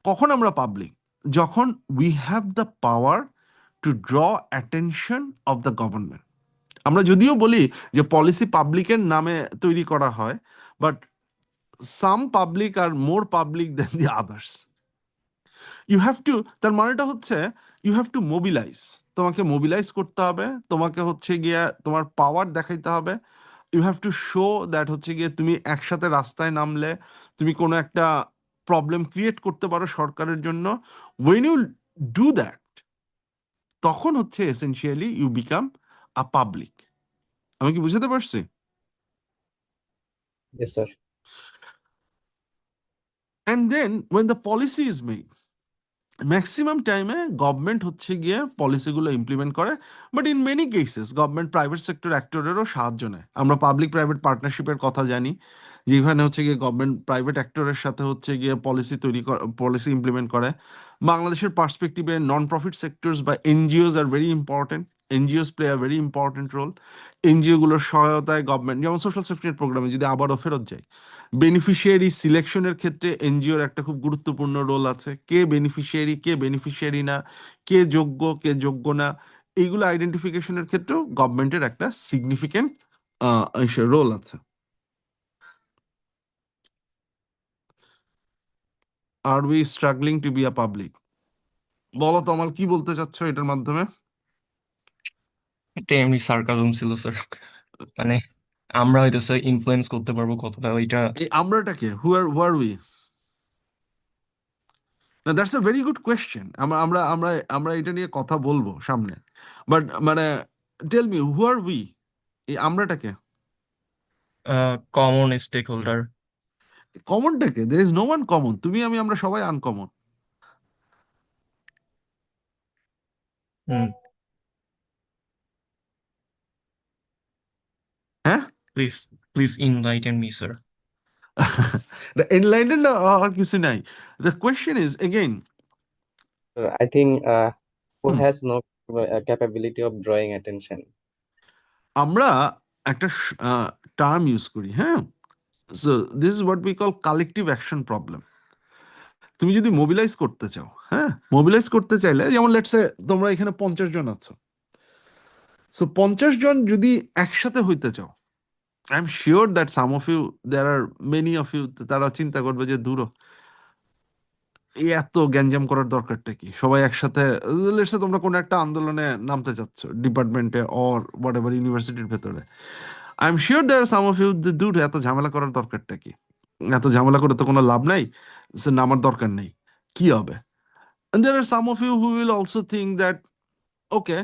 কখন আমরা পাবলিক? যখন we have the power two draw attention of the government. আমরা যদিও বলি যে পলিসি পাবলিকের নামে তৈরি করা হয়, but some public are more public than the others. You have to, তার মানেটা হচ্ছে ইউ হ্যাভ টু মোবিলাইজ, তোমাকে মোবিলাইজ করতে হবে, তোমাকে হচ্ছে গিয়ে তোমার পাওয়ার দেখাইতে হবে। You have to show that হচ্ছে গিয়ে তুমি একসাথে রাস্তায় নামলে তুমি কোনো একটা প্রবলেম ক্রিয়েট করতে পারো সরকারের জন্য। ওয়েন ইউ ডু দ্যাট, তখন হচ্ছে essentially you become a public. আমি কি বুঝাতে পারছি? Yes sir. And then when the policy is made, maximum টাইমে গভর্নমেন্ট হচ্ছে গিয়ে পলিসিগুলো ইমপ্লিমেন্ট করে, but in many cases government private sector অ্যাক্টরেরও সাহায্য নেয়। আমরা পাবলিক প্রাইভেট পার্টনারশিপের কথা জানি, যেখানে হচ্ছে গিয়ে গভর্নমেন্ট প্রাইভেট অ্যাক্টরের সাথে হচ্ছে গিয়ে পলিসি ইমপ্লিমেন্ট করে। বাংলাদেশের পার্সপেক্টিভে নন প্রফিট সেক্টরস বা NGOs are very important. NGOs play a very important role. এনজিওগুলোর সহায়তায় গভর্নমেন্ট, যেমন সোশ্যাল সেফটি নেট প্রোগ্রামে যদি আবারও ফেরত যাই, বেনিফিশিয়ারি সিলেকশনের ক্ষেত্রে এনজিওর একটা খুব গুরুত্বপূর্ণ রোল আছে। কে বেনিফিশিয়ারি, কে বেনিফিশিয়ারি না, কে যোগ্য, কে যোগ্য না, এইগুলো আইডেন্টিফিকেশনের ক্ষেত্রেও গভর্নমেন্টের একটা সিগনিফিকেন্ট রোল আছে। Are we struggling to be a public? বলো তমাল, কি বলতে চাচ্ছ এটার মাধ্যমে? এটা এমনি সার্কাজম ছিল স্যার, মানে আমরা হইতেছে ইনফ্লুয়েন্স করতে পারবো কতটা ওইটা। এই আমরাটাকে হু আর উই? না, that's a very good question. আমরা আমরা আমরা আমরা এটা নিয়ে কথা বলবো সামনে, বাট মানে tell me who are we? এই আমরাটাকে, কমন স্টেক হোল্ডার। কমনটাকে, there is no one common. তুমি আমি আমরা সবাই আনকমন। হুম, হ্যাঁ, please please enlighten me sir. Enlighten আর কিছু নাই। The question is again, I think who hmm, has no capability of drawing attention. আমরা একটা টার্ম ইউজ করি, হ্যাঁ। So this is what we call collective action problem. তুমি যদি mobilise করতে চাও, হ্যাঁ, মোবিলাইজ করতে চাইলে, যেমন লেটসে তোমরা এখানে 50 জন আছো, সো 50 জন যদি একসাথে হইতে চাও, I am sure that some of you, there are many of you, তারা চিন্তা করবে যে দূর, এই এত গ্যাঞ্জাম করার দরকারটা কি, সবাই একসাথে। লেটসে তোমরা কোনো একটা আন্দোলনে নামতে চাচ্ছ ডিপার্টমেন্টে অর হোয়াট এভার ইউনিভার্সিটির ভেতরে, I am sure there are some of you, দূর, এত ঝামেলা করার দরকারটা কি, এত ঝামেলা করে তো কোনো লাভ নাই, সে নামার দরকার নেই, কি হবে। And there are some of you who will also think that, okay,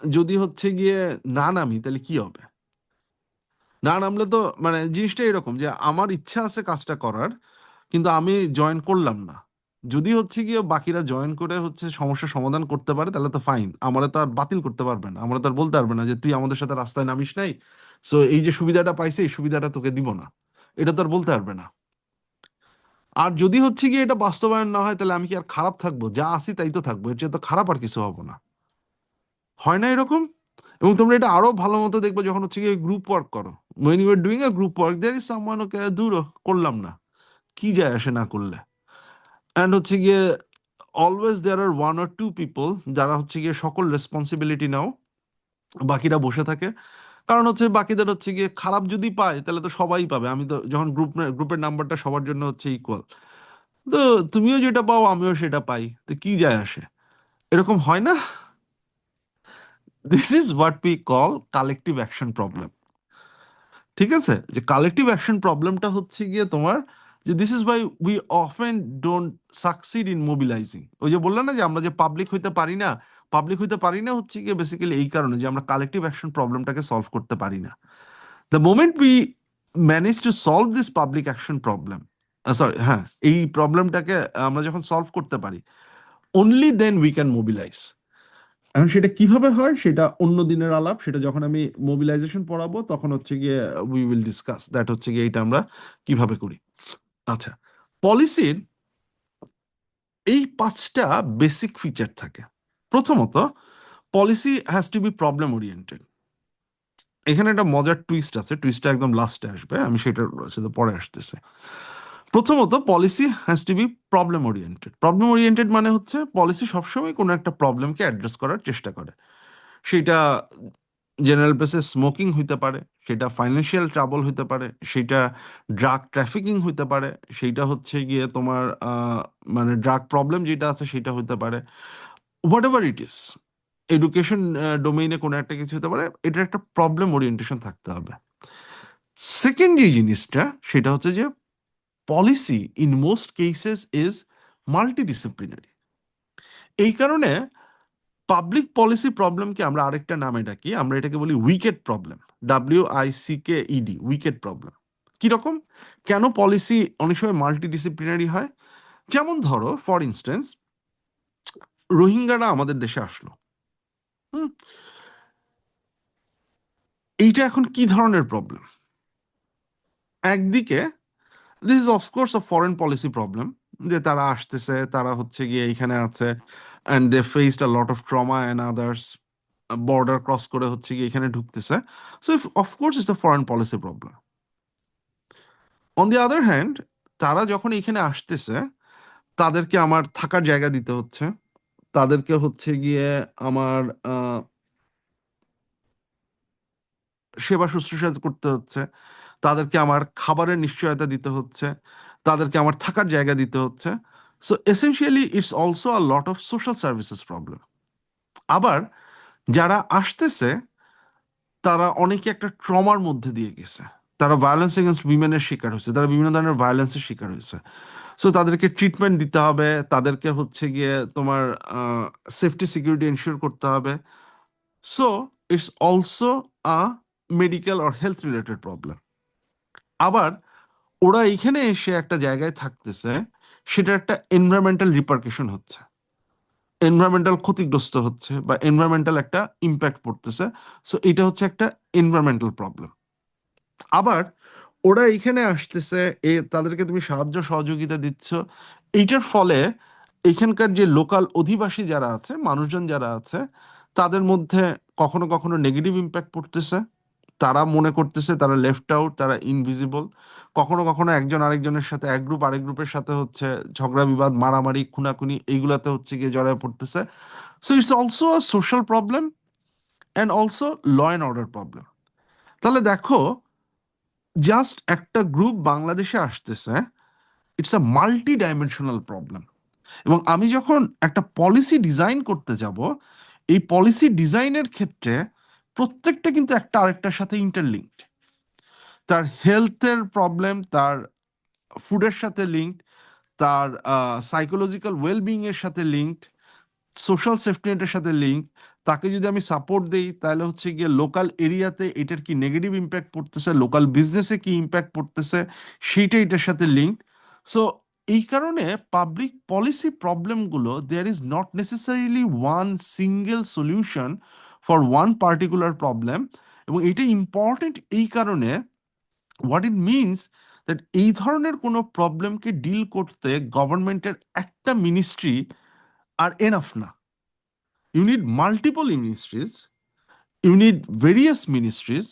যদি হচ্ছে গিয়ে না নামি তাহলে কি হবে। না নামলে তো মানে জিনিসটা এরকম যে আমার ইচ্ছা আছে কাজটা করার, কিন্তু আমি জয়েন করলাম না। যদি হচ্ছে গিয়ে বাকিরা জয়েন করে হচ্ছে সমস্যার সমাধান করতে পারে তাহলে তো ফাইন, আমরা তো আর বাতিল করতে পারবে না, আমরা তো আর বলতে পারবে না যে তুই আমাদের সাথে রাস্তায় নামিস নাই, সো এই যে সুবিধাটা পাইছে এই সুবিধাটা তোকে দিব না, এটা তো আর বলতে পারবে না। আর যদি হচ্ছে গিয়ে এটা বাস্তবায়ন না হয় তাহলে আমি কি আর খারাপ থাকবো? যা আসি তাই তো থাকবো, এর চেয়ে তো খারাপ আর কিছু হবো না, হয় না এরকম? এবং তোমরা এটা আরো ভালো মতো দেখবে যখন হচ্ছে গিয়ে গ্রুপ ওয়ার্ক করো। when you are doing a group work there is someone, ওকে দূর করলাম না, কি যায় আসে না করলে। অ্যান্ড হচ্ছে গিয়ে always there are one or two people যারা হচ্ছে গিয়ে সকল রেসপন্সিবিলিটি নাও, বাকিরা বসে থাকে। কারণ হচ্ছে বাকিদের হচ্ছে গিয়ে খারাপ যদি পায় তাহলে তো সবাই পাবে। আমি তো যখন গ্রুপের নাম্বারটা সবার জন্য হচ্ছে ইকুয়াল, তো তুমিও যেটা পাও আমিও সেটা পাই, তো কি যায় আসে, এরকম হয় না? This is what we call collective action problem. ঠিক আছে, যে কালেকটিভ অ্যাকশন প্রবলেমটা হচ্ছে গিয়ে তোমার, যে this is why we often don't succeed in mobilising. ওই যে বললাম না যে আমরা যে পাবলিক হইতে পারি না, পাবলিক হইতে পারি না হচ্ছে গিয়ে বেসিক্যালি এই কারণে যে আমরা কালেকটিভ অ্যাকশন প্রবলেমটাকে সলভ করতে পারি না। The moment we manage to solve this public action problem, sorry হ্যাঁ, এই প্রবলেমটাকে আমরা যখন সলভ করতে পারি, only then we can mobilise. এখন সেটা কিভাবে হয় সেটা অন্য দিনের আলাপ, সেটা যখন আমি মোবিলাইজেশন পড়াবো তখন হচ্ছে গিয়ে উই উইল ডিসকাস দ্যাট, হচ্ছে গিয়ে এটা আমরা কিভাবে করি। আচ্ছা, পলিসির এই 5টা বেসিক ফিচার থাকে। প্রথমত, policy has to B problem oriented. এখানে একটা মজার টুইস্ট আছে, টুইস্টটা একদম লাস্টে আসবে, আমি সেটার সাথে পরে আসতেছে। প্রথমত, policy has to B problem oriented. Problem oriented মানে হচ্ছে পলিসি সবসময় কোনো একটা প্রবলেমকে অ্যাড্রেস করার চেষ্টা করে। সেটা জেনারেল বেসিস স্মোকিং হইতে পারে, সেটা ফাইন্যান্সিয়াল ট্রাবল হইতে পারে, সেটা ড্রাগ ট্রাফিকিং হইতে পারে, সেইটা হচ্ছে গিয়ে তোমার মানে ড্রাগ প্রবলেম যেটা আছে সেটা হইতে পারে, what ever it is, education ডোমেইনে কোনো একটা কিছু হতে পারে। এটার একটা প্রবলেম ওরিয়েন্টেশন থাকতে হবে। সেকেন্ড যে জিনিসটা সেটা হচ্ছে যে policy in most cases is multidisciplinary. এই কারণে পাবলিক পলিসি প্রবলেমকে আমরা আরেকটা নামে ডাকি, আমরা এটাকে বলি wicket problem, WICKED, wicket problem. কিরকম, কেন পলিসি অনেক সময় মাল্টিডিসিপ্লিনারি হয়? যেমন ধরো ফর ইনস্টেন্স, রোহিঙ্গারা আমাদের দেশে আসলো। হুম, এইটা এখন কি ধরনের প্রবলেম? একদিকে this is of course a foreign policy problem, যে তারা আসতেছে, তারা হচ্ছে গিয়ে এখানে আছে, and they faced a lot of trauma and others, border cross করে হচ্ছে গিয়ে এখানে ঢুকতেছে। So of course it's a foreign policy problem. On the other hand, তারা যখন এখানে আসতেছে, তাদেরকে আমার থাকার জায়গা দিতে হচ্ছে, তাদেরকে হচ্ছে গিয়ে আমার সেবা শুশ্রূষা করতে হচ্ছে, তাদেরকে আমার খাবারের নিশ্চয়তা দিতে হচ্ছে, তাদেরকে আমার থাকার জায়গা দিতে হচ্ছে। So essentially it's also a lot of social services problem. আবার যারা আসতেছে, তারা অনেকে একটা ট্রমার মধ্যে দিয়ে গেছে, তারা ভায়োলেন্স এগেনস্ট উইমেনের শিকার হয়েছে, তারা বিভিন্ন ধরনের ভায়োলেন্সের শিকার হয়েছে। সো তাদেরকে ট্রিটমেন্ট দিতে হবে, তাদেরকে হচ্ছে গিয়ে তোমার সেফটি সিকিউরিটি এনশিওর করতে হবে। So it's also a medical or health related problem. আবার ওরা এখানে এসে একটা জায়গায় থাকতেছে, সেটা একটা এনভায়রনমেন্টাল রিপারকেশন হচ্ছে, এনভায়রনমেন্টাল ক্ষতিগ্রস্ত হচ্ছে, বা এনভায়রনমেন্টাল একটা ইম্প্যাক্ট পড়তেছে। সো এটা হচ্ছে একটা এনভায়রনমেন্টাল প্রবলেম। আবার ওরা এখানে আসতেছে, তাদেরকে তুমি সাহায্য সহযোগিতা দিচ্ছ, এইটার ফলে এখানকার যে লোকাল অধিবাসী যারা আছে, মানুষজন যারা আছে, তাদের মধ্যে কখনো কখনো নেগেটিভ ইম্প্যাক্ট পড়তেছে, তারা মনে করতেছে তারা লেফট আউট, তারা ইনভিজিবল। কখনো কখনো একজন আরেকজনের সাথে, এক গ্রুপ আরেক গ্রুপের সাথে হচ্ছে ঝগড়া বিবাদ, মারামারি, খুনাখুনি, এইগুলাতে হচ্ছে গিয়ে জড়ায় পড়তেছে। So it's also a social problem and also law and order problem. তাহলে দেখো, জাস্ট একটা গ্রুপ বাংলাদেশে আসতেছে, it's a multidimensional problem. এবং আমি যখন একটা পলিসি ডিজাইন করতে যাব, এই পলিসি ডিজাইনের ক্ষেত্রে প্রত্যেকটা কিন্তু একটা আরেকটার সাথে ইন্টারলিঙ্কড। তার হেলথের প্রবলেম তার ফুডের সাথে লিঙ্কড, তার সাইকোলজিক্যাল ওয়েলবিং এর সাথে লিঙ্কড, সোশ্যাল সেফটি নেটের সাথে লিঙ্ক। তাকে যদি আমি সাপোর্ট দেই, তাহলে হচ্ছে গিয়ে লোকাল এরিয়াতে এটার কি নেগেটিভ ইম্প্যাক্ট পড়তেছে, লোকাল বিজনেসে কি ইম্প্যাক্ট পড়তেছে, সেইটা এটার সাথে লিঙ্ক। সো এই কারণে পাবলিক পলিসি প্রবলেমগুলো, there is not necessarily one single solution for one particular problem. এবং এটা ইম্পর্টেন্ট এই কারণে, হোয়াট ইট মিনস দ্যাট এই ধরনের কোনো প্রবলেমকে ডিল করতে গভর্নমেন্টের একটা মিনিস্ট্রি আর এনাফ না। You need multiple ministries, you need various ministries,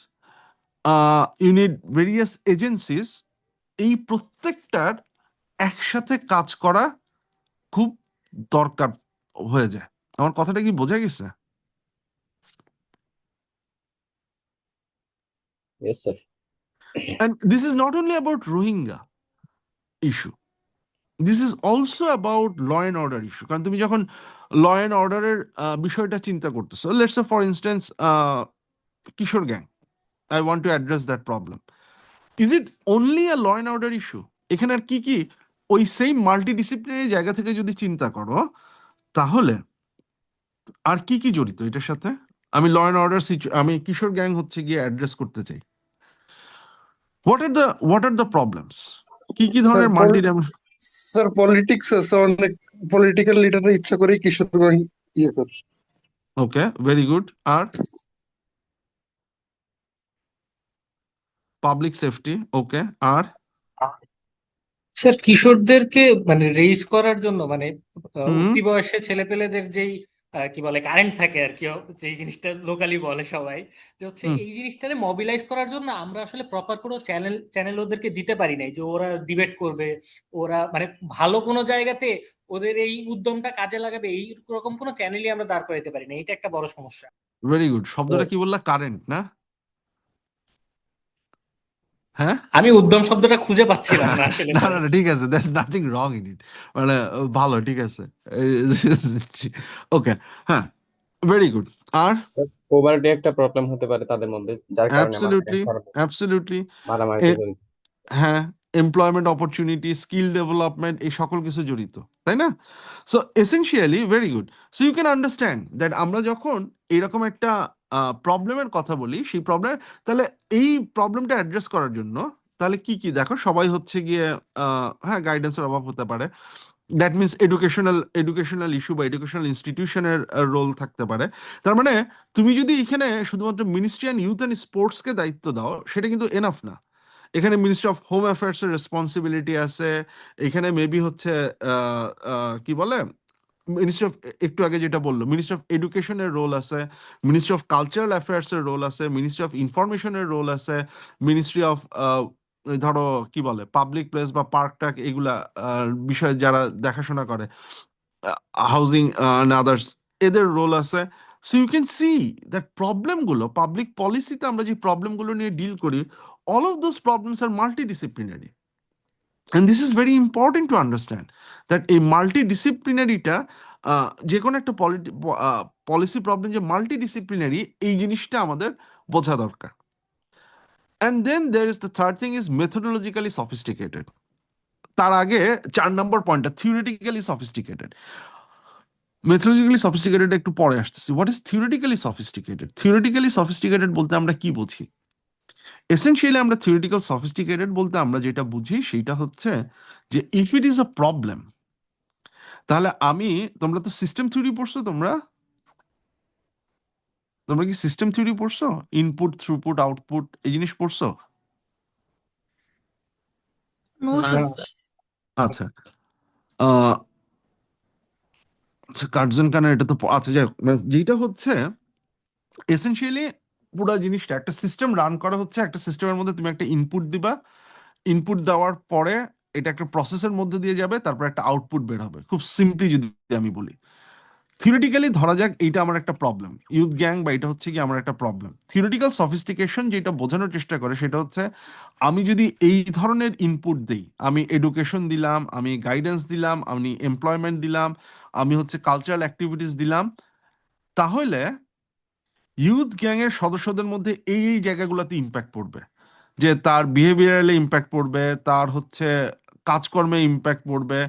you need various agencies. এই প্রত্যেকটার একসাথে কাজ করা খুব দরকার হয়ে যায়। আমার কথাটা কি বোঝা গেছে? Yes sir. And this is not only about Rohingya issue, this is also about law and order issue. কারণ তুমি যখন ল অ্যান্ড অর্ডারের বিষয়টা চিন্তা করতেছো, let's say for instance Kishore gang, I want to address that problem. Is it only a law and order issue? এখানে আর কি কি ওই সেম মাল্টিডিসিপ্লিনারি জায়গা থেকে যদি চিন্তা করো, তাহলে আর কি কি জড়িত এটার সাথে? আমি ল অ্যান্ড অর্ডার, আমি কিশোর গ্যাং হচ্ছে গিয়ে অ্যাড্রেস করতে চাই। What are the problems? কি কি স্যার ধরনের মাল্টি স্যার পলিটিক্স আছে, অনেক পলিটিক্যাল লিডাররা ইচ্ছা করে কিশোরগঞ্জ ইয়ে করছে। ওকে, ভেরি গুড। আর পাবলিক সেফটি, ওকে। আর স্যার কিশোরদেরকে মানে রেইজ করার জন্য মানে হুম, উঠতি বয়সে ছেলেপেলেদের যেই কি বলে কারেন্ট থাকে আর কি, যেই জিনিসটা লোকালি বলে সবাই, যে হচ্ছে হুম, এই জিনিসটাকে মোবিলাইজ করার জন্য আমরা আসলে প্রপার কোনো চ্যানেল চ্যানেল ওদেরকে দিতে পারি নাই, যে ওরা ডিবেট করবে, ওরা মানে ভালো কোনো জায়গাতে ওদের এই উদ্যমটা কাজে লাগাবে, এই রকম কোনো চ্যানেলই আমরা দাঁড় করাইতে পারি না। এটা একটা বড় সমস্যা। Very good. শব্দটা কি বললা? কারেন্ট না? হ্যাঁ, আমি উদ্যম শব্দটা খুঁজে পাচ্ছিলাম না আসলে না স্যার। না না, ঠিক আছে, দ্যাটস নাথিং রং ইন ইট, মানে ভালো, ঠিক আছে, ওকে, হ্যাঁ, ভেরি গুড। আর স্যার পোভার্টি একটা প্রবলেম হতে পারে তাদের মধ্যে, যার কারণে অ্যাবসলিউটলি, অ্যাবসলিউটলি, মারামারিতে জড়িত। হ্যাঁ, এমপ্লয়মেন্ট অপরচুনিটি, স্কিল ডেভেলপমেন্ট, এই সকল কিছু জড়িত, তাই না? So essentially very good. So you can understand that আমরা যখন এরকম একটা প্রবলেমের কথা বলি, সেই প্রবলেম, তাহলে এই প্রবলেমটা অ্যাড্রেস করার জন্য তাহলে কি কি দেখো, সবাই হচ্ছে গিয়ে হ্যাঁ, গাইডেন্সের অভাব হতে পারে, দ্যাট মিনস এডুকেশনাল ইস্যু বা এডুকেশনাল ইনস্টিটিউশনের রোল থাকতে পারে। তার মানে তুমি যদি এখানে শুধুমাত্র মিনিস্ট্রি অ্যান্ড ইউথ অ্যান্ড স্পোর্টসকে দায়িত্ব দাও, সেটা কিন্তু এনাফ না। এখানে মিনিস্ট্রি অফ হোম অ্যাফেয়ার্সের রেসপন্সিবিলিটি আছে। এখানে মেবি হচ্ছে কি বলে, মিনিস্ট্রি অফ, একটু আগে যেটা বললো, মিনিস্ট্রি অফ এডুকেশনের রোল আছে, মিনিস্ট্রি অফ কালচারাল অ্যাফেয়ার্সের রোল আছে, মিনিস্ট্রি অফ ইনফরমেশনের রোল আছে, মিনিস্ট্রি অফ ধরো কি বলে পাবলিক প্লেস বা পার্ক টার্ক এগুলা বিষয়ে যারা দেখাশোনা করে, হাউজিং অ্যান্ড আদার্স, এদের রোল আছে। So you can see that প্রবলেমগুলো পাবলিক পলিসিতে আমরা যে প্রবলেমগুলো নিয়ে ডিল করি, all of those problems are multidisciplinary. And this is very important to understand that a multidisciplinary-টা যে কোনো একটা পলিসি প্রবলেম যে মাল্টিডিসিপ্লিনারি, এই জিনিসটা আমাদের বোঝা দরকার। And then there is the third thing is methodologically sophisticated. তার আগে 4 নম্বর পয়েন্টটা থিওরিটিক্যালি সফিস্টিকেটেড। মেথোলজিক্যালি সফিস্টিকেটেড একটু পরে আসতেছি। What is theoretically sophisticated? Theoretically sophisticated বলতে আমরা কি বুঝি? এসেনশিয়ালি আমরা থিওরিটিক্যাল সফিস্টিকেটেড বলতে আমরা যেটা বুঝি সেটা হচ্ছে যে if it is a problem, তাহলে তোমরা তো সিস্টেম থিওরি পড়ছো, তোমরা কি সিস্টেম থিওরি পড়ছো? ইনপুট, থ্রুপুট, আউটপুট এই জিনিস পড়ছো? নো না স্যার। আচ্ছা, আহ কার্জন কানের এটা তো আচ্ছা, যাই হোক, মানে যেটা হচ্ছে এসেনশিয়ালি পুরো জিনিসটা একটা সিস্টেম রান করা হচ্ছে, একটা সিস্টেমের মধ্যে তুমি একটা ইনপুট দিবা, ইনপুট দেওয়ার পরে এটা একটা প্রসেসের মধ্যে দিয়ে যাবে, তারপর একটা আউটপুট বের হবে। খুব সিম্পলি যদি আমি বলি, থিওরিটিক্যালি ধরা যাক এইটা আমার একটা প্রবলেম, ইউথ গ্যাং বা এটা হচ্ছে কি আমার একটা প্রবলেম। থিওরিটিক্যাল সফিস্টিকেশন যেটা বোঝানোর চেষ্টা করে সেটা হচ্ছে আমি যদি এই ধরনের ইনপুট দেই, আমি এডুকেশন দিলাম, আমি গাইডেন্স দিলাম, আমি এমপ্লয়মেন্ট দিলাম, আমি হচ্ছে কালচারাল অ্যাক্টিভিটিস দিলাম, তাহলে ইউথ গ্যাংয়ের সদস্যদের মধ্যে এই জায়গাগুলোতে ইম্প্যাক্ট পড়বে। যে তার বিহেভিয়ারালে ইম্প্যাক্ট পড়বে, তার হচ্ছে কাজকর্মে ইম্প্যাক্ট পড়বে,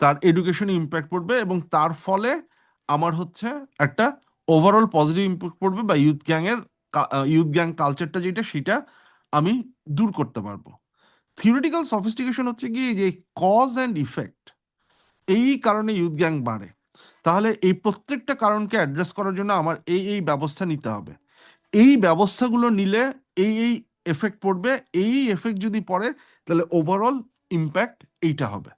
তার এডুকেশনে ইম্প্যাক্ট পড়বে, এবং তার ফলে আমার হচ্ছে একটা ওভারঅল পজিটিভ ইম্প্যাক্ট পড়বে, বা ইউথ গ্যাং কালচারটা যেটা সেটা আমি দূর করতে পারবো। থিওরিটিক্যাল সফিস্টিকেশন হচ্ছে কি যে কজ অ্যান্ড ইফেক্ট, এই কারণে ইউথ গ্যাং বাড়ে, তাহলে এই প্রত্যেকটা কারণকে অ্যাড্রেস করার জন্য আমার এই ব্যবস্থা নিতে হবে। এই ব্যবস্থাগুলো নিলে এই এফেক্ট পড়বে, এই এফেক্ট যদি পড়ে তাহলে ওভারঅল ইম্প্যাক্ট এইটা হবে।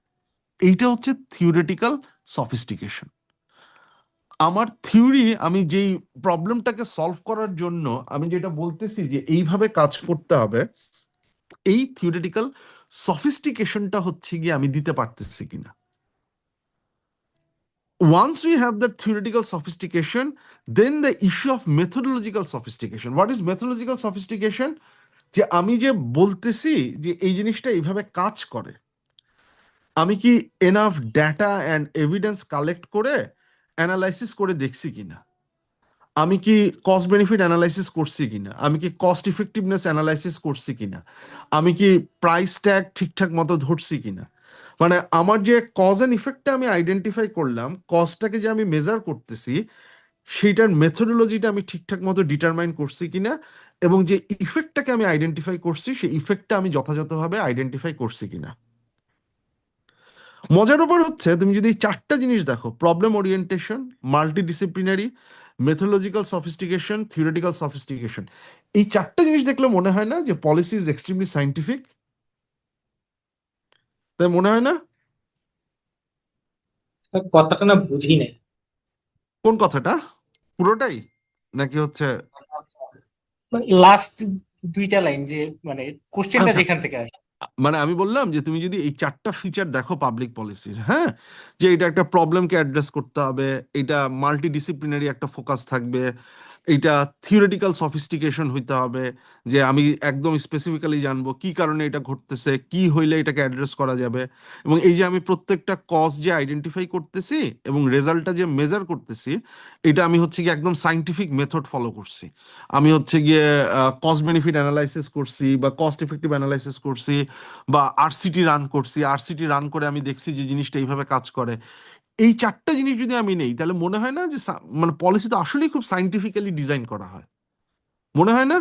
এইটা হচ্ছে থিওরিটিক্যাল সফিস্টিকেশন। আমার থিওরি, আমি যেই প্রবলেমটাকে সলভ করার জন্য আমি যেটা বলতেছি যে এইভাবে কাজ করতে হবে, এই থিওরিটিক্যাল সফিস্টিকেশনটা হচ্ছে গিয়ে আমি দিতে পারতেছি কিনা। Once we have that theoretical sophistication, then the issue of methodological sophistication. What is methodological sophistication? যে আমি যে বলতেছি যে এই জিনিসটা এইভাবে কাজ করে, আমি কি enough data and evidence collect করে অ্যানালাইসিস করে দেখছি কিনা, আমি কি কস্ট বেনিফিট অ্যানালাইসিস করছি কিনা, আমি কি কস্ট ইফেক্টিভনেস অ্যানালাইসিস করছি কিনা, আমি কি প্রাইস ট্যাগ ঠিকঠাক মতো ধরছি কিনা। মানে আমার যে কজ অ্যান্ড ইফেক্টটা আমি আইডেন্টিফাই করলাম, কজটাকে যে আমি মেজার করতেছি সেইটার মেথোডোলজিটা আমি ঠিকঠাক মতো ডিটারমাইন করছি কিনা, এবং যে ইফেক্টটাকে আমি আইডেন্টিফাই করছি সেই ইফেক্টটা আমি যথাযথভাবে আইডেন্টিফাই করছি কিনা। মজার ব্যাপার হচ্ছে তুমি যদি এই 4টা জিনিস দেখো, problem orientation, multidisciplinary, methodological sophistication, theoretical sophistication, এই 4টা জিনিস দেখলে মনে হয় না যে পলিসি ইজ এক্সট্রিমলি সাইন্টিফিক? তাই মনে হয় না? কথাটা না বুঝি নাই। কোন কথাটা? পুরোটাই নাকি হচ্ছে? লাস্ট দুইটা লাইন যে মানে কোশ্চেনটা আচ্ছা, যেখান থেকে আসে। মানে আমি বললাম যে তুমি যদি এই 4টা ফিচার দেখো পাবলিক পলিসির, হ্যাঁ, যে এটা একটা প্রবলেমকে অ্যাড্রেস করতে হবে, এটা মাল্টিডিসিপ্লিনারি একটা ফোকাস থাকবে, এটা থিওরিটিক্যাল সফিস্টিকেশন হইতে হবে, যে আমি একদম স্পেসিফিক্যালি জানবো কি কারণে এটা ঘটতেছে, কি হইলে এটাকে অ্যাড্রেস করা যাবে, এবং এই যে আমি প্রত্যেকটা কজ যে আইডেন্টিফাই করতেছি এবং রেজাল্টটা যে মেজার করতেছি, এটা আমি হচ্ছে গিয়ে একদম সাইন্টিফিক মেথড ফলো করছি। আমি হচ্ছে গিয়ে কস্ট বেনিফিট অ্যানালাইসিস করছি, বা কস্ট এফেক্টিভ অ্যানালাইসিস করছি, বা আরসিটি রান করছি, আরসিটি রান করে আমি দেখছি যে জিনিসটা এইভাবে কাজ করে। এই 4টা জিনিস যদি আমি নেই, তাহলে মনে হয় না যে মানে পলিসি তো আসলেই খুব সাইন্টিফিক্যালি ডিজাইন করা হয়, মনে হয় না?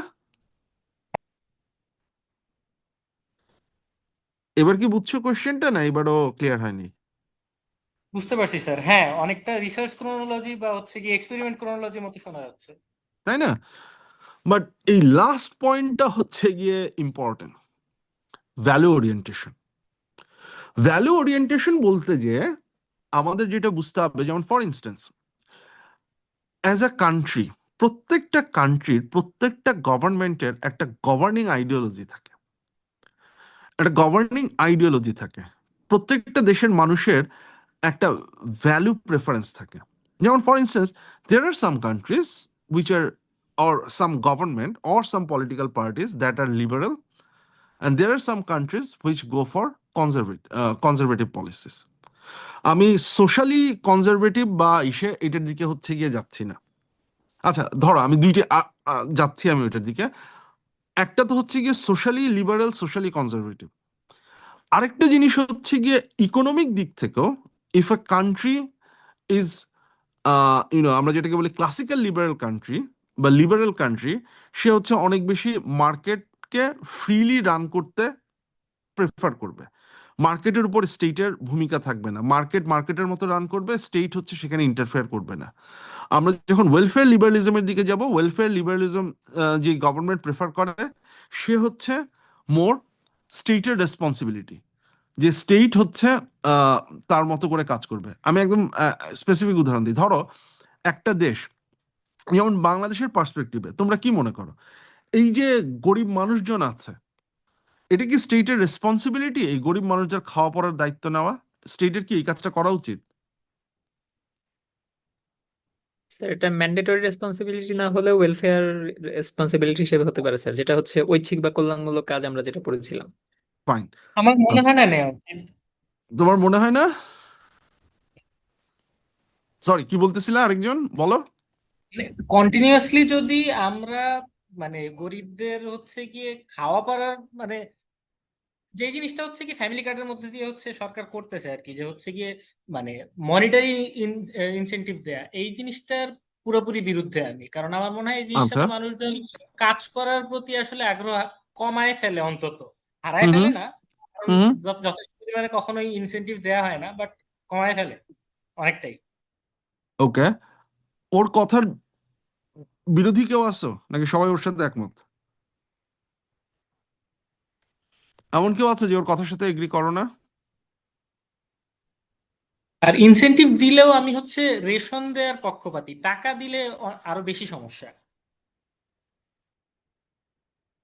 এবার কি বুঝছো কোশ্চেনটা, না এবারও ক্লিয়ার হয়নি? বুঝতে পারছি স্যার, হ্যাঁ অনেকটা রিসার্চ ক্রোনোলজি বা হচ্ছে কি এক্সপেরিমেন্ট ক্রোনোলজির মতো শোনা যাচ্ছে। তাই না? বাট এই লাস্ট পয়েন্টটা হচ্ছে গিয়ে important, value orientation. Value orientation বলতে যে আমাদের যেটা বুঝতে হবে, যেমন for instance as a country, প্রত্যেকটা কান্ট্রির প্রত্যেকটা গভর্নমেন্টের একটা গভর্নিং আইডিওলজি থাকে, একটা গভর্নিং আইডিওলজি থাকে। প্রত্যেকটা দেশের মানুষের একটা ভ্যালু প্রেফারেন্স থাকে। যেমন for instance there are some countries which are, or some government or some political parties that are liberal, and there are some countries which go for conservative policies. আমি socially conservative বা এটার দিকে হচ্ছে গিয়ে যাচ্ছি না। আচ্ছা ধরো আমি দুইটা যাচ্ছি আমি ওইটার দিকে। একটা তো হচ্ছে গিয়ে সোশ্যালি লিবারেল, সোশ্যালি কনজারভেটিভ। আরেকটা জিনিস হচ্ছে গিয়ে ইকোনমিক দিক থেকেও, ইফ আ কান্ট্রি ইজ আমরা যেটাকে বলি ক্লাসিক্যাল লিবারেল কান্ট্রি বা লিবারেল কান্ট্রি, সে হচ্ছে অনেক বেশি মার্কেটকে ফ্রিলি রান করতে প্রেফার করবে। মার্কেটের উপর স্টেটের ভূমিকা থাকবে না, মার্কেটের মতো রান করবে, স্টেট হচ্ছে সেখানে ইন্টারফেয়ার করবে না। আমরা যখন ওয়েলফেয়ার লিবারালিজমের দিকে যাব, ওয়েলফেয়ার লিবারালিজম যে গভর্নমেন্ট প্রেফার করে, সে হচ্ছে মোর স্টেটের রেসপন্সিবিলিটি, যে স্টেট হচ্ছে তার মতো করে কাজ করবে। আমি একদম স্পেসিফিক উদাহরণ দিই। ধরো একটা দেশ, যেমন বাংলাদেশের পার্সপেক্টিভে তোমরা কি মনে করো, এই যে গরিব মানুষজন আছে, এটা কি স্টেটের রেসপন্সিবিলিটি এই গরিব মানুষদের খাওয়া পড়ার দায়িত্ব নেওয়া? স্টেটের কি এই কাজটা করা উচিত? স্যার এটা ম্যান্ডেটরি রেসপন্সিবিলিটি না হলেও ওয়েলফেয়ার রেসপন্সিবিলিটি হিসেবে হতে পারে স্যার, যেটা হচ্ছে ঐচ্ছিক বা কল্যাণমূলক কাজ আমরা যেটা পড়েছিলাম। ফাইন। আমার মনে হয় না নেওয়া উচিত। তোমার মনে হয় না? সরি, কি বলতেছিলে আরেকজন, বলো। কন্টিনিউয়াসলি যদি আমরা মানে গরিবদের হচ্ছে গিয়ে খাওয়া পড়ার মানে যে জিনিসটা হচ্ছে কি ফ্যামিলি কার্ডের মধ্যে দিয়ে হচ্ছে সরকার করতেছে আর কি, যে হচ্ছে গিয়ে মানে মনিটারি ইনসেনটিভ দেয়া, এই জিনিসটার পুরোপুরি বিরুদ্ধে আমি। কারণ আমার মনে হয় এই আচ্ছা। জিনিসটাতে মানুষজন কাজ করার প্রতি আসলে আগ্রহ কমায় ফেলে, অন্তত হারায় হুম ফেলে হুম না, কারণ হুম। যথেষ্ট পরিমাণে কখনোই ইনসেনটিভ দেয়া হয় না, বাট কমায় ফেলে অনেকটাই। ওকে, ওর কথার বিরোধী কেউ আছো নাকি সবাই ওর সাথে একমত? এমন কেউ আছে যে ওর কথার সাথে এগ্রি করো না? আর ইনসেনটিভ দিলেও আমি হচ্ছে রেশন দেওয়ার পক্ষপাতী, টাকা দিলে আরো বেশি সমস্যা।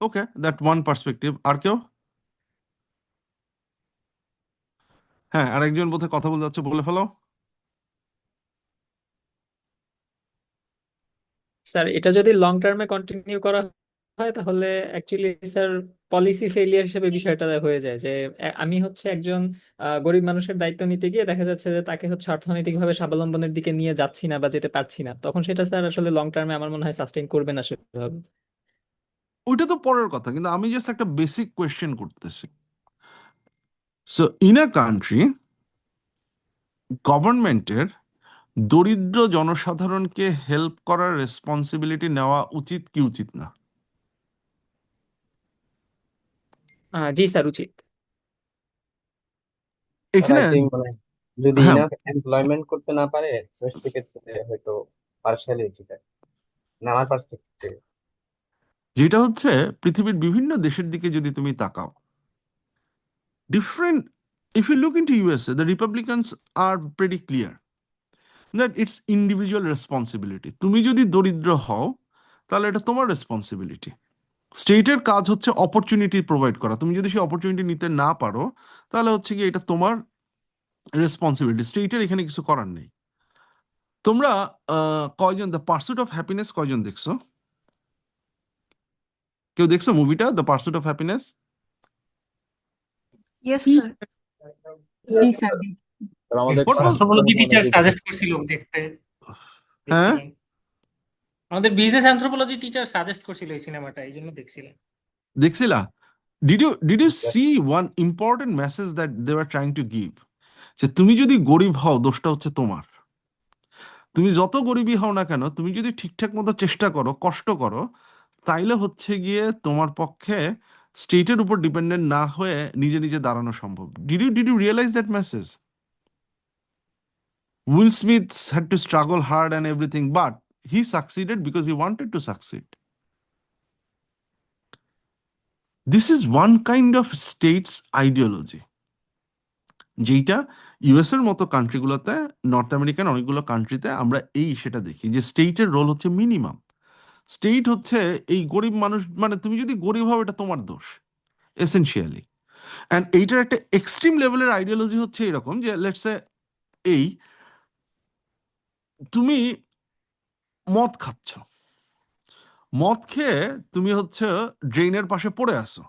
ওকে, দ্যাট ওয়ান পার্সপেক্টিভ। আর কেউ? হ্যাঁ, আরেকজন বোধহয় কথা বলতে যাচ্ছে, বলে ফেলো। স্যার এটা যদি লং টার্মে কন্টিনিউ করা হয় তাহলে অ্যাকচুয়ালি স্যার পলিসি ফেলিয়ার হিসেবে বিষয়টা হয়ে যায় যে আমি হচ্ছে একজন গরিব মানুষের দায়িত্ব নিতে গিয়ে দেখা যাচ্ছে যে তাকে হচ্ছে অর্থনৈতিকভাবে স্বাবলম্বনের দিকে নিয়ে যাচ্ছি না বা যেতে পারছি না, তখন সেটা স্যার আসলে লং টার্মে আমার মনে হয় সাস্টেইন করবে না সেভাবে। ওইটা তো পরের কথা, কিন্তু আমি জাস্ট একটা বেসিক কোয়েশ্চেন করতেছি। সো ইন আ কান্ট্রি, গভর্নমেন্টের দরিদ্র জনসাধারণকে হেল্প করার রেসপন্সিবিলিটি নেওয়া উচিত কি উচিত না? জি স্যার, উচিত। স্যার এখানে আই থিঙ্ক মানে যদি হ্যাঁ, ইনাফ এমপ্লয়মেন্ট করতে না পারে তো সেক্ষেত্রে হয়তো পার্শালি উচিত আর কি। মানে আমার পার্সপেক্টিভ। যেটা হচ্ছে পৃথিবীর বিভিন্ন দেশের দিকে যদি তুমি তাকাও, different, if you look into USA, the Republicans are pretty clear that it's individual responsibility. তুমি যদি দরিদ্র হও তাহলে এটা তোমার রেসপন্সিবিলিটি। স্টেটের কাজ হচ্ছে অপরচুনিটি প্রোভাইড করা, তুমি যদি সেই অপরচুনিটি নিতে না পারো তাহলে হচ্ছে কি এটা তোমার রেসপন্সিবিলিটি, স্টেটের এখানে কিছু করার নেই। তোমরা কয়জন দ্য পার্সুট অফ হ্যাপিনেস কয়জন দেখছো? কেউ দেখছো মুভিটা the pursuit of happiness? Yes G sir. G sir. তবে আমাদের What was, অ্যানথ্রোপোলজি টিচার অনেকেই সাজেস্ট করছিল দেখতে, হ্যাঁ, দেখছিলাম। আমাদের বিজনেস অ্যানথ্রোপোলজি টিচার সাজেস্ট করছিল এই সিনেমাটা, এই জন্য দেখছিলাম। দেখছিলা? Did you Yes. see one important message that they were trying to give? যে তুমি যদি গরিব হও দোষটা হচ্ছে তোমার। তুমি যত গরিবই হও না কেন, তুমি যদি ঠিকঠাক মতো চেষ্টা করো, কষ্ট করো, তাইলে হচ্ছে গিয়ে তোমার পক্ষে স্টেটের উপর ডিপেন্ডেন্ট না হয়ে নিজে নিজে দাঁড়ানো সম্ভব। Did you realize that message? Will Smith had to struggle hard and everything, but he succeeded because he wanted to succeed. This is one kind of state's ideology, যেটা ইউএস এর মতো কান্ট্রিগুলোতে, নর্থ আমেরিকান অনেকগুলো কান্ট্রিতে আমরা সেটা দেখি যে স্টেটের রোল হচ্ছে মিনিমাম। স্টেট হচ্ছে এই গরিব মানুষ, মানে তুমি যদি গরিব হও এটা তোমার দোষ এসেনশিয়ালি। অ্যান্ড এইটার একটা এক্সট্রিম লেভেলের আইডিওলজি হচ্ছে এরকম যে লেটস এ তুমি মদ খাচ্ছ, মদ খেয়ে তুমি হচ্ছে ড্রেনের পাশে পড়ে আসো,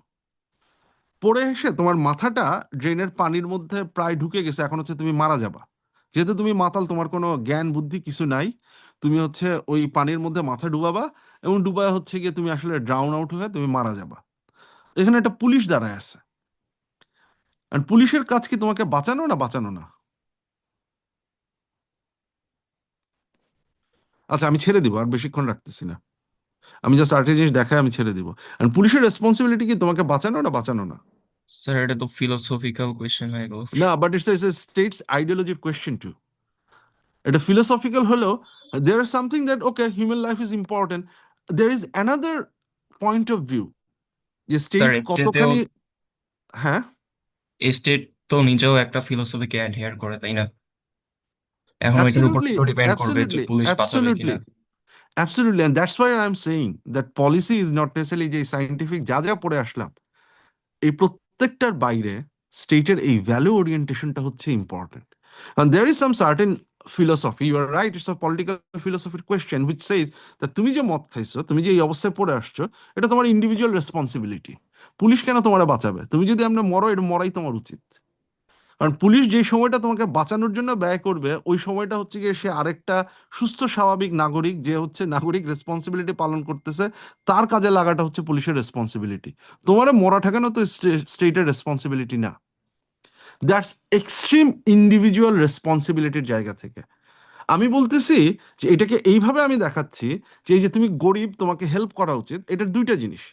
পড়ে এসে তোমার মাথাটা ড্রেনের পানির মধ্যে প্রায় ঢুকে গেছে, এখন হচ্ছে তুমি মারা যাবা। যেহেতু তুমি মাতাল, তোমার কোনো জ্ঞান বুদ্ধি কিছু নাই, তুমি হচ্ছে ওই পানির মধ্যে মাথা ডুবাবা এবং ডুবায় হচ্ছে গিয়ে তুমি আসলে ড্রাউন আউট হয়ে তুমি মারা যাবা। এখানে একটা পুলিশ দাঁড়ায় আছে, আর পুলিশের কাজ কি তোমাকে বাঁচানো না বাঁচানো না? আচ্ছা আমি ছেড়ে দিব, আর বেশিক্ষণ রাখতেছি না, আমি জাস্ট আরেকটা জিনিস দেখায় আমি ছেড়ে দিব। আর পুলিশের রেসপন্সিবিলিটি কি তোমাকে বাঁচানো না বাঁচানো না? স্যার এটা তো ফিলোসফিক্যাল কোয়েশ্চেন হয়ে গেল। না, বাট ইটস এ স্টেটস আইডিওলজির কোয়েশ্চেন টু। এটা ফিলোসফিক্যাল হলেও there is something that okay, human life is important. There is another point of view যে স্যার স্টেট এমনিতেও কতখানি, হ্যাঁ স্টেট তো নিজেও একটা ফিলোসফিকে অ্যাডহিয়ার করে, তাই না? এখন ওইটার উপর absolutely তো ডিপেন্ড করবে যে absolutely পুলিশ বাঁচাবে কিনা। absolutely and that's why I'm saying that policy is not necessarily যে সাইন্টিফিক যা যা পড়ে আসলাম, এই প্রত্যেকটার বাইরে স্টেটের এই ভ্যালু ওরিয়েন্টেশনটা হচ্ছে important. And there is some certain philosophy, you are right, it's a political philosophy question which says that তুমি যে মদ খাইছো, তুমি যে এই অবস্থায় পড়ে আসছো, এটা তোমার ইন্ডিভিজুয়াল রেসপন্সিবিলিটি। পুলিশ কেন তোমার বাঁচাবে? তুমি যদি আমরা মরো, এটা মরাই তোমার উচিত। কারণ পুলিশ যে সময়টা তোমাকে বাঁচানোর জন্য ব্যয় করবে, ওই সময়টা হচ্ছে গিয়ে সে আরেকটা সুস্থ স্বাভাবিক নাগরিক, যে হচ্ছে নাগরিক রেসপন্সিবিলিটি পালন করতেছে, তার কাজে লাগাটা হচ্ছে পুলিশের রেসপন্সিবিলিটি। তোমার মরা ঠেকানো তো স্টেটের রেসপন্সিবিলিটি না। দ্যাটস এক্সট্রিম ইন্ডিভিজুয়াল রেসপন্সিবিলিটির জায়গা থেকে আমি বলতেছি যে এটাকে এইভাবে আমি দেখাচ্ছি যে এই যে তুমি গরিব, তোমাকে হেল্প করা উচিত, এটার দুইটা জিনিস।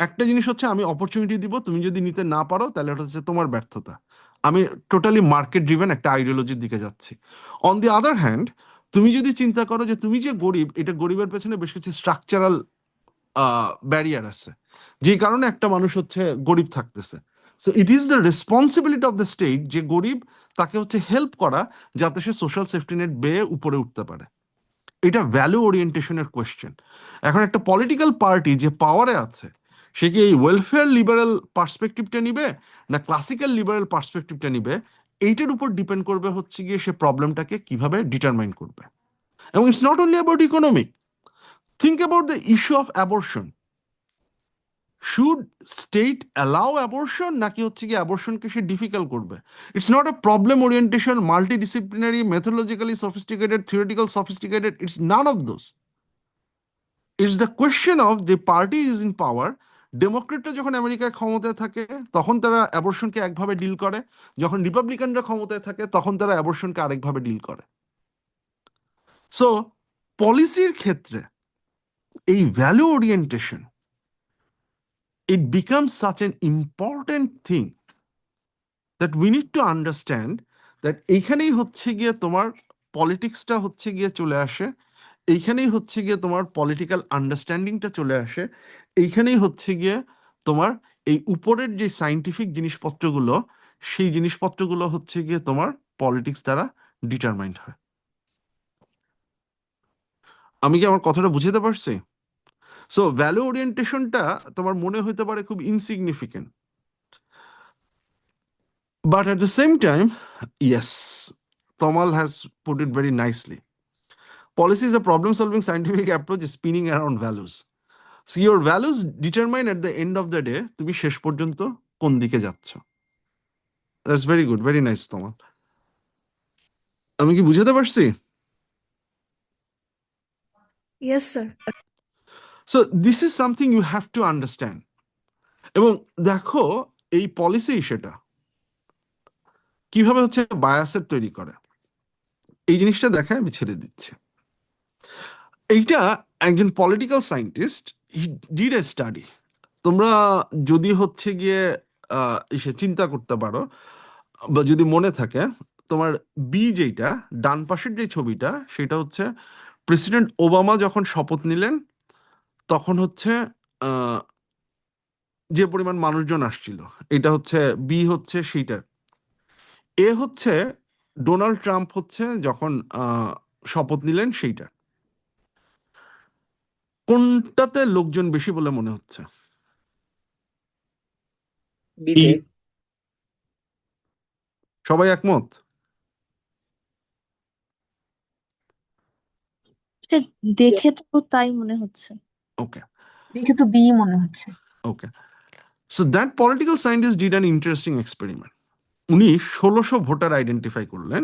একটা জিনিস হচ্ছে আমি অপরচুনিটি দিব, তুমি যদি নিতে না পারো তাহলে এটা হচ্ছে তোমার ব্যর্থতা। আমি টোটালি মার্কেট ড্রিভেন একটা আইডিওলজির দিকে যাচ্ছি। অন দি আদার হ্যান্ড, তুমি যদি চিন্তা করো যে তুমি যে গরিব, এটা গরিবের পেছনে বেশ কিছু স্ট্রাকচারাল ব্যারিয়ার আছে, যে কারণে একটা মানুষ হচ্ছে গরিব থাকতেছে। So it is the responsibility of the state যে গরিব তাকে হচ্ছে হেল্প করা, যাতে সে সোশ্যাল সেফটি নেট বেয়ে উপরে উঠতে পারে। এটা ভ্যালু ওরিয়েন্টেশনের কোয়েশ্চেন। এখন একটা পলিটিক্যাল পার্টি যে পাওয়ারে আছে, সে কি এই ওয়েলফেয়ার লিবারেল পার্সপেক্টিভটা নিবে না ক্লাসিক্যাল লিবারেল পার্সপেক্টিভটা নিবে, এইটার উপর ডিপেন্ড করবে হচ্ছে গিয়ে সে প্রবলেমটাকে কিভাবে ডিটারমাইন করবে। এবং it's not only about economic, think about the issue of abortion. Should state allow abortion, নাকি হচ্ছে কি অ্যাবর্শনকে সে ডিফিকাল্ট করবে? It's not a problem orientation, multidisciplinary, methodologically sophisticated, theoretical sophisticated, it's none of those. It's the question of যে party is in power. ডেমোক্রেটরা যখন আমেরিকায় ক্ষমতায় থাকে তখন তারা অ্যাবর্শনকে একভাবে ডিল করে, যখন রিপাবলিকানরা ক্ষমতায় থাকে তখন তারা অ্যাবর্শনকে আরেকভাবে ডিল করে। সো পলিসির ক্ষেত্রে এই value orientation, it becomes such an important thing that we need to understand that এইখানেই হচ্ছে গিয়ে তোমার পলিটিক্সটা হচ্ছে গিয়ে চলে আসে, এইখানেই হচ্ছে গিয়ে তোমার পলিটিক্যাল আন্ডারস্ট্যান্ডিংটা চলে আসে, এইখানেই হচ্ছে গিয়ে তোমার এই উপরের যে সাইন্টিফিক জিনিসপত্রগুলো, সেই জিনিসপত্রগুলো হচ্ছে গিয়ে তোমার পলিটিক্স দ্বারা ডিটারমাইন্ড হয়। আমি কি আমার কথাটা বুঝতে পারছি? সো ভ্যালু ওরিয়েন্টেশনটা তোমার মনে হইতে পারে খুব insignificant, but at the same time, yes, Tomal has put it very nicely. Policy is a problem-solving scientific approach spinning around values. So your values determine at the end of the day তুমি শেষ পর্যন্ত কোন দিকে যাচ্ছ। That's very good, very nice, Tomal. আমি কি বুঝাতে পারছি? Yes, sir. So this is something you have to understand. এবং দেখো এই পলিসি সেটা কিভাবে হচ্ছে বায়াসের তৈরি করে, এই জিনিসটা দেখায় আমি ছেড়ে দিচ্ছি। এইটা একজন political scientist, he did a study. তোমরা যদি হচ্ছে গিয়ে এসে চিন্তা করতে পারো বা যদি মনে থাকে, তোমার বি যেটা ডান পাশের যে ছবিটা সেটা হচ্ছে প্রেসিডেন্ট ওবামা যখন শপথ নিলেন তখন হচ্ছে যে পরিমাণ মানুষজন আসছিল, এটা হচ্ছে বি হচ্ছে সেইটার। এ হচ্ছে ডোনাল্ড ট্রাম্প হচ্ছে যখন শপথ নিলেন সেইটা। কোনটাতে লোকজন বেশি বলে মনে হচ্ছে? বিতে। সবাই একমত? দেখে তো তাই মনে হচ্ছে। ওকে দেখে তো বি মনে হচ্ছে। Okay so that political scientist did an interesting experiment. উনি 1600 ভোটার আইডেন্টিফাই করলেন,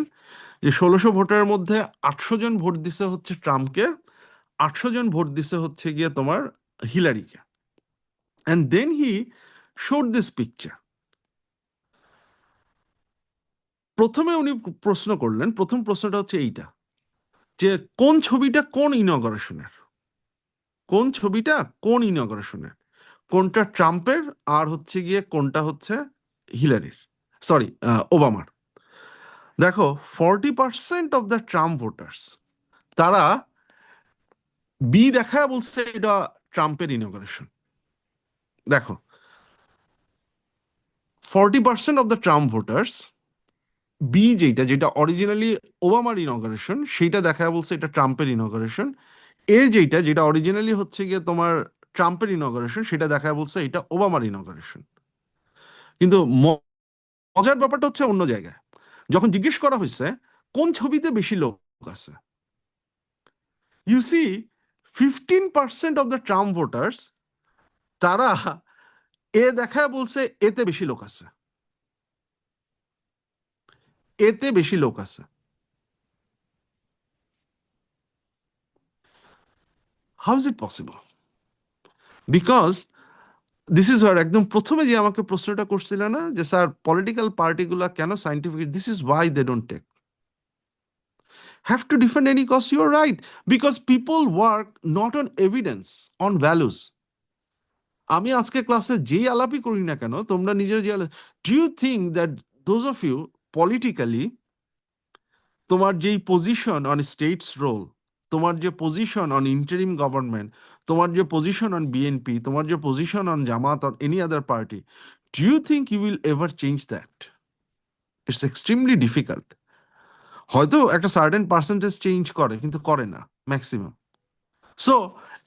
যে 1600 ভোটারের মধ্যে 800 জন ভোট দিছে হচ্ছে ট্রাম্পকে, 800 জন ভোট দিছে হচ্ছে গিয়ে তোমার হিলারিকে। And then he showed this picture. প্রথমে উনি প্রশ্ন করলেন, প্রথম প্রশ্নটা হচ্ছে এইটা, যে কোন ছবিটা কোন ইনগরেশনের, কোন ছবিটা কোন ইনগরেশনের, কোনটা ট্রাম্পের আর হচ্ছে গিয়ে কোনটা হচ্ছে হিলারির, সরি ওবামার। দেখো 40% অফ দ্য ট্রাম্প ভোটার্স তারা বি দেখায় বলছে এটা ট্রাম্পের ইনগরেশন। দেখো 40% of the Trump voters B যেটা অরিজিনালি ওবামার ইনগরেশন সেইটা দেখায় বলছে এটা ট্রাম্পের ইনগরেশন। এ যেটা অরিজিনালি হচ্ছে গিয়ে তোমার ট্রাম্পের ইনগরেশন সেটা দেখায় বলছে এটা ওবামার ইনগরেশন। কিন্তু মজার ব্যাপারটা হচ্ছে অন্য জায়গায়। যখন জিজ্ঞেস করা হয়েছে কোন ছবিতে বেশি লোক আছে, you see 15% of the Trump voters তারা এ দেখায় বলছে এতে বেশি লোক আছে, এতে বেশি লোক আছে। How is it possible? Because this is war, একদম প্রথমে যে আমাকে প্রশ্নটা করছিল না যে স্যার পলিটিক্যাল পার্টিগুলা কেন scientific, this is why they don't take have to defend any cost. You're right, because people work not on evidence, on values. আমি আজকে ক্লাসে যেই আলাপই করি না কেন তোমরা নিজের যে do you think that those of you politically তোমার যেই পজিশন অন স্টেটস রোল, তোমার যে পজিশন অন ইন্টারিম গভর্নমেন্ট, তোমার যে পজিশন অন বিএনপি, তোমার যে position on Jamaat or any other party, do you think you will ever change that? It's extremely difficult. হয়তো একটা সার্টেন পার্সেন্টেজ চেঞ্জ করে কিন্তু করে না maximum. So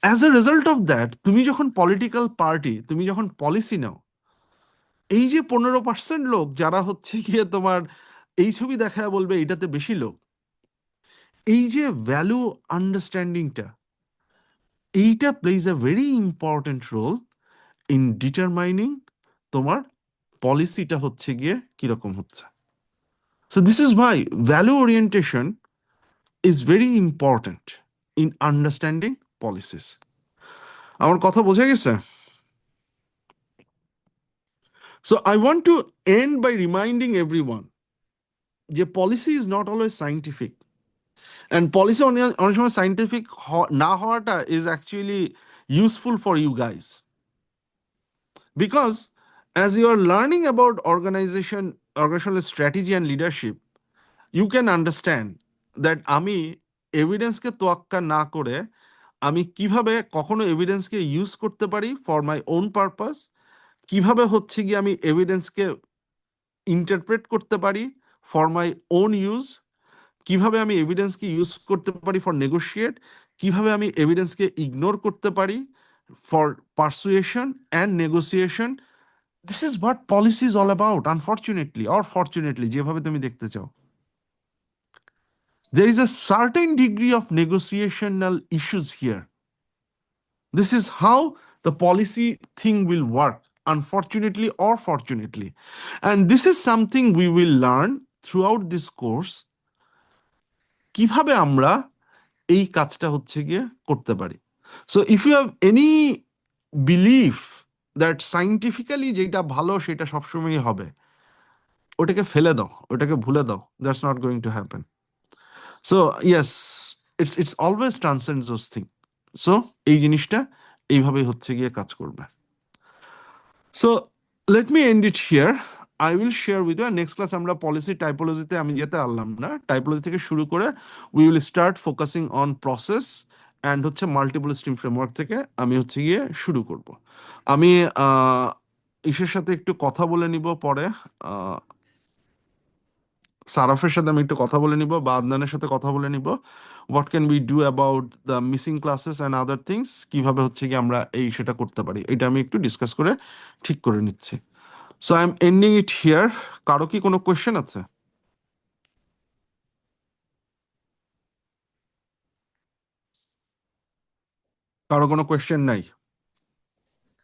as a result of that তুমি যখন পলিটিক্যাল পার্টি, তুমি যখন পলিসি নাও, এই যে 15% লোক যারা হচ্ছে গিয়ে তোমার এই ছবি দেখায় বলবে এটাতে বেশি লোক, এই যে ভ্যালু আন্ডারস্ট্যান্ডিংটা, এইটা plays a very important role in determining তোমার পলিসিটা হচ্ছে গিয়ে কিরকম হচ্ছে। So this is my value orientation is very important in understanding policies. আমার কথা বোঝা গেছে? So I want to end by reminding everyone যে policy is not always scientific, and policy অনেক সময় scientific না হওয়াটা is actually useful for you guys, because as you are learning about organizational strategy and leadership, you can understand that আমি এভিডেন্সকে তোয়াক্কা না করে আমি কিভাবে কখনো এভিডেন্সকে ইউজ করতে পারি ফর মাই ওন পারপাস, কিভাবে হচ্ছে গিয়ে আমি এভিডেন্সকে ইন্টারপ্রেট করতে পারি ফর মাই ওন ইউজ, কিভাবে আমি এভিডেন্সকে ইউজ করতে পারি ফর নেগোশিয়েট, কিভাবে আমি এভিডেন্সকে ইগনোর করতে পারি for persuasion and negotiation. This is what policy is all about, unfortunately or fortunately, যেভাবে তুমি দেখতে চাও। There is a certain degree of negotiational issues here. This is how the policy thing will work, unfortunately or fortunately. And this is something we will learn throughout this course, কিভাবে আমরা এই কাজটা হচ্ছে গিয়ে করতে পারি। So if you have any belief that scientifically যেটা ভালো সেটা সবসময় হবে, ওটাকে ফেলে দাও, ওটাকে ভুলে দাও। That's not going to happen. So yes, it's always transcends those things. So এই জিনিসটা এইভাবেই হচ্ছে গিয়ে কাজ করবে। So let me end it here. I will share with you, next class আমরা পলিসি টাইপোলজিতে আমি যেতে পারলাম না, টাইপোলজি থেকে শুরু করে we will start focusing on process and হচ্ছে মাল্টিপল স্ট্রিম ফ্রেমওয়ার্ক থেকে আমি হচ্ছে গিয়ে শুরু করব। আমি ইসের সাথে একটু কথা বলে নিব পরে, সারাফের সাথে আমি একটু কথা বলে নিব বা আদনানের সাথে কথা বলে নিব, what can we do about the missing classes and other things, কিভাবে হচ্ছে কি আমরা সেটা করতে পারি, এটা আমি একটু ডিসকাস করে ঠিক করে নিচ্ছি। So I am ending it here. কারো কি কোনো কোয়েশ্চেন আছে? কারো কোনো কোয়েশ্চেন নাই?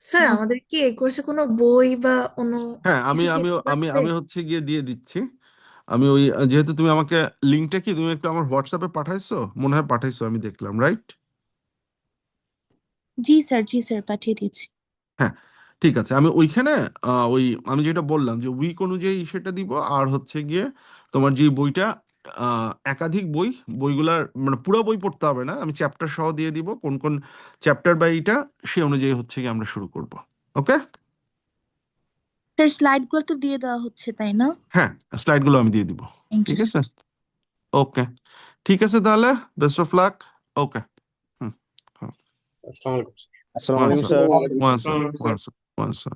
স্যার না আমাদের কি এই কোর্সে কোনো বই বা অন্য হ্যাঁ, আমি কিছু কি আমি আমি লাগবে? আমি হচ্ছে গিয়ে দিয়ে দিচ্ছি। আমি ওই যেহেতু তুমি আমাকে লিঙ্কটা কি তুমি একটু আমার হোয়াটসঅ্যাপে পাঠাইছো, মনে হয় পাঠাইছো, আমি দেখলাম, রাইট? জি স্যার পাঠিয়ে দিচ্ছি। হ্যাঁ, ঠিক আছে। আমি ওইখানে ওই আমি যেটা বললাম যে উইক অনুযায়ী সেটা দিব, আর হচ্ছে গিয়ে তোমার যে বইটা একাধিক বইগুলার মানে পুরো বই পড়তে হবে না, আমি চ্যাপ্টার সহ দিয়ে দিব, কোন কোন চ্যাপ্টার বা এইটা সে অনুযায়ী হচ্ছে গিয়ে আমরা শুরু করব। ওকে? স্যার স্লাইডগুলো তো দিয়ে দেওয়া হচ্ছে তাই না? হ্যাঁ, স্লাইডগুলো আমি দিয়ে দিব। থ্যাংক ঠিক ইউ আছে, ওকে, ঠিক আছে তাহলে, বেস্ট অফ লাক। ওকে, হুম, হ্যাঁ, আসসালামু আলাইকুম। আসসালামু আলাইকুম স্যার, স্যার। ওয়ালাইকুম ওয়ান আসসালাম। Sir, one sir, one sir.